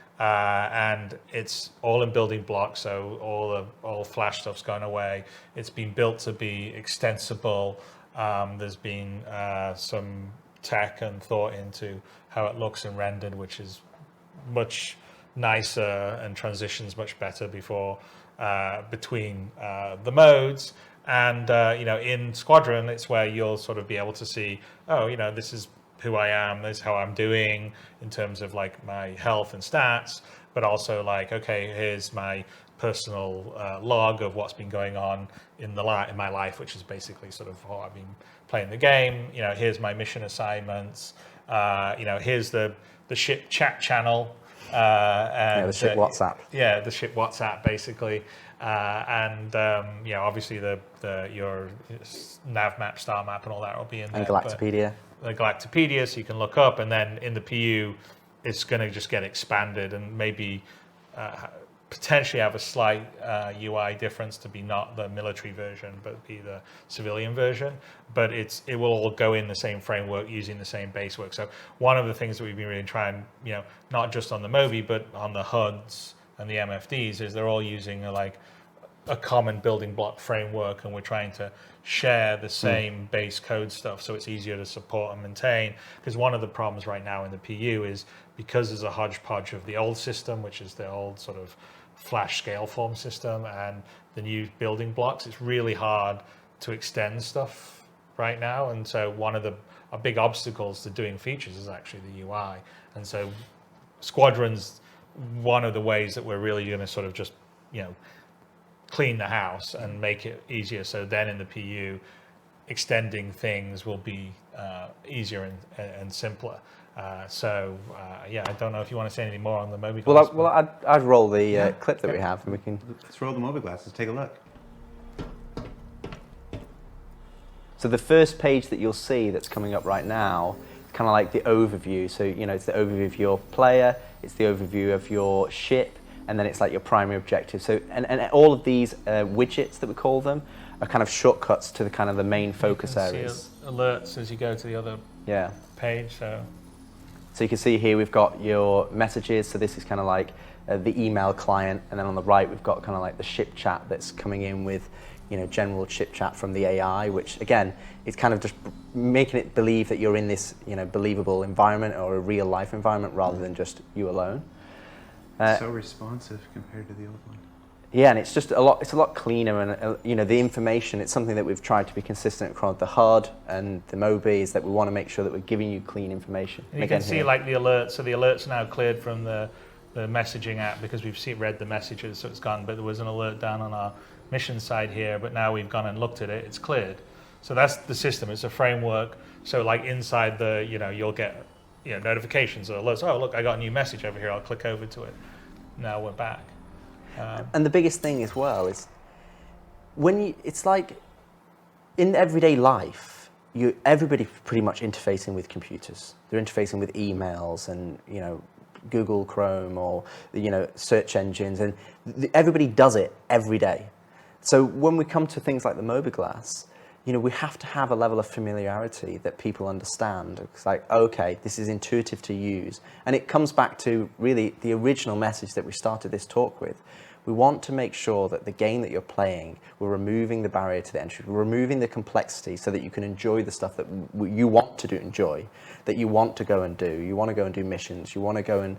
And it's all in building blocks, so all Flash stuff's gone away. It's been built to be extensible. There's been some tech and thought into how it looks and rendered, which is much nicer and transitions much better between the modes. And in Squadron, it's where you'll sort of be able to see, this is who I am, this is how I'm doing in terms of like my health and stats, but also like, okay, here's my personal log of what's been going on in my life, which is basically sort of how I've been playing the game. Here's my mission assignments. Here's the ship chat channel. And the ship WhatsApp. Yeah, the ship WhatsApp basically. Obviously your nav map, star map, and all that will be in there. And Galactopedia. The Galactopedia, so you can look up, and then in the PU, it's going to just get expanded and maybe potentially have a slight UI difference to be not the military version, but be the civilian version. But it will all go in the same framework using the same base work. So one of the things that we've been really trying, not just on the Moby, but on the HUDs and the MFDs, is they're all using a common building block framework, and we're trying to share the same base code stuff so it's easier to support and maintain. Because one of the problems right now in the PU is because there's a hodgepodge of the old system, which is the old sort of Flash scale form system, and the new building blocks, it's really hard to extend stuff right now. And so one of our big obstacles to doing features is actually the UI. And so Squadron's one of the ways that we're really going to sort of just, clean the house and make it easier. So then in the PU, extending things will be easier and simpler. I don't know if you want to say anything more on the Moby Glass. I'd roll the clip that we have, and we can. Let's roll the Moby Glass. Let's take a look. So the first page that you'll see that's coming up right now, kind of like the overview. So it's the overview of your player, it's the overview of your ship, and then it's like your primary objective. So and all of these widgets that we call them are kind of shortcuts to the kind of the main focus areas. See alerts as you go to the other page. So you can see here we've got your messages. So this is kind of like the email client, and then on the right we've got kind of like the ship chat that's coming in with general ship chat from the AI, which again is kind of just making it believe that you're in this believable environment or a real life environment rather than just you alone. So responsive compared to the old one. Yeah, and it's just it's a lot cleaner, and the information, it's something that we've tried to be consistent across the HUD and the Moby, is that we want to make sure that we're giving you clean information. And you can see like the alerts, so the alerts are now cleared from the messaging app because we've read the messages, so it's gone, but there was an alert down on our mission side here, but now we've gone and looked at it, it's cleared. So that's the system, it's a framework. So like inside you'll get notifications or alerts. Oh, look, I got a new message over here, I'll click over to it. Now we're back. And the biggest thing as well is it's like in everyday life, everybody's pretty much interfacing with computers. They're interfacing with emails and Google Chrome or search engines, and everybody does it every day. So when we come to things like the Moby Glass, we have to have a level of familiarity that people understand. It's like, okay, this is intuitive to use. And it comes back to really the original message that we started this talk with. We want to make sure that the game that you're playing, we're removing the barrier to the entry, we're removing the complexity so that you can enjoy the stuff that you want to enjoy, that you want to go and do. You want to go and do missions, you want to go and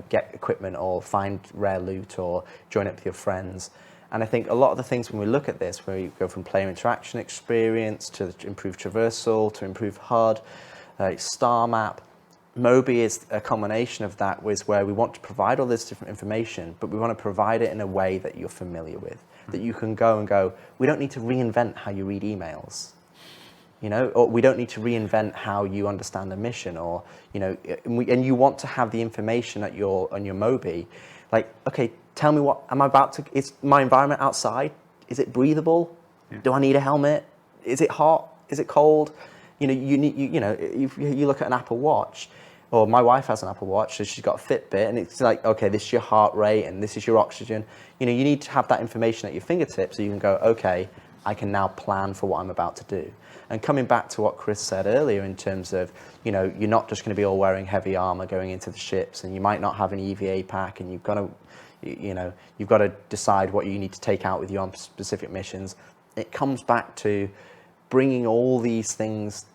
get equipment or find rare loot or join up with your friends. And I think a lot of the things when we look at this, where you go from player interaction experience to improve traversal, to improve HUD, star map, Moby is a combination of that, where we want to provide all this different information, but we want to provide it in a way that you're familiar with, that you can go, we don't need to reinvent how you read emails, or we don't need to reinvent how you understand a mission, or, and you want to have the information on your Moby, like, okay, tell me is my environment outside? Is it breathable? Yeah. Do I need a helmet? Is it hot? Is it cold? You look at an Apple Watch, Or my wife has an Apple Watch, so she's got a Fitbit, and it's like, okay, this is your heart rate, and this is your oxygen. You know, you need to have that information at your fingertips so you can go, okay, I can now plan for what I'm about to do. And coming back to what Chris said earlier in terms of, you know, you're not just going to be all wearing heavy armor going into the ships, and you might not have an EVA pack, and you've got to, you know, you've got to decide what you need to take out with you on specific missions. It comes back to bringing all these things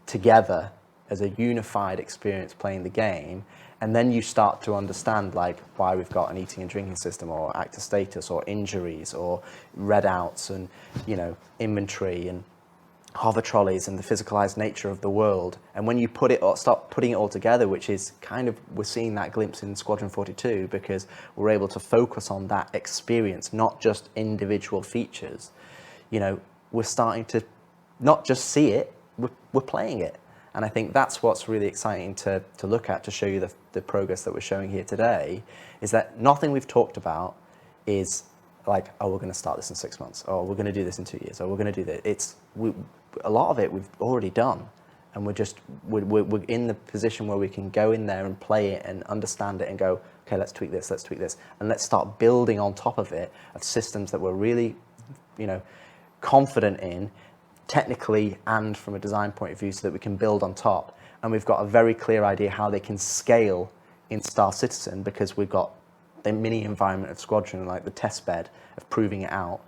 together as a unified experience playing the game, and then you start to understand like why we've got an eating and drinking system, or active status, or injuries, or readouts, and you know, inventory, and hover trolleys, and the physicalized nature of the world. And when you put it or start putting it all together, which is kind of, we're seeing that glimpse in Squadron 42, because we're able to focus on that experience, not just individual features. You know, we're starting to not just see it, we're playing it. And I think that's what's really exciting to look at, to show you the progress that we're showing here today, is that nothing we've talked about is like, oh, we're going to start this in 6 months, or we're going to do this in 2 years, or we're going to do this. A lot of it we've already done, and we're in the position where we can go in there and play it and understand it and go, okay, let's tweak this, and let's start building on top of it of systems that we're really, you know, confident in, technically and from a design point of view, so that we can build on top. And we've got a very clear idea how they can scale in Star Citizen, because we've got the mini environment of Squadron, like the test bed of proving it out.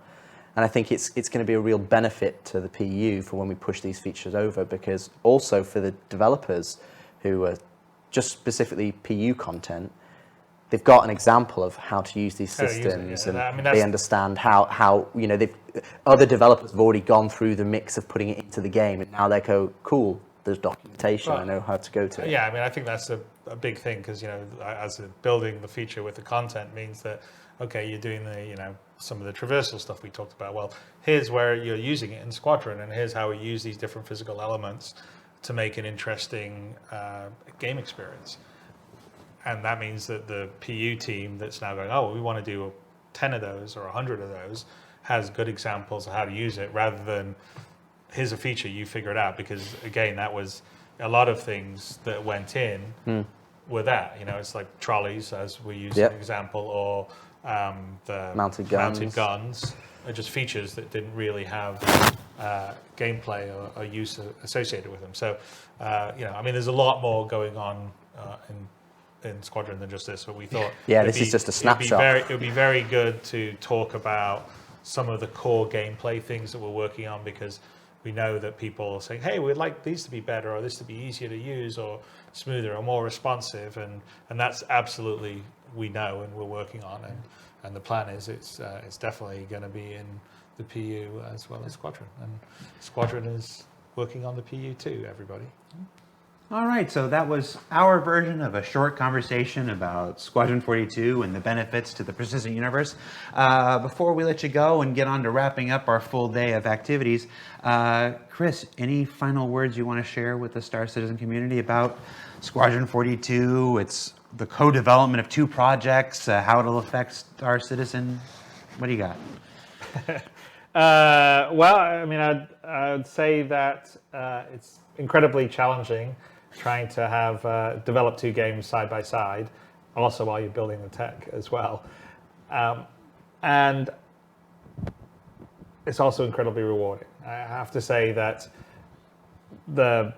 And I think it's going to be a real benefit to the PU for when we push these features over, because also for the developers who are just specifically PU content, they've got an example of how to use these systems, and I mean, they understand how you know, other developers have already gone through the mix of putting it into the game, and now they go, cool, there's documentation, I know how to go to it. Yeah, I mean, I think that's a big thing, because, you know, as building the feature with the content means that, okay, you're doing the, you know, some of the traversal stuff we talked about. Well, here's where you're using it in Squadron, and here's how we use these different physical elements to make an interesting game experience. And that means that the PU team that's now going, oh, we want to do 10 of those or 100 of those, has good examples of how to use it, rather than here's a feature, you figure it out. Because again, that was a lot of things that went in were that, you know, it's like trolleys, as we use an example, or the mounted guns are just features that didn't really have gameplay or use associated with them. So, you know, I mean, there's a lot more going on in Squadron than just this, but we thought this is just a snapshot. It would be very good to talk about some of the core gameplay things that we're working on, because we know that people are saying, hey, we'd like these to be better, or this to be easier to use, or smoother, or more responsive, and that's absolutely, we know, and we're working on, and the plan is it's definitely going to be in the PU as well as Squadron, and Squadron is working on the PU too, everybody. All right, so that was our version of a short conversation about Squadron 42 and the benefits to the persistent universe. Before we let you go and get on to wrapping up our full day of activities, Chris, any final words you want to share with the Star Citizen community about Squadron 42, it's the co-development of 2 projects, how it'll affect Star Citizen? What do you got? Well, I mean, I'd say that it's incredibly challenging trying to have develop 2 games side by side, also while you're building the tech as well. And it's also incredibly rewarding. I have to say that the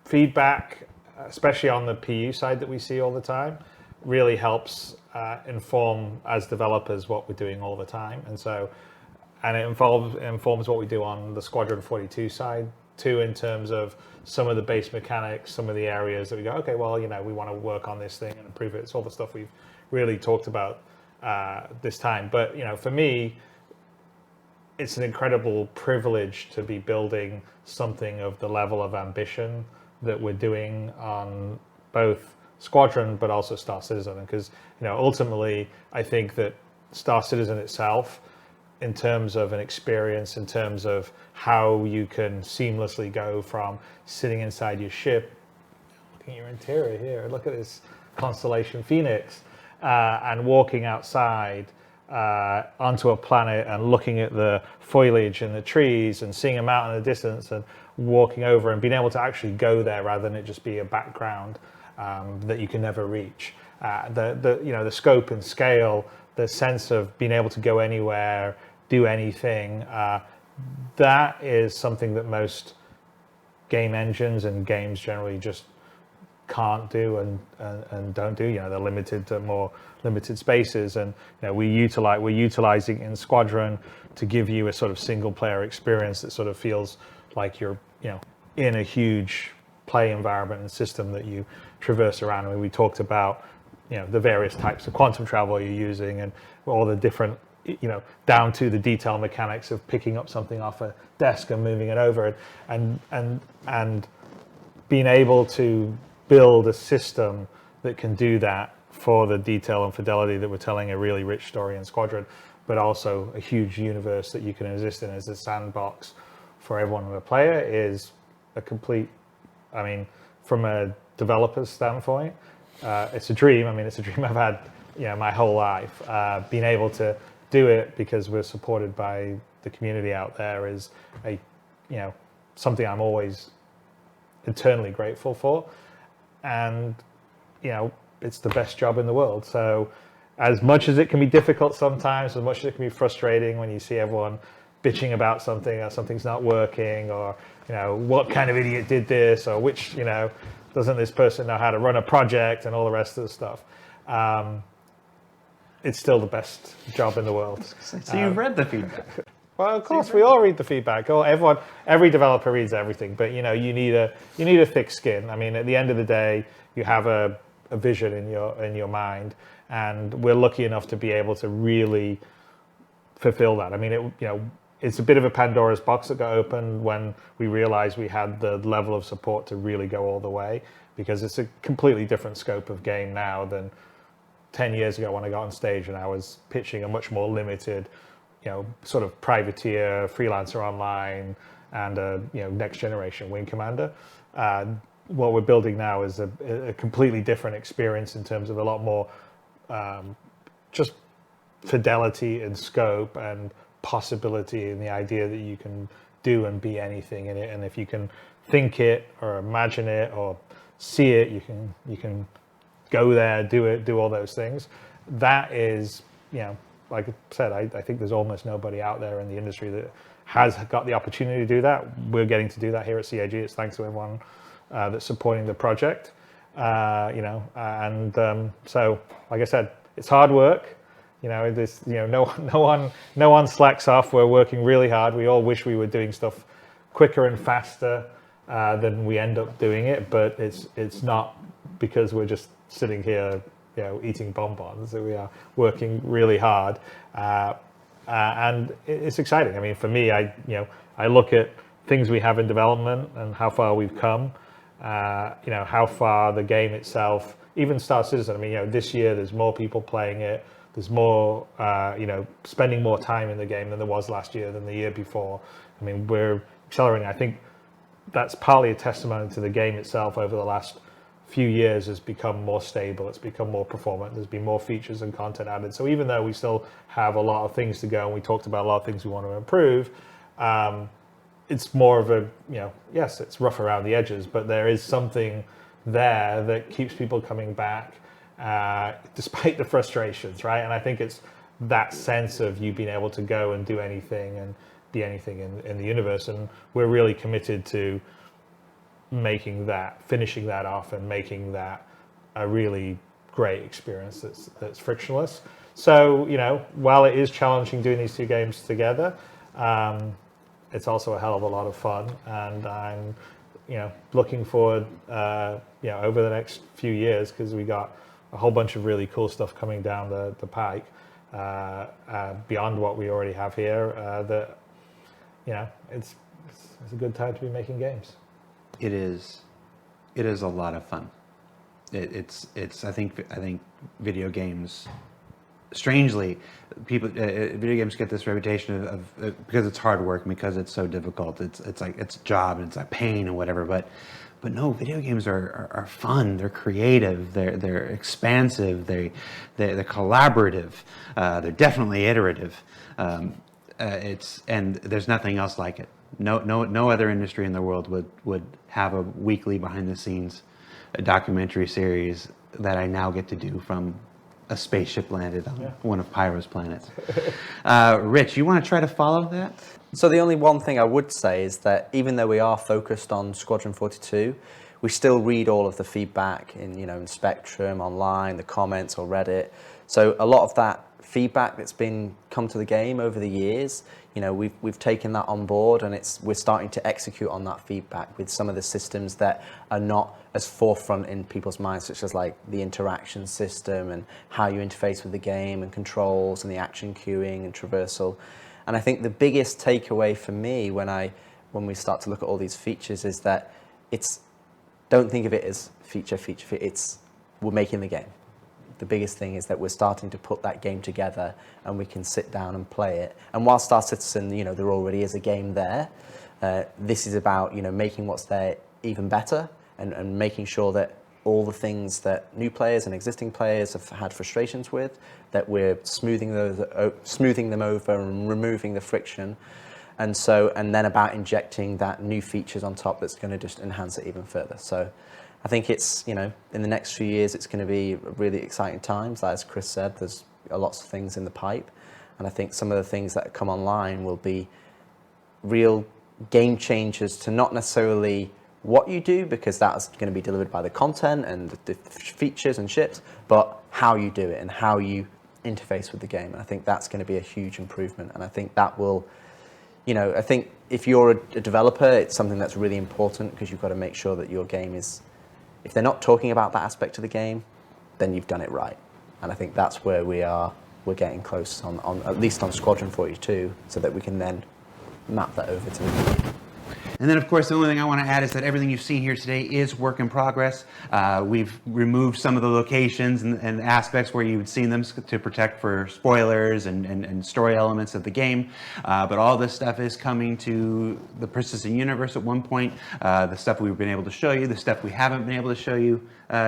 feedback, especially on the PU side that we see all the time, really helps inform as developers what we're doing all the time. And so, and it informs what we do on the Squadron 42 side too, in terms of some of the base mechanics, some of the areas that we go, okay, well, you know, we want to work on this thing and improve it. It's all the stuff we've really talked about this time. But, you know, for me, it's an incredible privilege to be building something of the level of ambition that we're doing on both Squadron, but also Star Citizen. Because, you know, ultimately, I think that Star Citizen itself, in terms of an experience, in terms of how you can seamlessly go from sitting inside your ship, looking at your interior here, look at this Constellation Phoenix, and walking outside onto a planet and looking at the foliage and the trees and seeing a mountain in the distance and walking over and being able to actually go there rather than it just be a background. that you can never reach. The scope and scale, the sense of being able to go anywhere, do anything, that is something that most game engines and games generally just can't do and don't do. They're limited to more limited spaces, and we're utilizing in Squadron to give you a sort of single player experience that sort of feels like you're in a huge play environment and system that you traverse around. I mean, we talked about the various types of quantum travel you're using and all the different down to the detail mechanics of picking up something off a desk and moving it over, and being able to build a system that can do that for the detail and fidelity that we're telling a really rich story in Squadron, but also a huge universe that you can exist in as a sandbox for everyone to play it is a complete, I mean, from a developer's standpoint, it's a dream. I mean, it's a dream I've had my whole life. Being able to do it because we're supported by the community out there is something I'm always eternally grateful for, and it's the best job in the world. So as much as it can be difficult sometimes, as much as it can be frustrating when you see everyone bitching about something or something's not working, or what kind of idiot did this, or which doesn't this person know how to run a project, and all the rest of the stuff, it's still the best job in the world. So you've read the feedback. Well, of course, we all read the feedback. Every developer reads everything, but you need a thick skin. I mean, at the end of the day, you have a vision in your mind, and we're lucky enough to be able to really fulfill that. I mean, it's a bit of a Pandora's box that got opened when we realized we had the level of support to really go all the way, because it's a completely different scope of game now than 10 years ago when I got on stage and I was pitching a much more limited, sort of privateer, freelancer online, and a next generation wing commander. What we're building now is a completely different experience in terms of a lot more just fidelity and scope and possibility, and the idea that you can do and be anything in it. And if you can think it or imagine it or see it, you can go there, do it, do all those things. That is, like I said, I think there's almost nobody out there in the industry that has got the opportunity to do that. We're getting to do that here at CAG. It's thanks to everyone that's supporting the project. So like I said, it's hard work. No one slacks off. We're working really hard. We all wish we were doing stuff quicker and faster than we end up doing it, but it's not because we're just sitting here, eating bonbons. So we are working really hard, and it's exciting. I mean, for me, I look at things we have in development and how far we've come. How far the game itself, even Star Citizen. I mean, this year there's more people playing it. There's more, spending more time in the game than there was last year, than the year before. I mean, we're accelerating. I think that's partly a testimony to the game itself. Over the last few years has become more stable. It's become more performant. There's been more features and content added. So even though we still have a lot of things to go, and we talked about a lot of things we want to improve, it's more of a, yes, it's rough around the edges, but there is something there that keeps people coming back, despite the frustrations, right? And I think it's that sense of you being able to go and do anything and be anything in the universe. And we're really committed to finishing that off and making that a really great experience that's frictionless. So, while it is challenging doing these two games together, it's also a hell of a lot of fun, and I'm, looking forward, over the next few years, because we got a whole bunch of really cool stuff coming down the pike, beyond what we already have here. That, it's a good time to be making games. It is a lot of fun. It's I think video games, strangely, video games get this reputation of because it's hard work and because it's so difficult. It's like it's a job and it's a pain and whatever. But no, video games are fun. They're creative. They're expansive. They're collaborative. They're definitely iterative. And there's nothing else like it. No other industry in the world would have a weekly behind the scenes a documentary series that I now get to do from a spaceship landed on one of Pyro's planets. Rich, you want to try to follow that? So the only one thing I would say is that even though we are focused on Squadron 42, we still read all of the feedback in Spectrum, online, the comments or Reddit. So a lot of that feedback that's been come to the game over the years, we've taken that on board, and we're starting to execute on that feedback with some of the systems that are not as forefront in people's minds, such as like the interaction system and how you interface with the game and controls and the action queuing and traversal. And I think the biggest takeaway for me when we start to look at all these features is that don't think of it as feature. We're making the game. The biggest thing is that we're starting to put that game together, and we can sit down and play it. And while Star Citizen, there already is a game there, this is about making what's there even better, and making sure that all the things that new players and existing players have had frustrations with, that we're smoothing them over and removing the friction. And then about injecting that new features on top that's going to just enhance it even further. So I think it's, in the next few years, it's going to be really exciting times. As Chris said, there's lots of things in the pipe. And I think some of the things that come online will be real game changers to not necessarily what you do, because that's going to be delivered by the content and the features and ships, but how you do it and how you interface with the game. And I think that's going to be a huge improvement. And I think that will, I think if you're a developer, it's something that's really important, because you've got to make sure that your game is, if they're not talking about that aspect of the game, then you've done it right. And I think that's where we're getting close on at least on Squadron 42, so that we can then map that over to the game. And then, of course, the only thing I want to add is that everything you've seen here today is work in progress. We've removed some of the locations and aspects where you've seen them to protect for spoilers and story elements of the game. But all this stuff is coming to the persistent universe at one point. The stuff we've been able to show you, the stuff we haven't been able to show you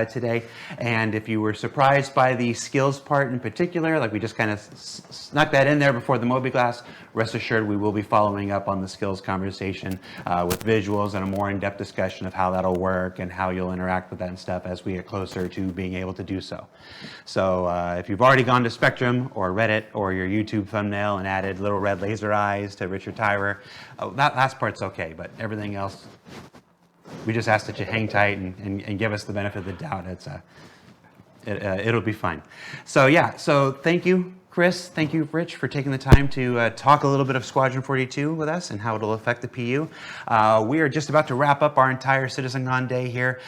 today. And if you were surprised by the skills part in particular, like we just kind of snuck that in there before the mobiGlas, rest assured we will be following up on the skills conversation with visuals and a more in-depth discussion of how that'll work and how you'll interact with that and stuff as we get closer to being able to do so. So if you've already gone to Spectrum or Reddit or your YouTube thumbnail and added little red laser eyes to Richard Tyrer, that last part's okay, but everything else, we just ask that you hang tight and give us the benefit of the doubt. It'll be fine. So thank you, Chris. Thank you, Rich, for taking the time to talk a little bit of Squadron 42 with us and how it'll affect the PU. We are just about to wrap up our entire CitizenCon day here.